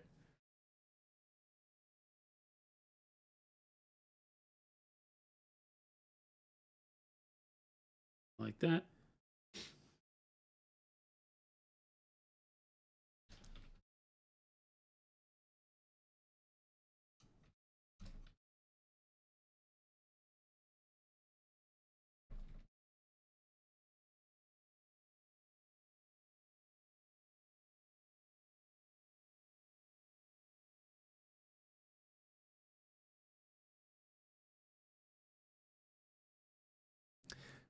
Speaker 2: Like that.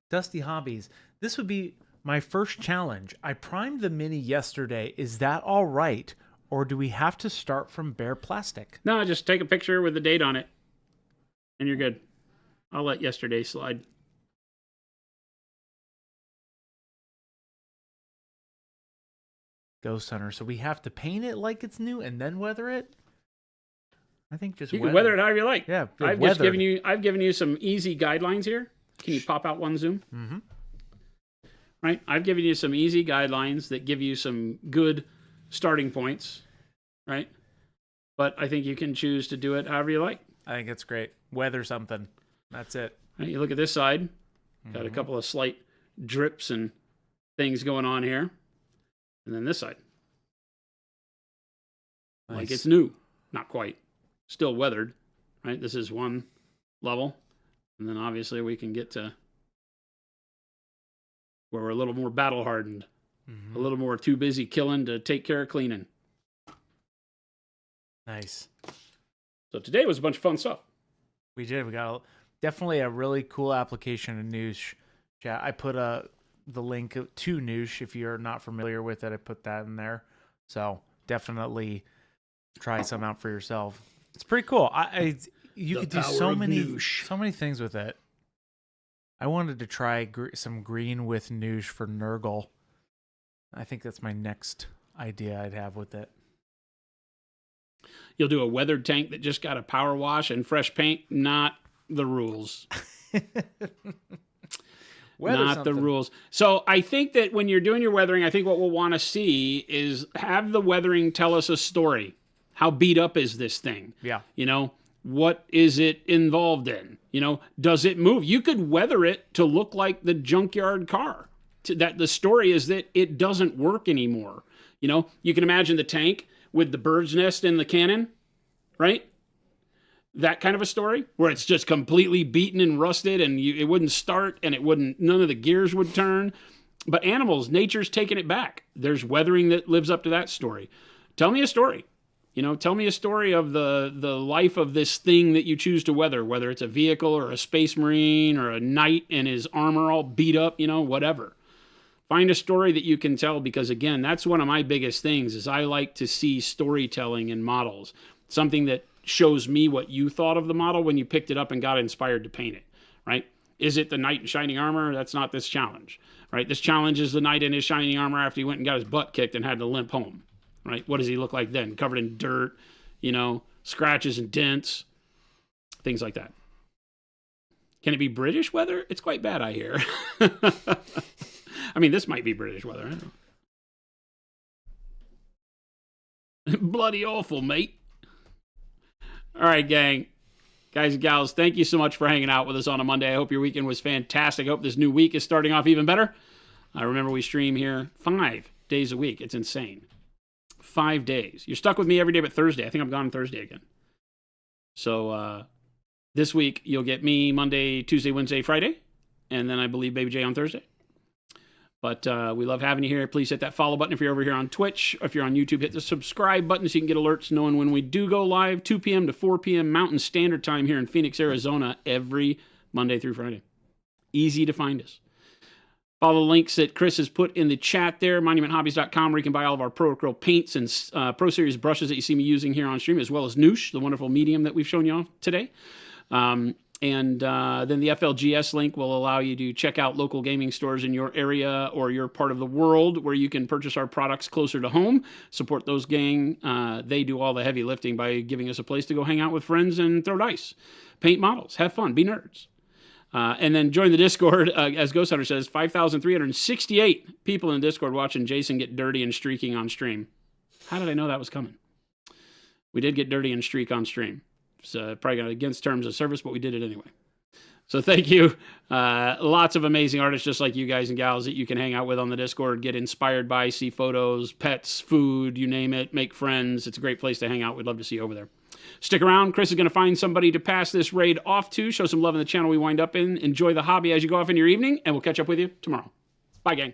Speaker 1: Dusty Hobbies. This would be my first challenge. I primed the Mini yesterday. Is that all right? Or do we have to start from bare plastic?
Speaker 2: No, just take a picture with the date on it. And you're good. I'll let yesterday slide.
Speaker 1: Ghost Hunter. So we have to paint it like it's new and then weather it? I think just
Speaker 2: You can weather it however you like.
Speaker 1: Yeah,
Speaker 2: I've given you some easy guidelines here. Can you pop out one zoom?
Speaker 1: Mm-hmm.
Speaker 2: Right? I've given you some easy guidelines that give you some good starting points, right? But I think you can choose to do it however you like.
Speaker 1: I think it's great. Weather something. That's it.
Speaker 2: Right, you look at this side. Got a couple of slight drips and things going on here. And then this side.
Speaker 1: Nice.
Speaker 2: Like it's new. Not quite. Still weathered, right? This is one level. And then obviously we can get to where we're a little more battle hardened, a little more too busy killing to take care of cleaning.
Speaker 1: Nice.
Speaker 2: So today was a bunch of fun stuff.
Speaker 1: We did. We got definitely a really cool application in NEWSH. Chat. I put the link to NEWSH. If you're not familiar with it, I put that in there. So definitely try some out for yourself. It's pretty cool. You could do so many things with it. I wanted to try some green with NEWSH for Nurgle. I think that's my next idea I'd have with it.
Speaker 2: You'll do a weathered tank that just got a power wash and fresh paint. Not the rules. Not the rules. So I think that when you're doing your weathering, I think what we'll want to see is have the weathering tell us a story. How beat up is this thing?
Speaker 1: Yeah.
Speaker 2: You know, what is it involved in? You know, does it move? You could weather it to look like the junkyard car. That the story is that it doesn't work anymore. You know, you can imagine the tank with the bird's nest in the cannon, right? That kind of a story where it's just completely beaten and rusted and it wouldn't start and none of the gears would turn. But animals, nature's taking it back. There's weathering that lives up to that story. Tell me a story. You know, tell me a story of the life of this thing that you choose to weather, whether it's a vehicle or a space marine or a knight and his armor all beat up, you know, whatever. Find a story that you can tell because, again, that's one of my biggest things is I like to see storytelling in models. Something that shows me what you thought of the model when you picked it up and got inspired to paint it, right? Is it the knight in shining armor? That's not this challenge, right? This challenge is the knight in his shining armor after he went and got his butt kicked and had to limp home. Right? What does he look like then? Covered in dirt, you know, scratches and dents, things like that. Can it be British weather? It's quite bad, I hear. I mean, this might be British weather. I don't know. Bloody awful, mate. All right, gang. Guys and gals, thank you so much for hanging out with us on a Monday. I hope your weekend was fantastic. I hope this new week is starting off even better. Remember, we stream here 5 days a week. It's insane. 5 days. You're stuck with me every day but Thursday. I think I'm gone on Thursday again. So this week, you'll get me Monday, Tuesday, Wednesday, Friday. And then I believe Baby J on Thursday. But we love having you here. Please hit that follow button if you're over here on Twitch. If you're on YouTube, hit the subscribe button so you can get alerts knowing when we do go live, 2 p.m. to 4 p.m. Mountain Standard Time here in Phoenix, Arizona, every Monday through Friday. Easy to find us. Follow the links that Chris has put in the chat there, monumenthobbies.com, where you can buy all of our Pro Acrylic paints and Pro Series brushes that you see me using here on stream, as well as NEWSH, the wonderful medium that we've shown you all today. And then the FLGS link will allow you to check out local gaming stores in your area or your part of the world where you can purchase our products closer to home. Support those gang. They do all the heavy lifting by giving us a place to go hang out with friends and throw dice, paint models, have fun, be nerds. And then join the Discord, as Ghost Hunter says, 5,368 people in the Discord watching Jason get dirty and streaking on stream. How did I know that was coming? We did get dirty and streak on stream. So probably against terms of service, but we did it anyway. So thank you. Lots of amazing artists just like you guys and gals that you can hang out with on the Discord, get inspired by, see photos, pets, food, you name it, make friends. It's a great place to hang out. We'd love to see you over there. Stick around. Chris is going to find somebody to pass this raid off to, show some love in the channel we wind up in. Enjoy the hobby as you go off in your evening, and we'll catch up with you tomorrow. Bye, gang.